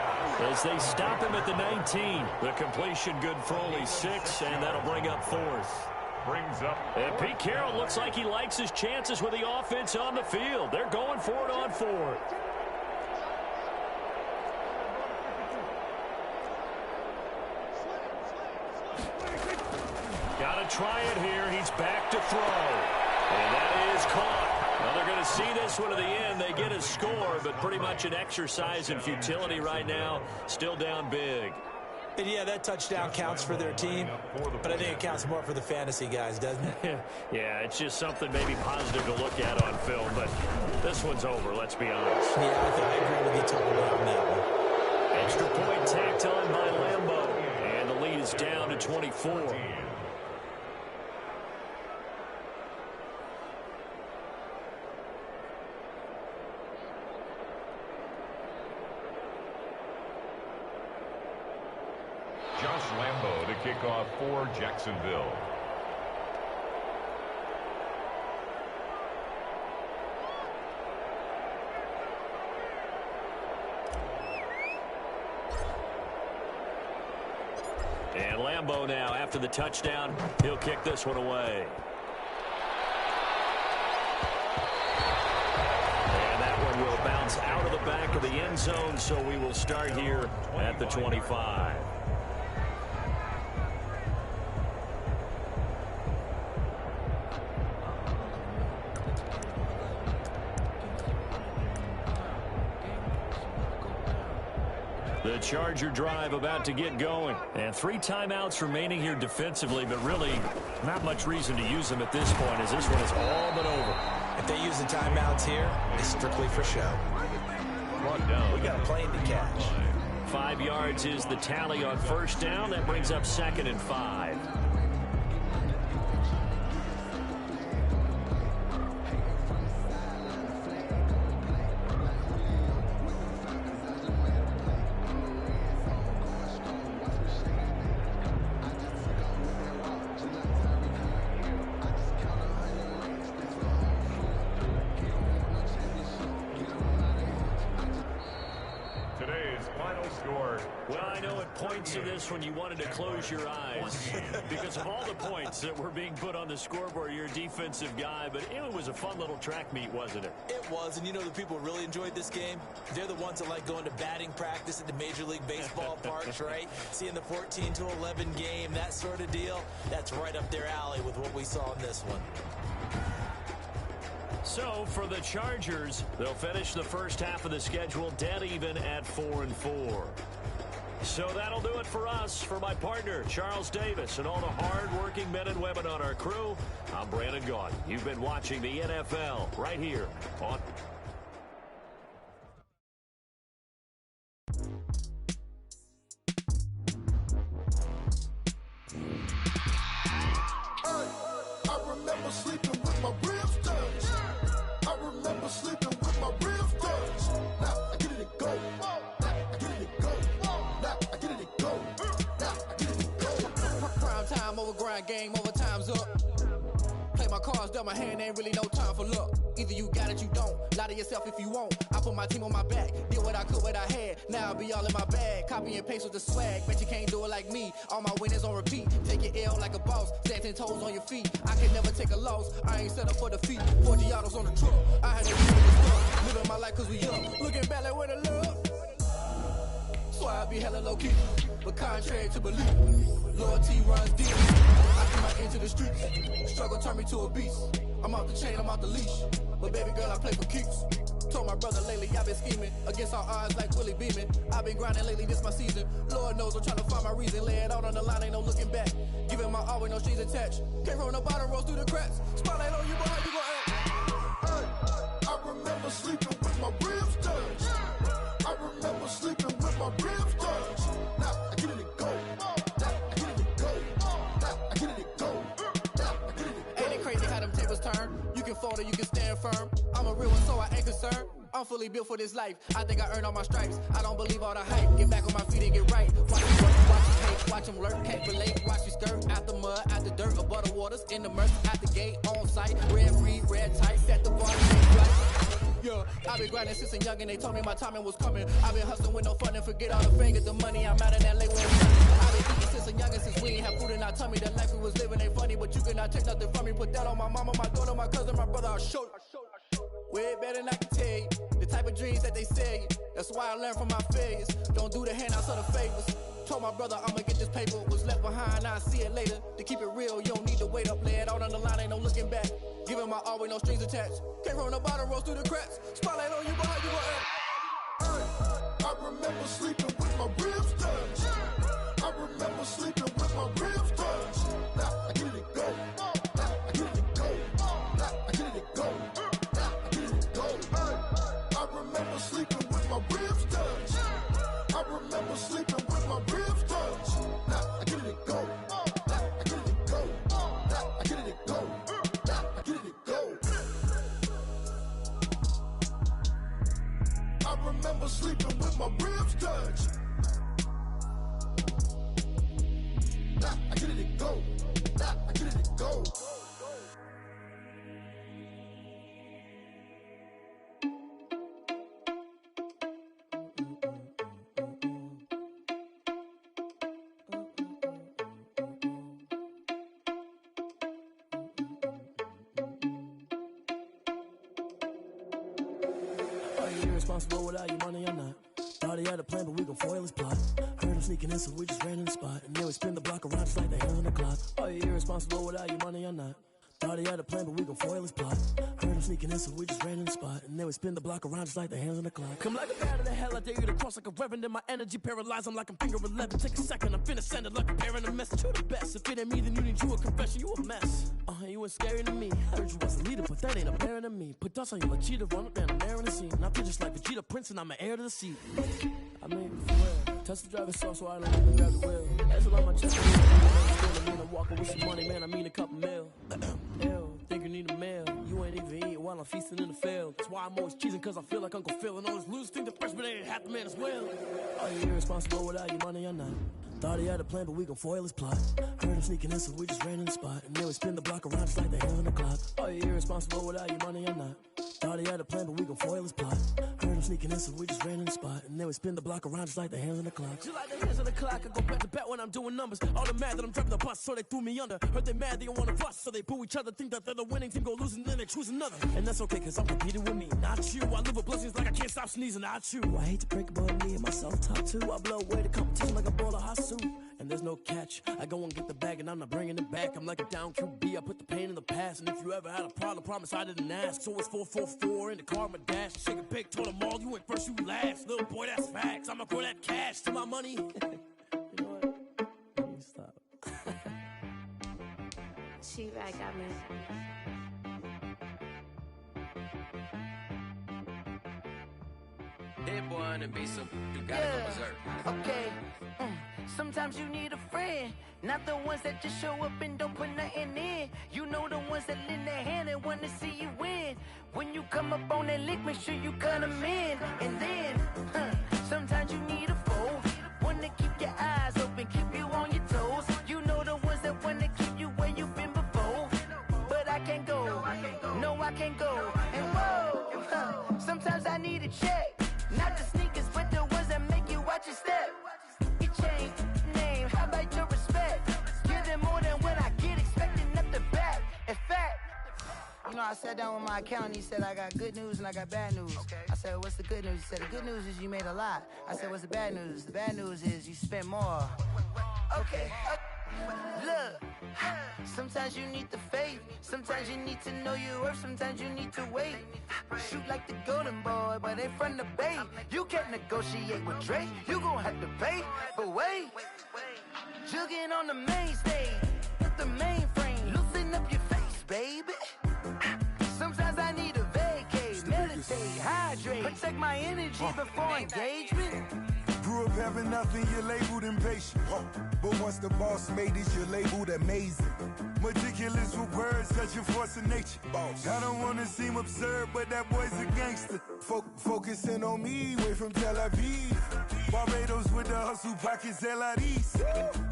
as they stop him at the 19. The completion good for only 6, and that'll bring up 4th. Brings up. And Pete Carroll looks like he likes his chances with the offense on the field. They're going for it on 4th. Got to try it here. He's back to throw. And that is caught. Well, they're going to see this one to the end. They get a score, but pretty much an exercise in futility right now. Still down big. And yeah, that touchdown counts for their team, but I think it counts more for the fantasy guys, doesn't it? Yeah, it's just something maybe positive to look at on film, but this one's over, let's be honest. Yeah, I agree with you totally on that one. Extra point tacked on by Lambeau, and the lead is down to 24. Josh Lambo to kick off for Jacksonville. And Lambo now, after the touchdown, he'll kick this one away. And that one will bounce out of the back of the end zone, so we will start here at the 25. The Charger drive about to get going. And 3 timeouts remaining here defensively, but really not much reason to use them at this point, as this one is all but over. If they use the timeouts here, it's strictly for show. We got a plane to catch. 5 yards is the tally on first down. That brings up 2nd and 5. When you wanted to close your eyes because of all the points that were being put on the scoreboard. You're a defensive guy, but it was a fun little track meet, wasn't it? It was, and you know the people really enjoyed this game? They're the ones that like going to batting practice at the Major League Baseball parks, right? Seeing the 14-11 game, that sort of deal. That's right up their alley with what we saw in this one. So for the Chargers, they'll finish the first half of the schedule dead even at 4-4. So that'll do it for us. For my partner, Charles Davis, and all the hard-working men and women on our crew, I'm Brandon Gaudin. You've been watching the NFL right here on... I remember sleeping with my ribs touched. I remember sleeping with my ribs touched. Now I get it to go. Time over grind game, over time's up. Play my cards, dealt my hand, ain't really no time for luck. Either you got it, you don't. Lie to yourself if you won't. I put my team on my back, did what I could, what I had. Now I'll be all in my bag, copy and paste with the swag. Bet you can't do it like me. All my winners on repeat. Take your L like a boss, stand 10 toes on your feet. I can never take a loss, I ain't set up for defeat. 40 autos on the truck, I had to use the stuff. Living my life cause we up, looking back like where the love. So I be hella low-key, but contrary to belief, loyalty runs deep. I come out into the streets, struggle turn me to a beast. I'm off the chain, I'm off the leash, but baby girl, I play for keeps. Told my brother lately, I've been scheming, against all odds like Willie Beeman. I've been grinding lately, this my season. Lord knows I'm trying to find my reason. Lay it out on the line, ain't no looking back. Giving my all with no strings attached. Came from the bottom, rose through the cracks. Spotlight on you, but how you gon' act? I remember sleeping with my ribs touched. I remember sleeping with my ribs touched. Now I get it to go. Now I get it to go. Now I get it to go. Now I get it to go. Ain't it crazy how them tables turn? You can fold or you can stand firm. I'm a real one, so I ain't concerned. I'm fully built for this life. I think I earned all my stripes. I don't believe all the hype. Get back on my feet and get right. Watch them work, watch them hate, watch them lurk, can't relate. Watch you skirt out the mud, out the dirt, above the waters, in the murk, out the gate, on site. Red read, red tight, set the bar, right. Yeah, I've been grinding since a young and they told me my timing was coming. I've been hustling with no fun and forget all the fame, get the money. I'm out of that late when I've been eating since a young and since we ain't have food in our tummy. The life we was living ain't funny, but you cannot take nothing from me. Put that on my mama, my daughter, my cousin, my brother, I'll show you. Way better than I can tell you. The type of dreams that they sell you. That's why I learned from my failures. Don't do the handouts or the favors. Told my brother I'ma get this paper. Was left behind, I'll see it later. To keep it real, you don't need to wait up. Lay it out on the line, ain't no looking back. Giving my all with no strings attached. Came from the bottom, rose through the cracks. Spotlight on you, but how you gon' act? I remember sleeping with my ribs touched. I remember sleeping with my ribs touched. Now I get it to go. Now I get it to go. Now I get it to go. Now I get it to go. I remember sleeping with my ribs touched. I remember sleeping with my ribs touched. Now I get it to go. Now I get it to go. Now I get it to go. Now I get it to go. I remember sleeping with my ribs touched. irresponsible without your money or not. Thought he had a plan, but we gon' foil his plot. Heard him sneaking in, so we just ran in the spot. And then we spin the block around just like the hands on the clock. Are you irresponsible without your money or not? Thought he had a plan, but we gon' foil his plot. Heard him sneaking in, so we just ran in the spot. And then we spin the block around just like the hands on the clock. Come like a bat of the hell, I dare you to cross like a reverend. In my energy paralyzed, I'm like I'm finger 11. Take a second, I'm finna send it like a parent a message. You the best, if it ain't me, then you need you a confession. You a mess, you ain't scary to me. I heard you was a leader, but that ain't apparent to me. Put dust on you, a cheater, run up down and air in the scene. And I feel just like Vegeta Prince, and I'm an heir to the seat. I mean, for real. Tesla driver soft, so I don't even grab the wheel. That's a lot of my chest. I'm walking with some money, man, I mean a couple mil. Ew, think you need a meal. You ain't even eating while I'm feasting in the field. That's why I'm always cheesing, cause I feel like Uncle Phil. And all this losers think the freshman ain't half the man as well. Are you irresponsible without your money or not? Thought he had a plan, but we gon' foil his plot. Heard him sneaking in, so we just ran in the spot. And then we spin the block around just like the hands on the clock. Are you irresponsible without your money or not? Thought he had a plan, but we gon' foil his plot. Heard him sneaking in, so we just ran in the spot. And then we spin the block around just like the hands on the clock. Just like the hands on the clock, I go back to back when I'm doing numbers. All the mad that I'm driving the bus, so they threw me under. Heard they mad, they don't wanna bust, so they boo each other. Think that they're the winning team, go losing, then they choose another. And that's okay, cause I'm competing with me, not you. I live with blessings like I can't stop sneezing, not you. I hate to break it, but me and myself top two. I blow away the competition like a bowl of hot soup. And there's no catch, I go and get the bag and I'm not bringing it back. I'm like a down QB, I put the pain in the past. And if you ever had a problem, promise I didn't ask. So it's 444 in the car, my dash. Shake a big, told them all, you ain't first, you last. Little boy, that's facts, I'ma grow that cash to my money. You know what? Let me stop. She right got me. That boy on the beat, so you gotta go berserk. Okay. Sometimes you need a friend, not the ones that just show up and don't put nothing in. You know the ones that lend their hand and want to see you win. When you come up on that lick, make sure you cut them in. And then, sometimes you need a foe, one to keep your eyes open, keep you on your toes. You know the ones that want to keep you where you've been before. But I can't go, no I can't go. And whoa, sometimes I need a check, not the sneakers, but the ones that make you watch your step. Your chain, name, how about your respect? Give them more than what I get, expecting nothing back. In fact, you know, I sat down with my accountant, he said I got good news and I got bad news. Okay. I said, what's the good news? He said, the good news is you made a lot. I said, what's the bad news? The bad news is you spent more. Okay. Look, sometimes you need the faith, sometimes you need to know your worth, sometimes you need to wait. Shoot like the golden boy, but in front of the bay. You can't negotiate with Drake, you gon' have to pay. But wait, jugging on the main stage, with the mainframe, loosen up your face, baby. Sometimes I need a vacate, meditate, hydrate, protect my energy before engagement. Grew up having nothing, you're labeled impatient. But once the boss made it, you're labeled amazing. Meticulous with words, such a force of nature. I don't wanna seem absurd, but that boy's a gangster. Focusing on me, way from Tel Aviv. Barbados with the hustle pockets, LIDs.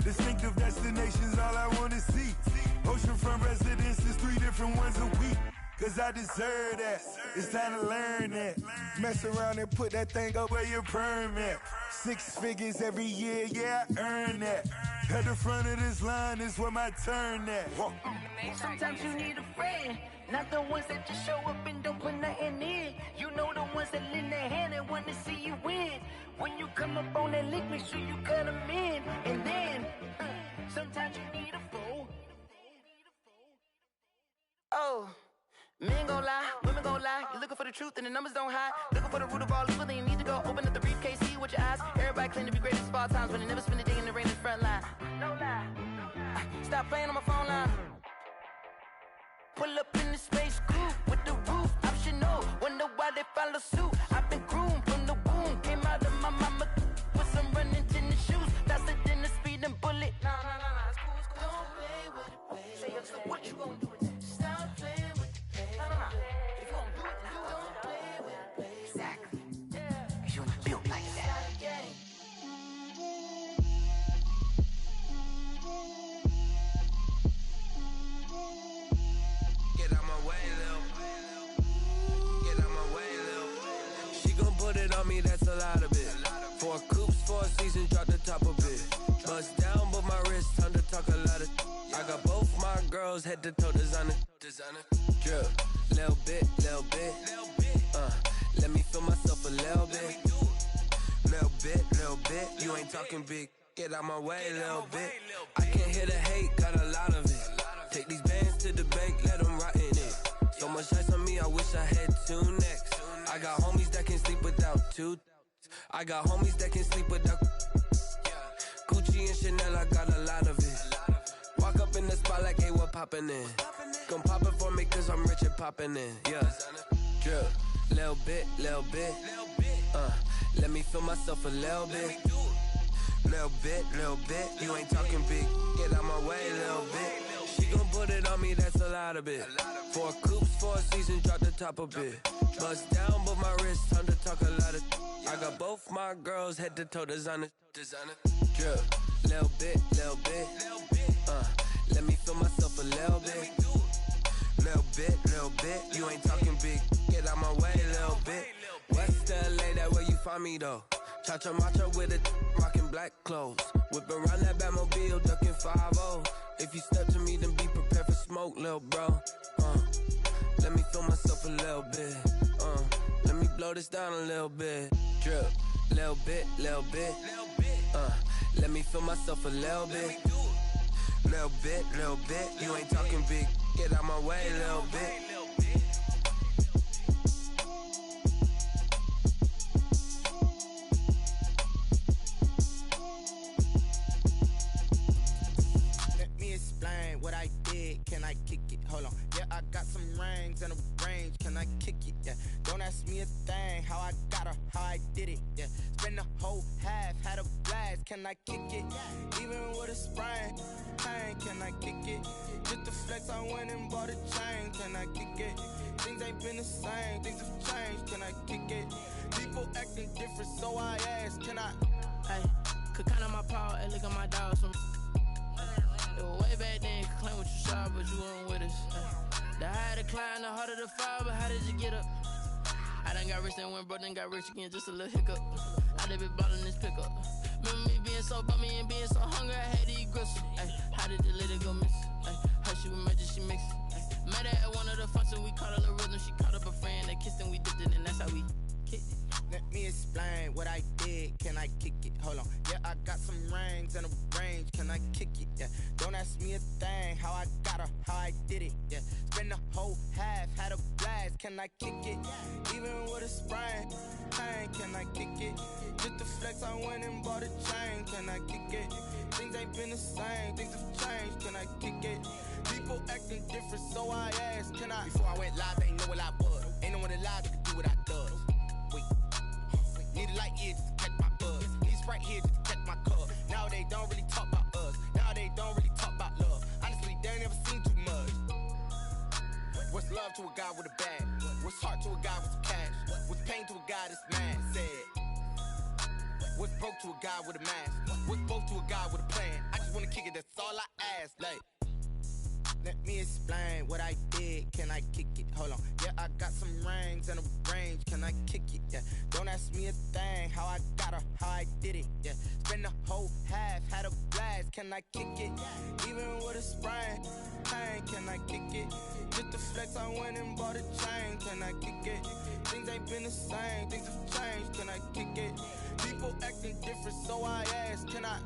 Distinctive destinations, all I wanna see. Oceanfront residences, 3 different ones a week. Cause I deserve that, it's time to learn that. Mess around and put that thing up where your perm at. 6 figures every year, yeah, I earn that. At the front of this line is where my turn at. Sometimes you need a friend, not the ones that just show up and don't put nothing in. You know the ones that lend their hand and want to see you win. When you come up on that lick, make sure you cut them in. And then, sometimes you need a fool. Oh. Men gon' lie, women gon' lie. You're looking for the truth and the numbers don't hide. Looking for the root of all evil, then you need to go open up the briefcase, see with your eyes. Everybody claim to be greatest of all times, but they never spend a day in the rain in the front line. No lie. Stop playing on my phone line. Pull up in the space coupe with the roof optional. Wonder why they follow suit. I've been groomed from the womb. Came out of my mama with some running tennis shoes. Faster than the speeding bullet. Nah, it's cool, it's cool. Don't play with it, baby. Say so what you gon' do with that? Stop playing with it, baby. Nah. If you gon' do it, then don't play with it, baby. Exactly. Yeah. You ain't built like that. Get out my way, Lil. Get out my way, Lil. She gon' put it on me, that's a lot of it. 4 coops, 4 seasons, drop the top a bit. Bust down, but my wrist, time to talk a lot of. I got both my girls, head to toe designer. Drip, little bit. Let me feel myself a little You ain't talking big, get out my way a little bit. I can't hear the hate, got a lot of it. Take these bands to the bank, let them rot in it. So much ice on me, I wish I had 2 necks. I got homies that can sleep without 2. I got homies that can sleep without Gucci and Chanel, I got a lot of it. Walk up in the spot like, hey, what poppin' in? Gon' pop it for me cause I'm rich and poppin' in, yeah. Drip, little bit, let me feel myself a little bit. Little bit, you ain't talking big, get out my way a little bit. She gon' put it on me, that's a lot of it. 4 coops, 4 seasons, drop the top a bit. Bust down, but my wrist, time to talk a lot of. I got both my girls head to toe designer. Drip, little bit, let me feel myself a little bit. Little bit, you ain't talking big, get out my way a little bit. West LA, that where you find me though. Cha-cha matcha with a rockin' black clothes. Whip around that Batmobile, ducking 5-0. If you step to me, then be prepared for smoke, lil' bro. Let me feel myself a little bit. Let me blow this down a little bit. Drip, little bit. Let me feel myself a little bit. Little bit. You ain't talking big, get out my way a little bit. Explain what I did, can I kick it? Hold on, yeah, I got some rings and a range, can I kick it? Yeah, don't ask me a thing, how I got her, how I did it, yeah. Spend the whole half, had a blast, can I kick it? Even with a sprain, pain, can I kick it? Just the flex, I went and bought a chain, can I kick it? Things ain't been the same, things have changed, can I kick it? People acting different, so I ask, can I? Hey, could count on my power, and look at my dogs from. Way back then, you could claim what you saw, but you weren't with us. The higher the climb, the harder the fall, but how did you get up? I done got rich and went broke, then got rich again, just a little hiccup. I done been ballin' this pickup. Remember me being so bummy and being so hungry, I had to eat gristle. How did the lady go miss? Her she was magic, she mixed. Met her at one of the functions, we caught a little rhythm. She caught up a friend, they kissed and we dipped it, and that's how we kicked it. Let me explain what I did, can I kick it? Hold on, yeah, I got some rings and a range, can I kick it? Yeah, don't ask me a thing, how I got her, how I did it? Yeah, spend the whole half, had a blast, can I kick it? Even with a sprain, pain, can I kick it? Just the flex, I went and bought a chain, can I kick it? Things ain't been the same, things have changed, can I kick it? People acting different, so I asked, can I? Before I went live, they ain't know what I was. Ain't no one alive that could do what I does. Need a light here just to catch my buzz. Need Sprite here just to catch my cup. Now they don't really talk about us. Now they don't really talk about love. Honestly, they ain't never seen too much. What's love to a guy with a bag? What's heart to a guy with some cash? What's pain to a guy that's mad? Said. What's broke to a guy with a mask? What's both to a guy with a plan? I just wanna kick it, that's all I ask. Like, let me explain what I did, can I kick it? Hold on, yeah, I got some rings and a range, can I kick it? Yeah, don't ask me a thing, how I got her, how I did it? Yeah, spend the whole half, had a blast, can I kick it? Even with a sprain, pain, can I kick it? Just the flex, I went and bought a chain, can I kick it? Things ain't been the same, things have changed, can I kick it? People acting different, so I ask, can I?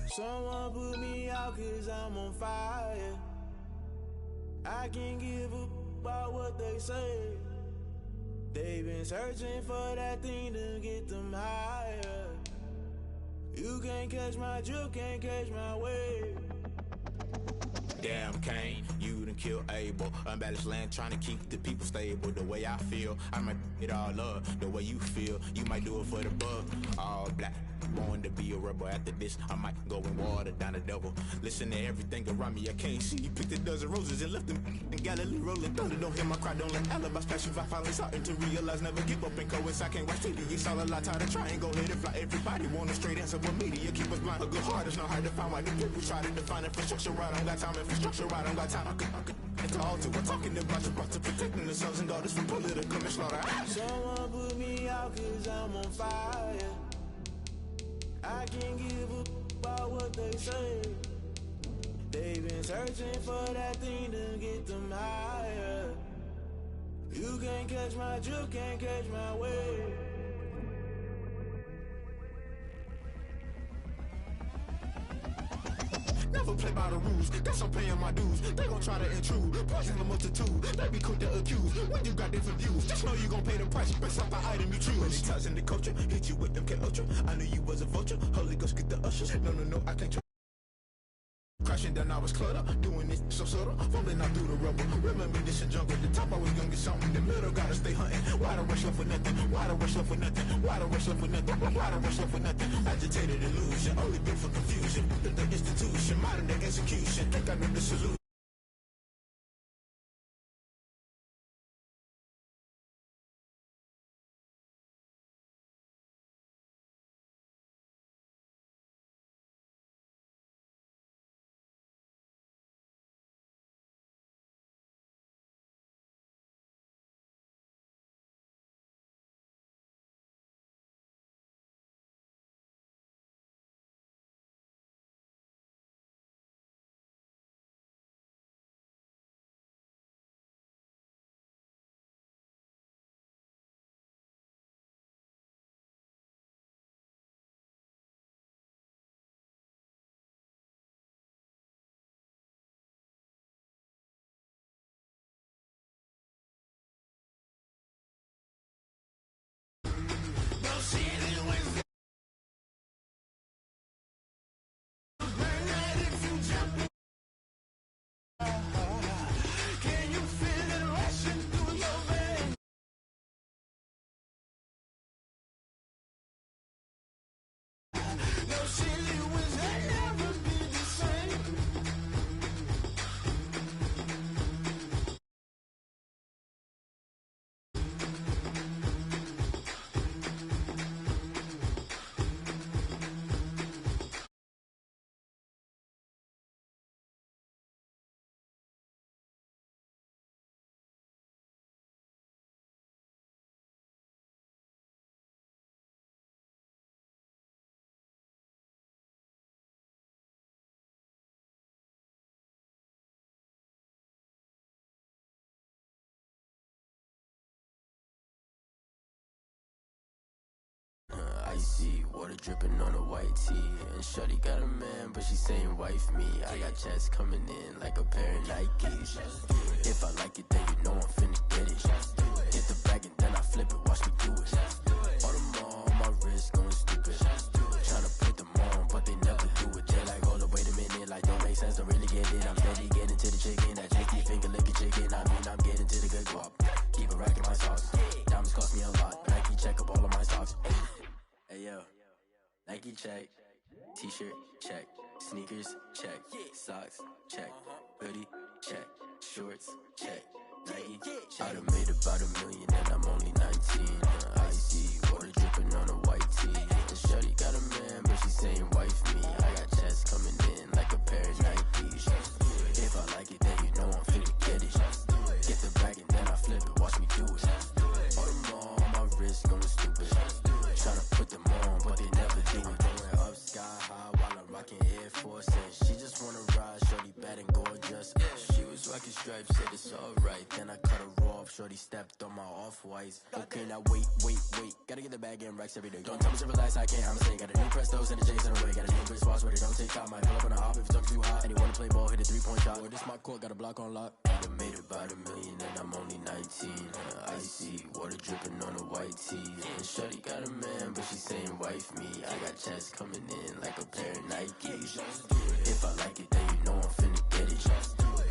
Someone put me out cause I'm on fire. I can't give a about what they say. They've been searching for that thing to get them higher. You can't catch my drift, can't catch my wave. Damn Kane, you done killed Abel. Unbalanced land trying to keep the people stable. The way I feel, I might it all up. The way you feel, you might do it for the bug. All black, born to be a rebel. After this, I might go and water down the devil. Listen to everything around me, I can't see. Picked a dozen roses and left them in Galilee rolling thunder. Don't hear my cry, don't let alibis pass you. I finally starting to realize, never give up and coincide. Can't watch TV, it's all a lot. Tired of trying, go ahead and fly. Everybody want a straight answer with media. Keep us blind, a good heart, it's not hard to find. Why the people try to define infrastructure right. I don't got time, infrastructure right. I don't got time. It's all to we're talking about your brother protecting the sons and daughters from political manslaughter. Someone put me out cause I'm on fire. I can't give a about what they say. They've been searching for that thing to get them higher. You can't catch my drift, can't catch my wave. Never play by the rules, guess I'm paying my dues. They gon' try to intrude, poison the multitude. They be quick to accuse, when you got different views. Just know you gon' pay the price, based off the item you choose. Many times in the culture, hit you with them K-Ultra. I knew you was a vulture, Holy Ghost get the ushers. No, I can't. Crashing down, I was cluttered, doing this so subtle, falling out through the rubble. Remember this in jungle, the top I was young and something. The middle gotta stay hunting. Why the rush up for nothing? Why the rush up for nothing? Why the rush up for nothing? Why the rush up for nothing? Agitated illusion, only built for confusion. The institution, modern day execution. Think I know the solution. Icy, water dripping on a white tee. And shorty got a man, but she saying wife me. I got checks coming in like a pair of Nikes. If I like it, then you know I'm finna get it. Hit the bag and then I flip it, watch me do it. Audemars on my wrist, going stupid. Tryna put them on, but they never do it. They're like, hold up, wait a minute, like don't make sense, don't really get it. I'm steady getting to the chicken, that tasty finger licking chicken. I mean, I'm getting to the good guap. Keep a rack in my socks. Diamonds cost me a lot, but I keep check up all of my socks. Hey yo, Nike check, t-shirt check, sneakers check, socks check, hoodie check, shorts check, Nike. I done made about $1 million and I'm only 19. Icy, water dripping on a white tee. And shorty got a man, but she saying wife me. I got checks coming in like a pair of Nikes. If I like it, then you know I'm finna get it. Get the bag and then I flip it, watch me do it. Audemars on my wrist, going stupid. Tryna put them on, but they never do it. Going up sky high while I'm rocking Air Force. And she just wanna ride, shorty bad and gorgeous. She was rocking stripes, said it's alright. Then I cut her off, shorty stepped on my off-whites. Okay, now wait. Gotta get the bag and racks every day. Don't tell me to relax, I can't, I'm saying. Got a new Prestos and a J's in the way. Got a new bitch watch, but it don't take time. Might pull up on a hop if it's talking too hot. And he wanna play ball, hit a 3-point shot. Well, this my court, got a block on lock. I done made about $1 million and I'm only 19. Icy, water dripping on a white tee. And shorty got a man, but she saying wife me. I got checks coming in like a pair of Nikes. If I like it, then you know I'm finna get it.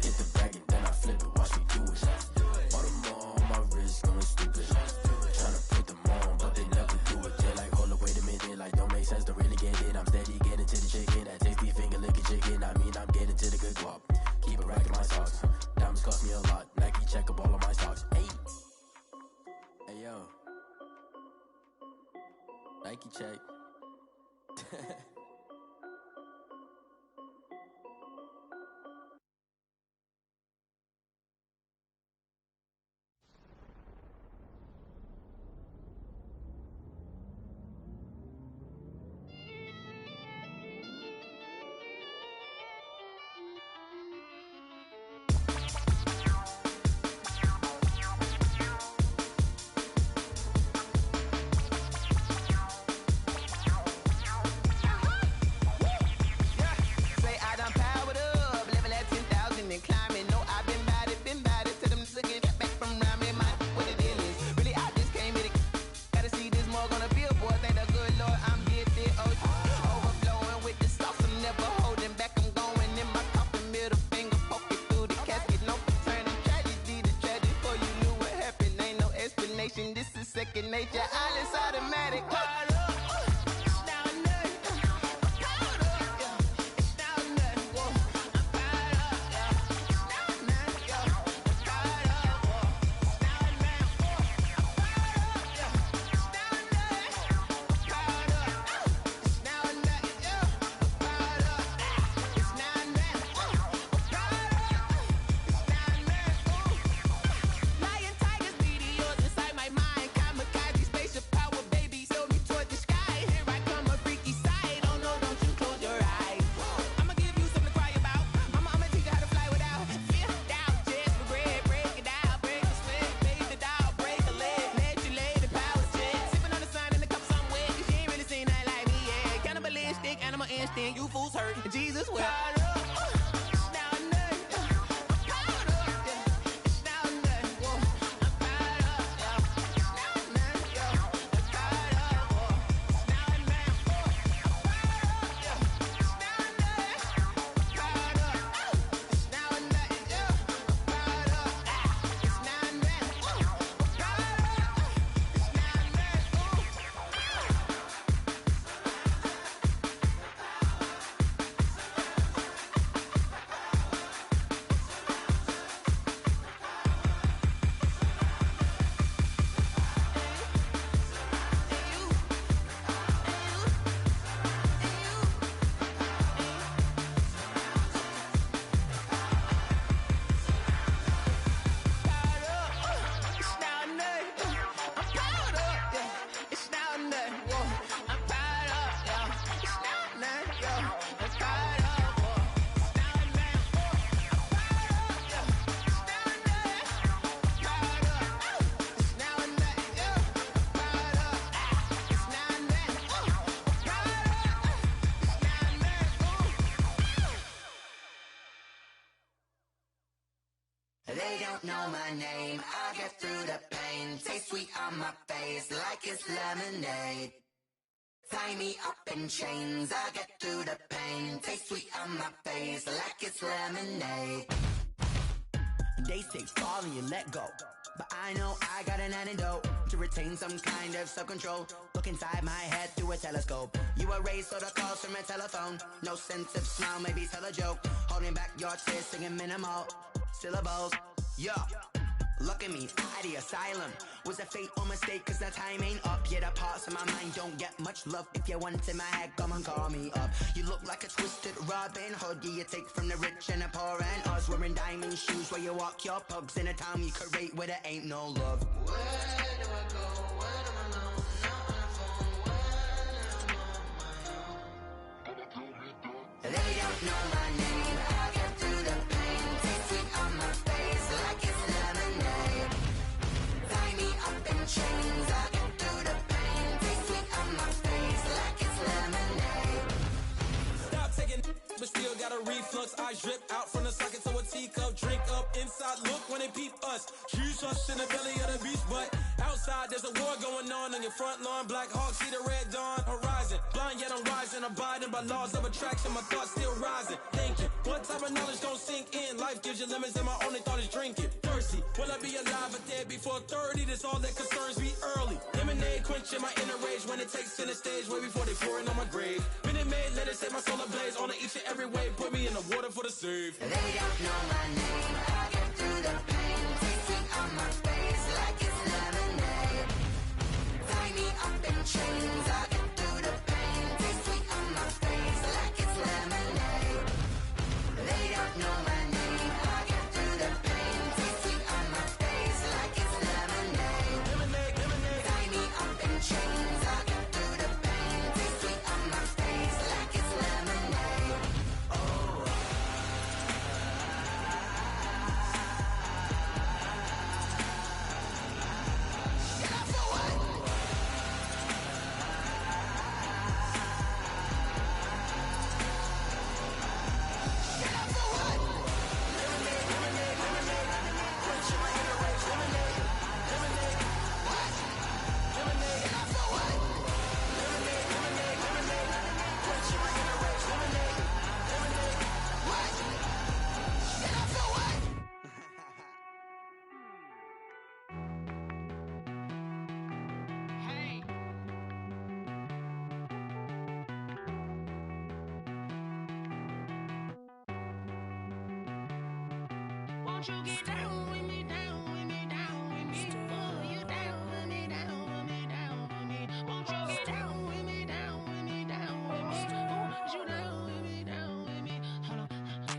Hit the bag and then I flip it, watch me do it. Audemars on my wrist, going stupid. Tryna put them on, but they never do it. They're like, hold up, wait a minute, like don't make sense, don't really get it. I'm steady getting to the chicken, that tasty finger licking chicken. I mean, I'm getting to the good guap. Keep a rack in my socks. Diamonds cost me a lot. Nike check up all of my stocks. Hey yo, Nike check. second nature. All is automatic. You fools hurt. Jesus will. They don't know my name, I get through the pain. Taste sweet on my face like it's lemonade. Tie me up in chains, I get through the pain. Taste sweet on my face like it's lemonade. They say fall and you let go, but I know I got an antidote to retain some kind of self-control. Look inside my head through a telescope. You erase all the calls from a telephone. No sense of smile, maybe tell a joke. Holding back your tears, singing minimal syllables. Yeah, look at me, at the asylum. Was a fate or mistake, cause the time ain't up. Yeah, the parts of my mind don't get much love. If you want in my head, come and call me up. You look like a twisted Robin Hood. Yeah, you take from the rich and the poor and us. Wearing diamond shoes where you walk your pugs in a town you create where there ain't no love. Where do I go? Where do I know? Not on the phone. When I'm on my own. They don't know my name. I get through the pain. Taste sweet on my face like it's lemonade. Tie me up in chains. I get through the pain. Taste sweet on my face like it's lemonade. Stop taking, but still got a reflux. Eyes drip out from the socket to a teacup. Drink up inside, look when they peep us. Choose us in the belly of the beast, but outside there's a war going on your front lawn. Black Hawk, see the red dawn horizon. Blind yet I'm rising, abiding by laws of attraction. My thoughts still rising. Thinking, what type of knowledge don't sink in? Life gives you lemons and my only thought is drinking. Thirsty, will I be alive or dead before 30? That's all that concerns me early. Lemonade quenching my inner rage when it takes center stage way before they pour it on my grave. Minute Maid, let it set my soul ablaze. On each and every way, put me in the water for the save. They don't know my name. I get through the pain. Taste sweet on my face like it's lemonade. Tie me up in chains. I get through the pain. Taste sweet on my face like it's lemonade. They don't know my name. I get through the pain. Taste sweet on my face like it's lemonade. Tie me up in chains. I get through the pain. Taste sweet on my face like it's lemonade. Oh. Won't you get down with me, down with me, down with me? Oh, you down with me, down with me, down with me. Won't you get down with me, down with me, down with me? Oh, you down with me, down with me? Hold on.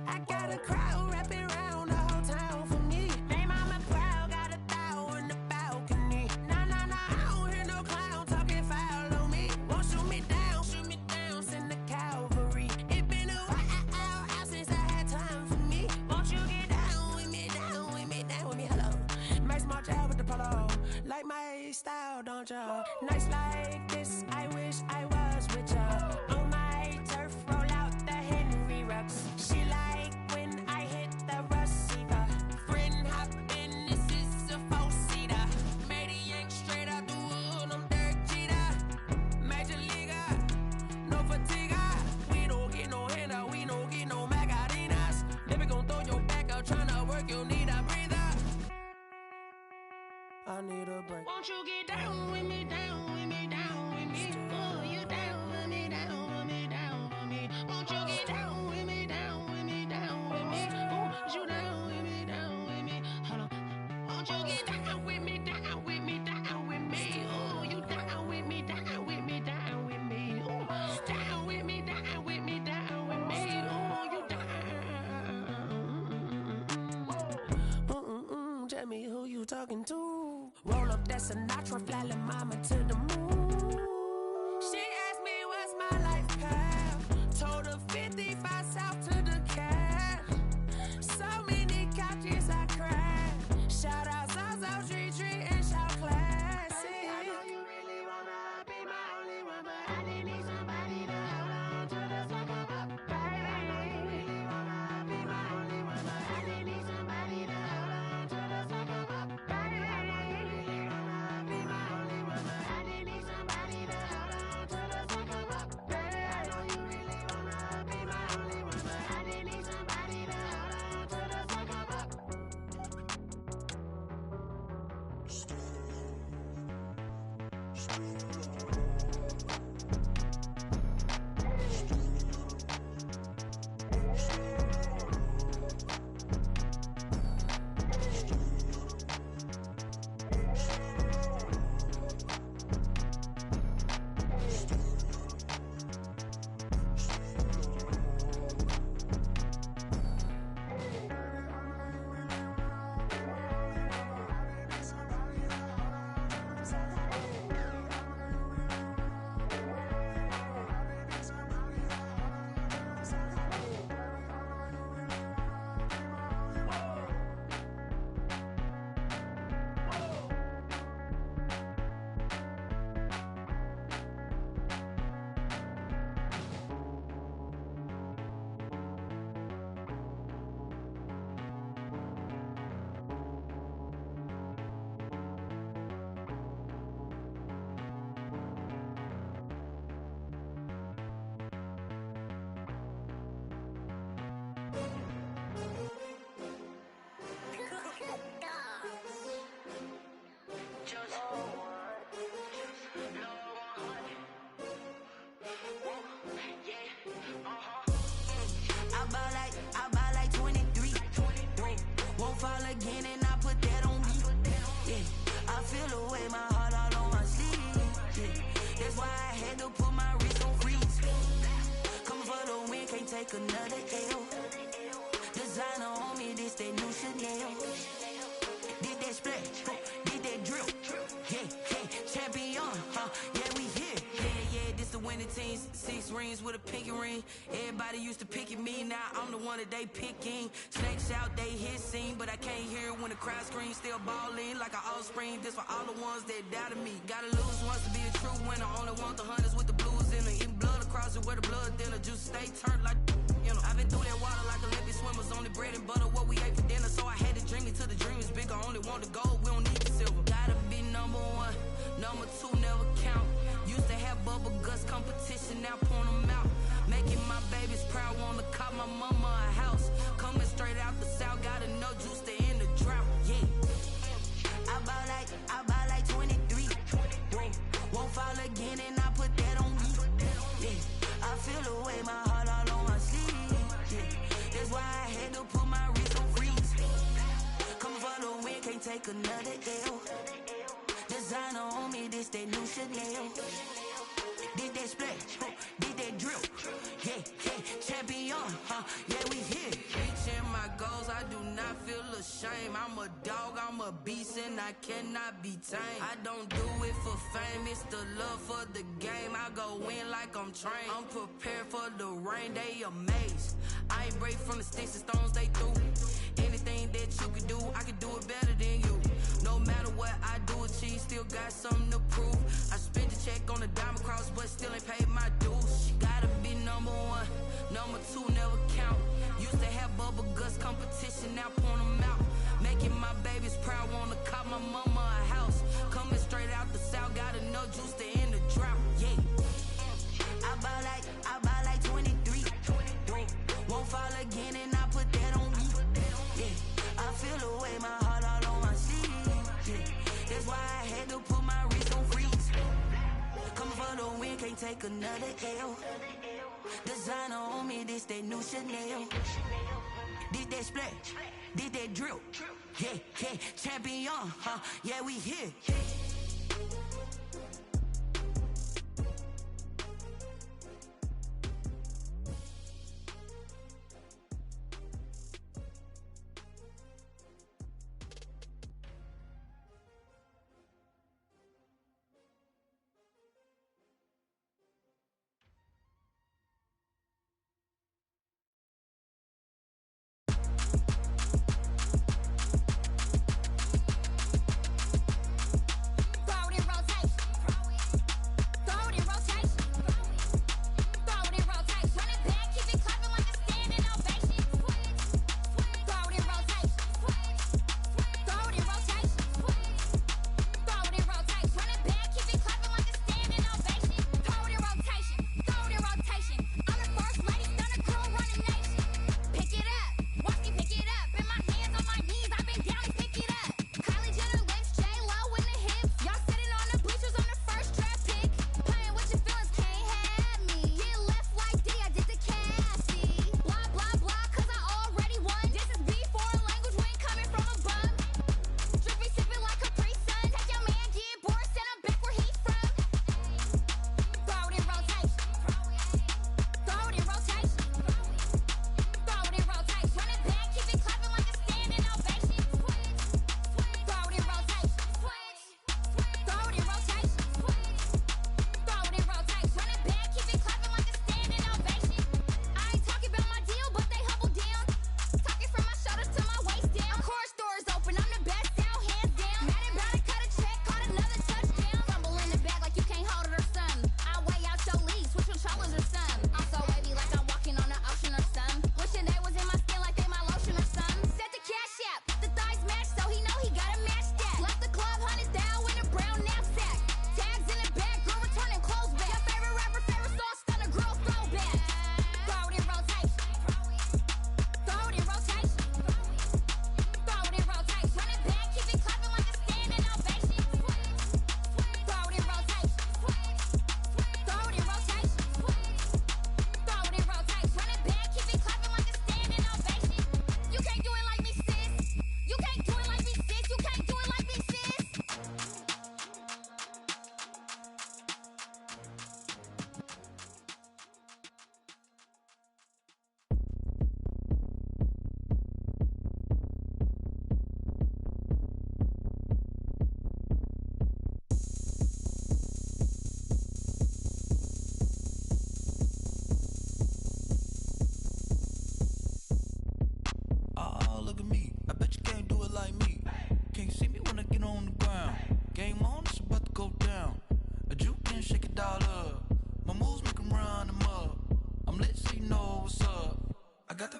I got a crowd wrapping around the whole town for me. Hey, mama proud, got a thou in the balcony. Nah, nah, nah, I don't hear no clown talking foul on me. Won't shoot me down, send the cavalry. It been a while since I had time for me. Won't you get down with me, down with me, down with me? Hello. Max March out with the polo. Like my style, don't y'all? Nights like this, I wish I was with y'all. On my turf, roll out the Henry Rux. She like when I hit the receiver. Friend hop in, this is a four-seater. Made a yank straight out the wood, I'm Derek Jeter. Major leaguer, no fatigue. We don't get no handout, we don't get no Macarinas. Never gon' throw your back out, tryna work, you need a breather. I need a break. Won't you get down with me, down with me, down with me? Oh, you down with me, down with me, down with me? Won't you get down with me, down with me, down with me? Oh, you down with me, down with me? Hold on. Won't you get down with me, down with me, down with me? Oh, you down with me, down with me, down with me? Oh, down with me, down with me, down with me? Oh, you down. Tell me who you talking to. Roll up that Sinatra, fly la mama to the moon. She asked me what's my life path. Told her 55 south to the cat. So many couches I cried. Shout out Zazo, Tree, and shout classic. I know you really wanna be my only one, but I didn't need somebody to hold on to the sucker up, baby. I know you really wanna be my only one, but I didn't need somebody to hold on to the sucker up, baby. I know you really wanna be my only one, but I didn't need somebody to hold on to the sucker up, baby. I know you really wanna be my only one, but I didn't need somebody to hold on to the sucker up. I buy like 23. Won't fall again and I put that on me. Yeah, I feel the way, my heart all on my sleeve. Yeah, that's why I had to put my wrist on freeze. Coming for the win, can't take another L. Designer on me, this that new Chanel. Did that splash, did that drill. Yeah, champion, yeah, we here. Yeah, this the winning team. 6 rings with a pinky ring. Everybody used to pick at me, now I'm the one that they picking. Snakes out, they hit scene, but I can't hear it when the crowd screams. Still balling like an offspring. This for all the ones that doubted me. Gotta lose once to be a true winner. Only want the hunters with the blues in it. Eating blood across it where the blood thinner. Juice stay turned like, you know. I've been through that water like Olympic swimmers. Only bread and butter, what we ate for dinner. So I had to dream it till the dream is bigger. Only want the gold, we don't need the silver. Gotta be number 1, number 2 never count. Used to have bubble guts competition, now point them out. Making my babies proud, wanna cop my mama a house. Coming straight out the south, got enough juice to end the drought. Yeah, I buy like 23. Won't fall again and I put that on me. Yeah, I feel the way, my heart all on my sleeve. Yeah, that's why I had to put my wrist on freeze. take another L. Designer on me, this that new Chanel. Did that splash, did that drill. Yeah, champion, yeah, we here. Reaching my goals, I do not feel ashamed. I'm a dog, I'm a beast, and I cannot be tamed. I don't do it for fame, it's the love for the game. I go in like I'm trained. I'm prepared for the rain, they amazed. I ain't break from the sticks and stones they threw. Anything that you can do, I can do it better than you. No matter what I do, achieve, still got something to prove. I spent the check on the diamond cross, but still ain't paid my dues. Gotta be number one, number two never count. Used to have bubble guts competition, now point them out. Making my babies proud, wanna cop my mama a house. Coming straight out the south, got enough juice to end the drought. Yeah, I buy like 23. Won't fall again, and I put that on me. Yeah, I feel the way, my heart all on my sleeve. Yeah, that's why I had to put my wrist on freeze. Coming for the win, can't take another L. Designer on me, this that new Chanel. Did that splash, did that drill. Yeah, champion, yeah, we here.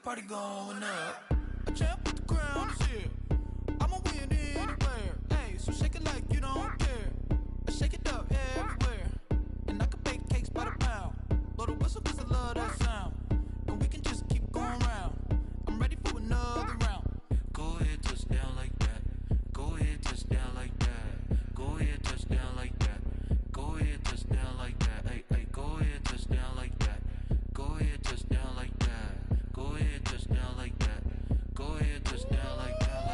party going up. A champ with the crown is here. I'ma win anywhere. Hey, so shake it like you don't care. I shake it up everywhere. And I can bake cakes by the pound. Blow the whistle cause I love that sound. And we can just keep going round. I'm ready for another round. Go ahead, touch down like that. Go ahead, touch down like that. Go ahead, touch down like that. Go ahead, touch down like that. Hey, hey, go ahead, touch down like that. Go ahead, touch down like that. Go ahead, touch down like that. Go ahead, touch down like that.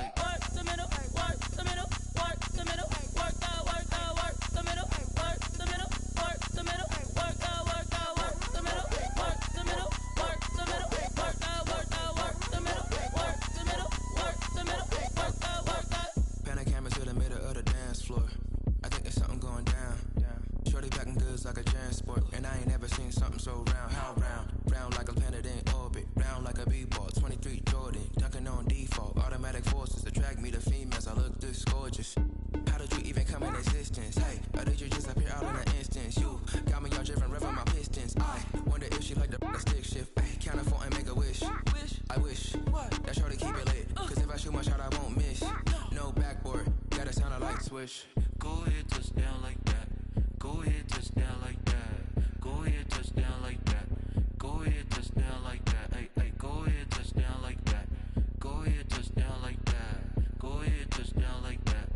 swish. Go ahead, touchdown like that. Go ahead, touchdown like that. Go ahead, touchdown like that. Go ahead, touchdown like that. Hey, hey, go ahead, touchdown like that. Go ahead, touchdown like that. Go ahead, touchdown like that.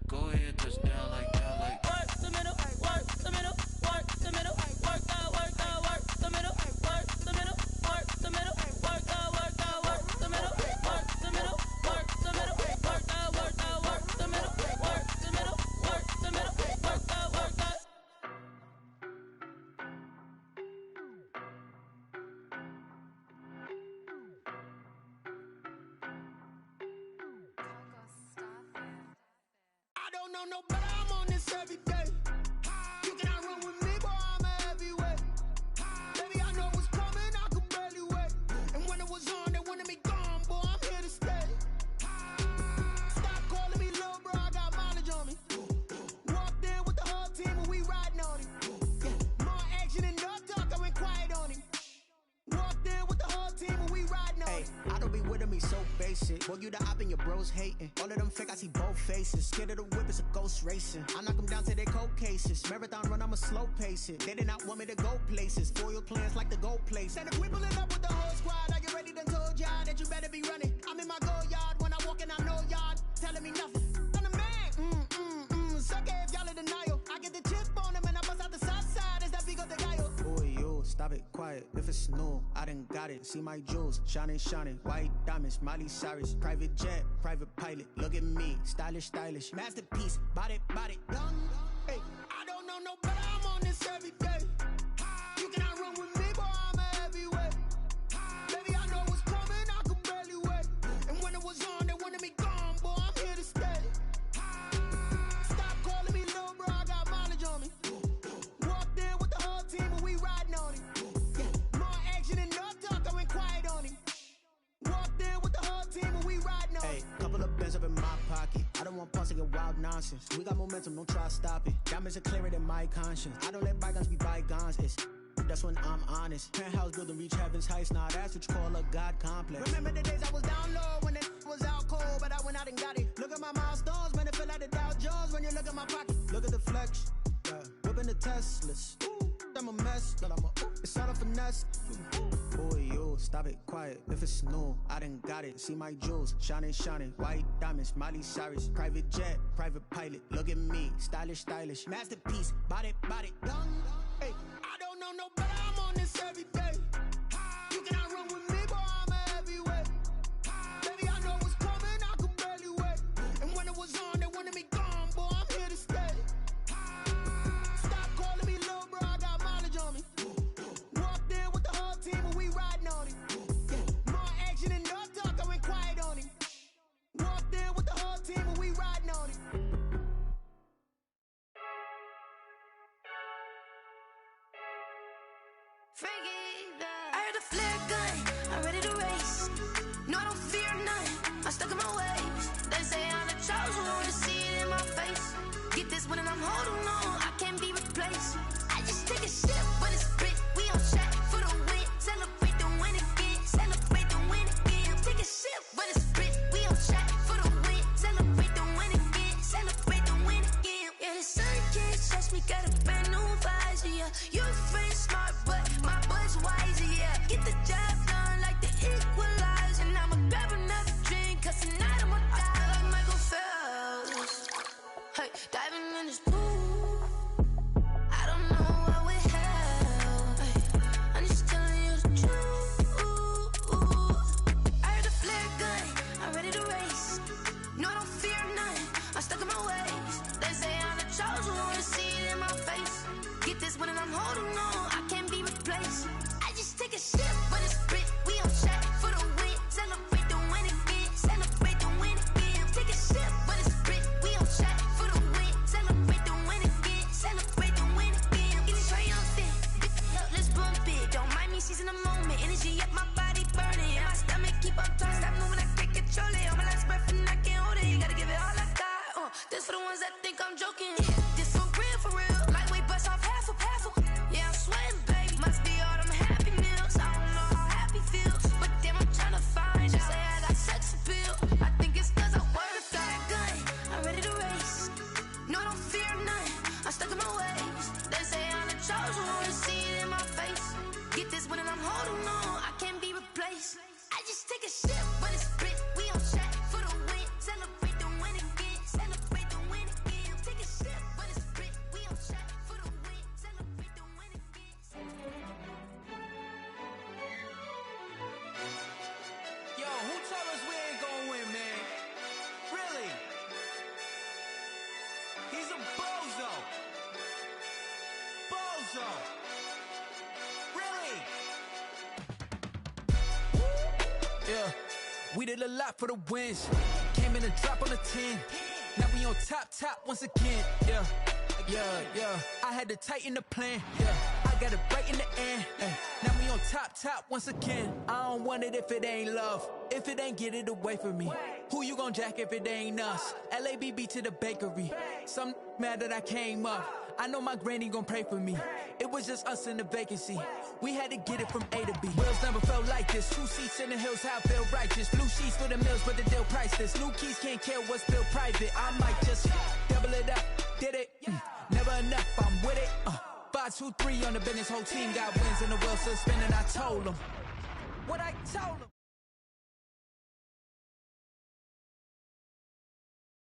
Go ahead, touchdown like that. Like work the middle, work the middle, work the middle, work the middle, work the middle, work the middle, work the middle, work the middle, work the middle, work the middle, work the middle, work the middle, work the middle, work the. I don't know no better, I'm on this every day. You cannot run with me, boy, I'm a heavyweight. Baby, I know what's coming, I could barely wait. And when it was on, they wanted me gone, boy, I'm here to stay. Stop calling me little bro, I got mileage on me. Walked in with the whole team and we riding on him. Yeah, more action and no talk, I went quiet on him. Walked in with the whole team and we riding on him. I don't be with me so basic. Boy, you the op and your bros hating. All of them fake, I see both faces. Scared of the whip, it's a ghost racing. I knock them down to their cold cases. Marathon run, I'ma slow pace it. They did not want me to go places. Foil plans like the gold place. And if we pulling up with the whole squad, I get ready done told y'all that you better be running. I'm in my go yard. When I walk in, I know y'all telling me nothing. I'm the man. Suck it if y'all in denial. I get the chip on them and I bust out the south side. Is that big of the guy? Boy, yo, stop it, quiet. If it's new, I done got it. See my jewels, shining, shining. White diamonds, Miley Cyrus. Private jet, private pilot. Look at me, stylish, stylish. Masterpiece, body, young. Hey, I don't know no better, I'm on this every day. You cannot run with me, boy, I'm a heavyweight. Baby, I know what's coming, I could barely wait. And when it was on, they wanted me gone, boy, I'm here to stay. Stop calling me little bro, I got mileage on me. Walked in with the whole team and we riding on him. Yeah, more action and no talk, I went quiet on him. Walked in with the whole team and we riding on him. Hey, couple of bands up in my pocket. I don't want pulse to get wild nonsense. We got momentum, don't try to stop it. Diamonds are clearer than my conscience. I don't let bygones be bygones. That's when I'm honest. Penthouse building reach heaven's heights. Now that's what you call a God complex. Remember the days I was down low when it was out cold, but I went out and got it. Look at my milestones, man, it feel like the Dow Jones when you look at my pocket. Look at the flex, yeah. Whipping the Teslas. I'm a mess, but it's all a finesse. Boy, yo, stop it, quiet. If it's new, I done got it. See my jewels, shining, shining. White diamonds, Miley Cyrus. Private jet, private pilot. Look at me, stylish, stylish. Masterpiece, body, young. Hey, I don't know no better, I'm on this every day. You cannot run with me, boy, I'm a heavyweight. Baby, I know what's coming, I could barely wait. And when it was on, they wanted me gone, boy, I'm here to stay. Stop calling me little bro, I got mileage on me. Walked in with the whole team and we riding on him. Yeah, more action and no talk, I went quiet on him. Walked in with the whole team and we riding on him. I heard the flare gun, I'm ready to race. No, I don't fear none, I'm stuck in my ways. They say I'm the chosen one, to see it in my face. Get this one and I'm holding on, I can't be replaced. I just take a sip, but it's spit, we on track for the win. Celebrate the win again, celebrate the win again. Take a sip, but it's spit, we on track for the win. Celebrate the win again, celebrate the win again. Yeah, the sun can't touch me, got a brand new visor, yeah. You're friend smart, but my boy's wiser, yeah. Get the job done like the equalizer. And I'ma grab another drink, cause tonight I'ma die like Michael Phelps. Hey, diving in this pool, I don't know what would help. Hey, I'm just telling you the truth. I heard the flare gun, I'm ready to race. No, I don't fear none, I'm stuck in my ways. They say I'm the chosen one, to see it in my face. Get this one and I'm holding on, I can't be replaced. I just take a sip, but it's spit, we on track for the win. Celebrate the win again, celebrate the win again. Take a sip, but it's spit, we on track for the win. Celebrate the win again, celebrate the win again. Get it triumphant, let's bump it. Don't mind me seizing the moment, energy up my body burning. And my stomach keep up tight, stop moving, I can't control it. On my last breath and I can't hold it, you gotta give it all I got. This for the ones that think I'm joking. This for real, lightweight bust off half a. Yeah, I'm sweating, baby. Must be all them happy meals. I don't know how happy feels, but damn, I'm trying to find out. Say I got sex appeal. I think it's cause I work a gun. I'm ready to race. I'm stuck in my ways. They say I'm the chosen one, see it in my face. Get this one and I'm holding on, I can't be replaced. I just take a sip when it's split, we on track for the win. Celebrate the win again, celebrate the win again. Take a sip when it's split, we on track for the win. Celebrate the win again. Yo, who told us we ain't gonna win, man? Really? He's a bozo. Bozo. Really? Yeah, we did a lot for the wins. Came in a drop on the 10. Now we on top once again. Yeah. I had to tighten the plan. Yeah, I got it right in the end. Now we on top once again. I don't want it if it ain't love. If it ain't, get it away from me. Who you gon' jack if it ain't us? LABB to the bakery. Some mad that I came up. I know my granny gon' pray for me. It was just us in the vacancy. We had to get it from A to B. Wheels never felt like this. 2 seats in the hills, how I feel righteous. Blue sheets for the mills, but the deal priceless. New keys can't care what's still private. I might just double it up. Did it? Never enough, I'm with it. 5, 2, 3 on the business. Whole team got wins and the wheels still spinning. I told them what I told them.